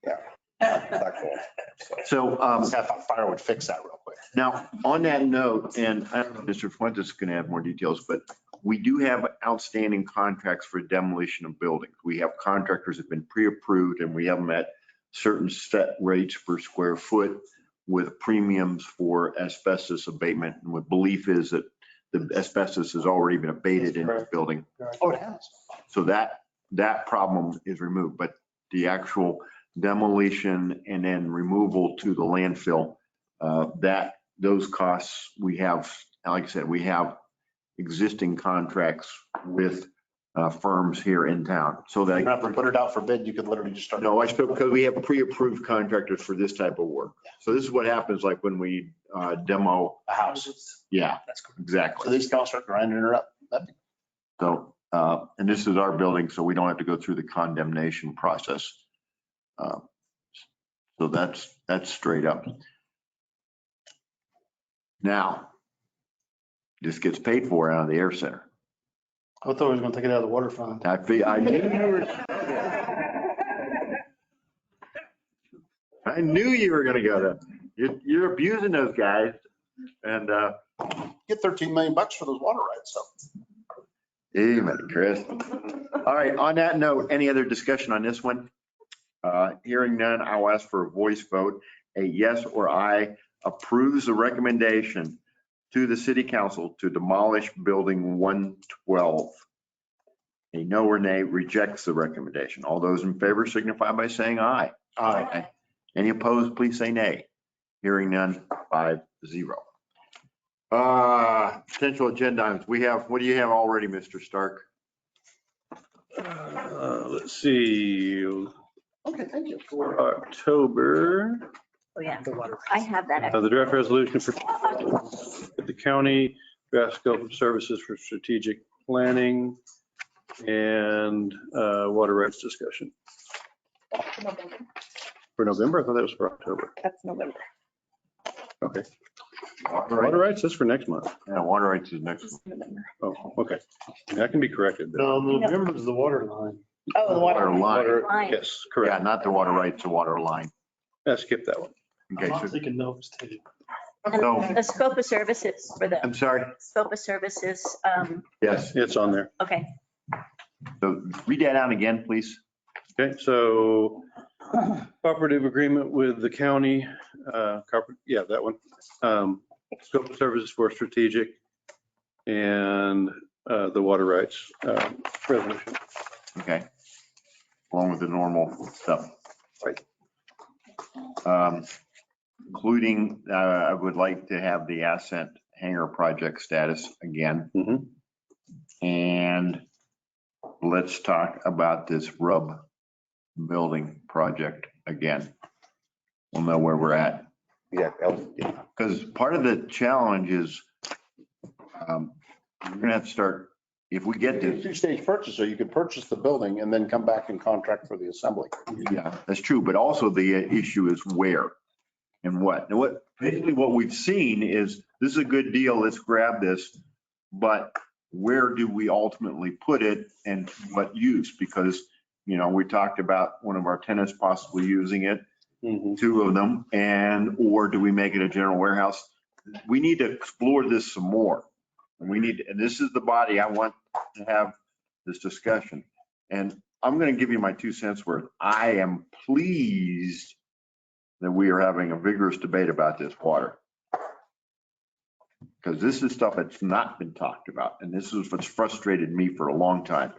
Yeah. So, If a fire would fix that real quick. now, on that note, and I don't know, Mr. Fuentes is going to have more details, but we do have outstanding contracts for demolition of buildings. We have contractors that have been pre-approved and we have them at certain set rates per square foot with premiums for asbestos abatement. And the belief is that the asbestos has already been abated in the building. Oh, it has. So that problem is removed, but the actual demolition and then removal to the landfill, those costs we have, like I said, we have existing contracts with firms here in town. So You that, don't have to put it out for bid. You could literally just start. no, I still, because we have pre-approved contractors for this type of work. So this is what happens like when we demo. A house. Yeah, That's correct. exactly. So these guys start grinding it up. So, and this is our building, so we don't have to go through the condemnation process. So that's straight up. Now, this gets paid for out of the air center. I thought we was gonna take it out of the waterfront. I knew you were gonna go there. You're abusing those guys and, Get 13 million bucks for those water rights, so. amen, Chris. All right, on that note, any other discussion on this one? Hearing none, I'll ask for a voice vote. A yes or I approves the recommendation to the city council to demolish building 112. A no or nay rejects the recommendation. All those in favor signify by saying aye. Aye. Any opposed, please say nay. Hearing none, 5-0. Potential agenda items. What do you have already, Mr. Stark? Let's see, Okay, thank you. for October, Oh, yeah. I have that. the draft resolution for the county, draft scope of services for strategic planning and water rights discussion. For November? I thought that was for October. That's November. Okay. Water rights, that's for next month. Yeah, water rights is next. November. Oh, okay. That can be corrected. then. No, November is the water line. Oh, the water. Line. Line. Yes, Yeah, correct. not the water rights, the water line. Skip that one. I'm Okay, not so, thinking no, it's taken. And the scope of services for the I'm sorry. scope of services, Yes. It's on there. okay. So read that out again, please. Okay, so cooperative agreement with the county, yeah, that one. Scope of services for strategic and the water rights resolution. Okay. Along with the normal stuff. Right. Including, I would like to have the ascent hangar project status again. Mhm. And let's talk about this RUB building project again. We'll know where we're at. Yeah, Because part of the challenge is we're gonna have to start, if we get this, Two-stage purchase, so you could purchase the building and then come back and contract for the assembly. yeah, that's true, but also the issue is where and what. And basically what we've seen is this is a good deal, let's grab this, but where do we ultimately put it and what use? Because, we talked about one of our tenants possibly using it, Mhm. 2 of them, or do we make it a general warehouse? We need to explore this some more. And this is the body I want to have this discussion. And I'm going to give you my 2 cents worth. I am pleased that we are having a vigorous debate about this water. Because this is stuff that's not been talked about. And this is what's frustrated me for a long time.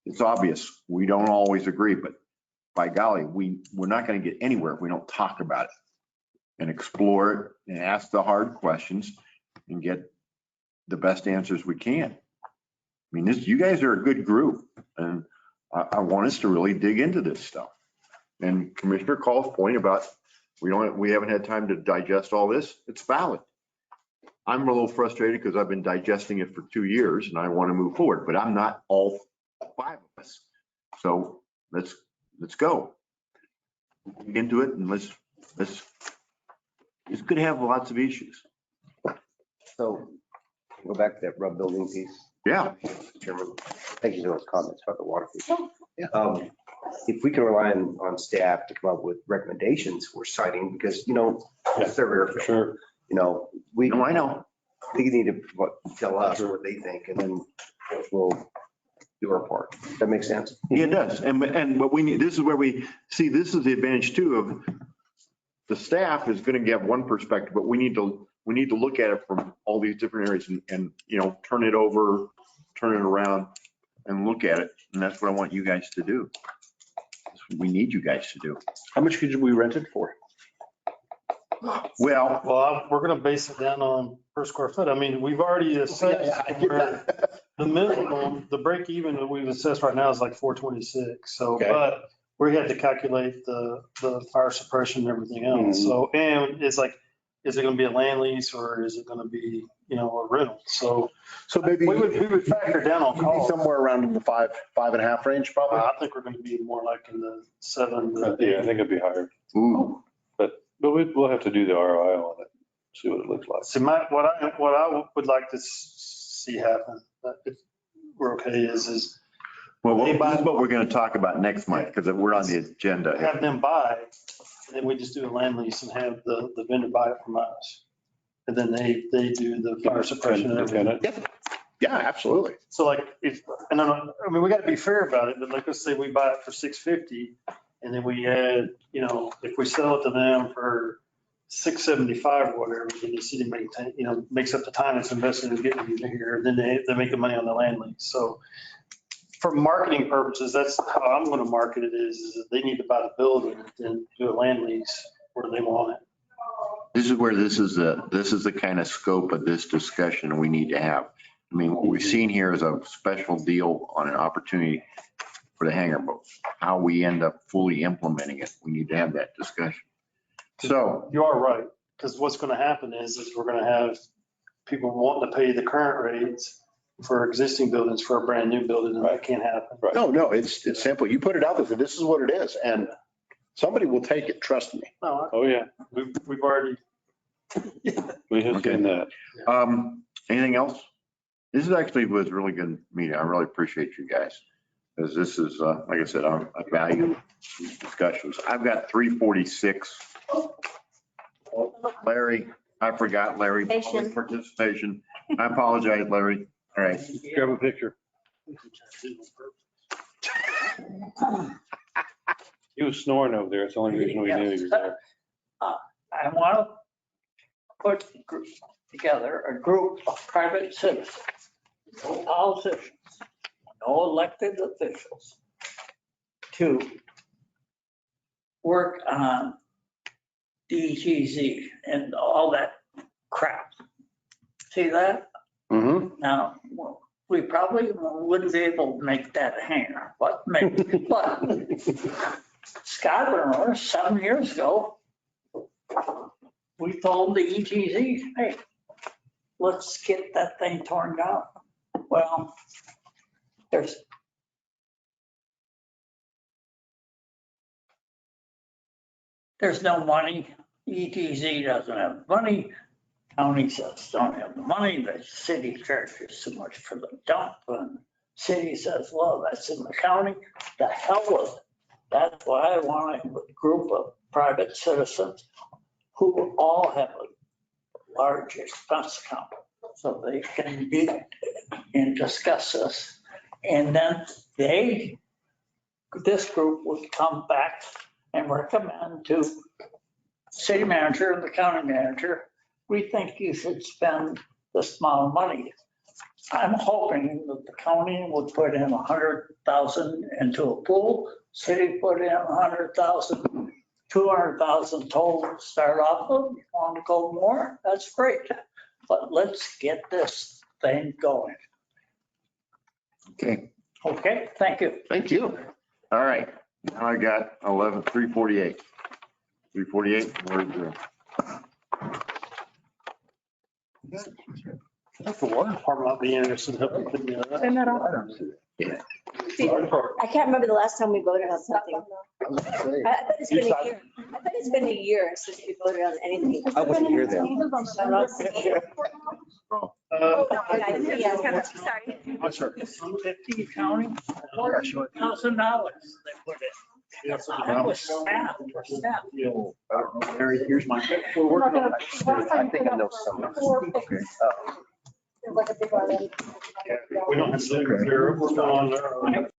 It's obvious. We don't always agree, but by golly, we're not going to get anywhere if we don't talk about it and explore it and ask the hard questions and get the best answers we can. I mean, you guys are a good group and I want us to really dig into this stuff. And Commissioner Call's point about we haven't had time to digest all this, it's valid. I'm a little frustrated because I've been digesting it for 2 years and I want to move forward, but I'm not all 5 of us. So let's go dig into it and let's it's gonna have lots of issues. so go back to that RUB building piece. Yeah. Chairman, thank you for those comments about the water piece. if we can rely on staff to come up with recommendations for citing, because, it's their For airfield, sure. No, I know. they need to tell us what they think, and then we'll do our part. That makes sense? Yeah, it does. And what we need, this is where we see, this is the advantage too of the staff is going to get one perspective, but we need to look at it from all these different areas and turn it over, turn it around and look at it. And that's what I want you guys to do. That's what we need you guys to do. How much could we rent it for? Well, Well, we're going to base it down on per square foot. I mean, we've already assessed where the minimum, the break even that we've assessed right now is like 426. So, Okay. but we had to calculate the fire suppression and everything else. So, and it's like, is it going to be a land lease or is it going to be, a rental? So maybe we would factor down on cost. somewhere around in the 5.5 range, probably. I think we're going to be more like in the 7 to 8. Yeah, I think it'd be higher. ooh, But we'll have to do the ROI on it, see what it looks like. So what I would like to see happen, if we're okay, is well, this is what we're going to talk about next month because we're on the agenda. have them buy, and then we just do a land lease and have the vendor buy it from us. And then they do the fire suppression and everything. Yeah, absolutely. So like, we got to be fair about it, but like, let's say we buy it for $650 and then we add, if we sell it to them for $675 or whatever, then the city maintain, makes up the time it's invested in getting you here, then they make the money on the land lease. So for marketing purposes, that's how I'm going to market it is that they need to buy the building and then do a land lease where they want it. This is where this is the kind of scope of this discussion we need to have. I mean, what we've seen here is a special deal on an opportunity for the hangar boats. How we end up fully implementing it, we need to have that discussion. So You are right, because what's going to happen is we're going to have people wanting to pay the current rates for existing buildings for a brand new building, and that can't happen. No, it's simple. You put it out there, say, this is what it is, and somebody will take it, trust me. No, Oh, yeah, we've already. we have seen that. anything else? This is actually was a really good meeting. I really appreciate you guys. Because this is, like I said, I value these discussions. I've got 346. Larry, I forgot Larry. Participation. Participation. I apologize, Larry. All right. Grab a picture. He was snoring over there. It's the only reason we knew he was there. I want to put together a group of private citizens, no politicians, no elected officials, to work on DGZ and all that crap. See that? Now, we probably wouldn't be able to make that a hangar, but maybe, but Scott, remember, 7 years ago, we told the EGZ, hey, let's get that thing torn down. Well, there's no money. EGZ doesn't have money. County says don't have the money. The city charges so much for the dump. And city says, well, that's in the county. The hell with it. That's why I want a group of private citizens who all have a large expense account so they can meet and discuss this. And then this group would come back and recommend to city manager and the county manager, we think you should spend this amount of money. I'm hoping that the county would put in 100,000 into a pool, city put in 100,000, 200,000 total to start off with. You want to go more? That's great. But let's get this thing going. Okay. Okay, thank you. Thank you. All right. Now I got 348. 348. Where's the? That's the water department not being interested in helping put together that. Send that off. I can't remember the last time we voted on something. I bet it's been a year. I bet it's been a year since we voted on anything. I wasn't here then. Sorry. I'm sorry. 50 county, $100,000 they put in. That was snap, snap. Mary, here's my. We're working on that. I think I know some. Okay. We don't have to, we're on there.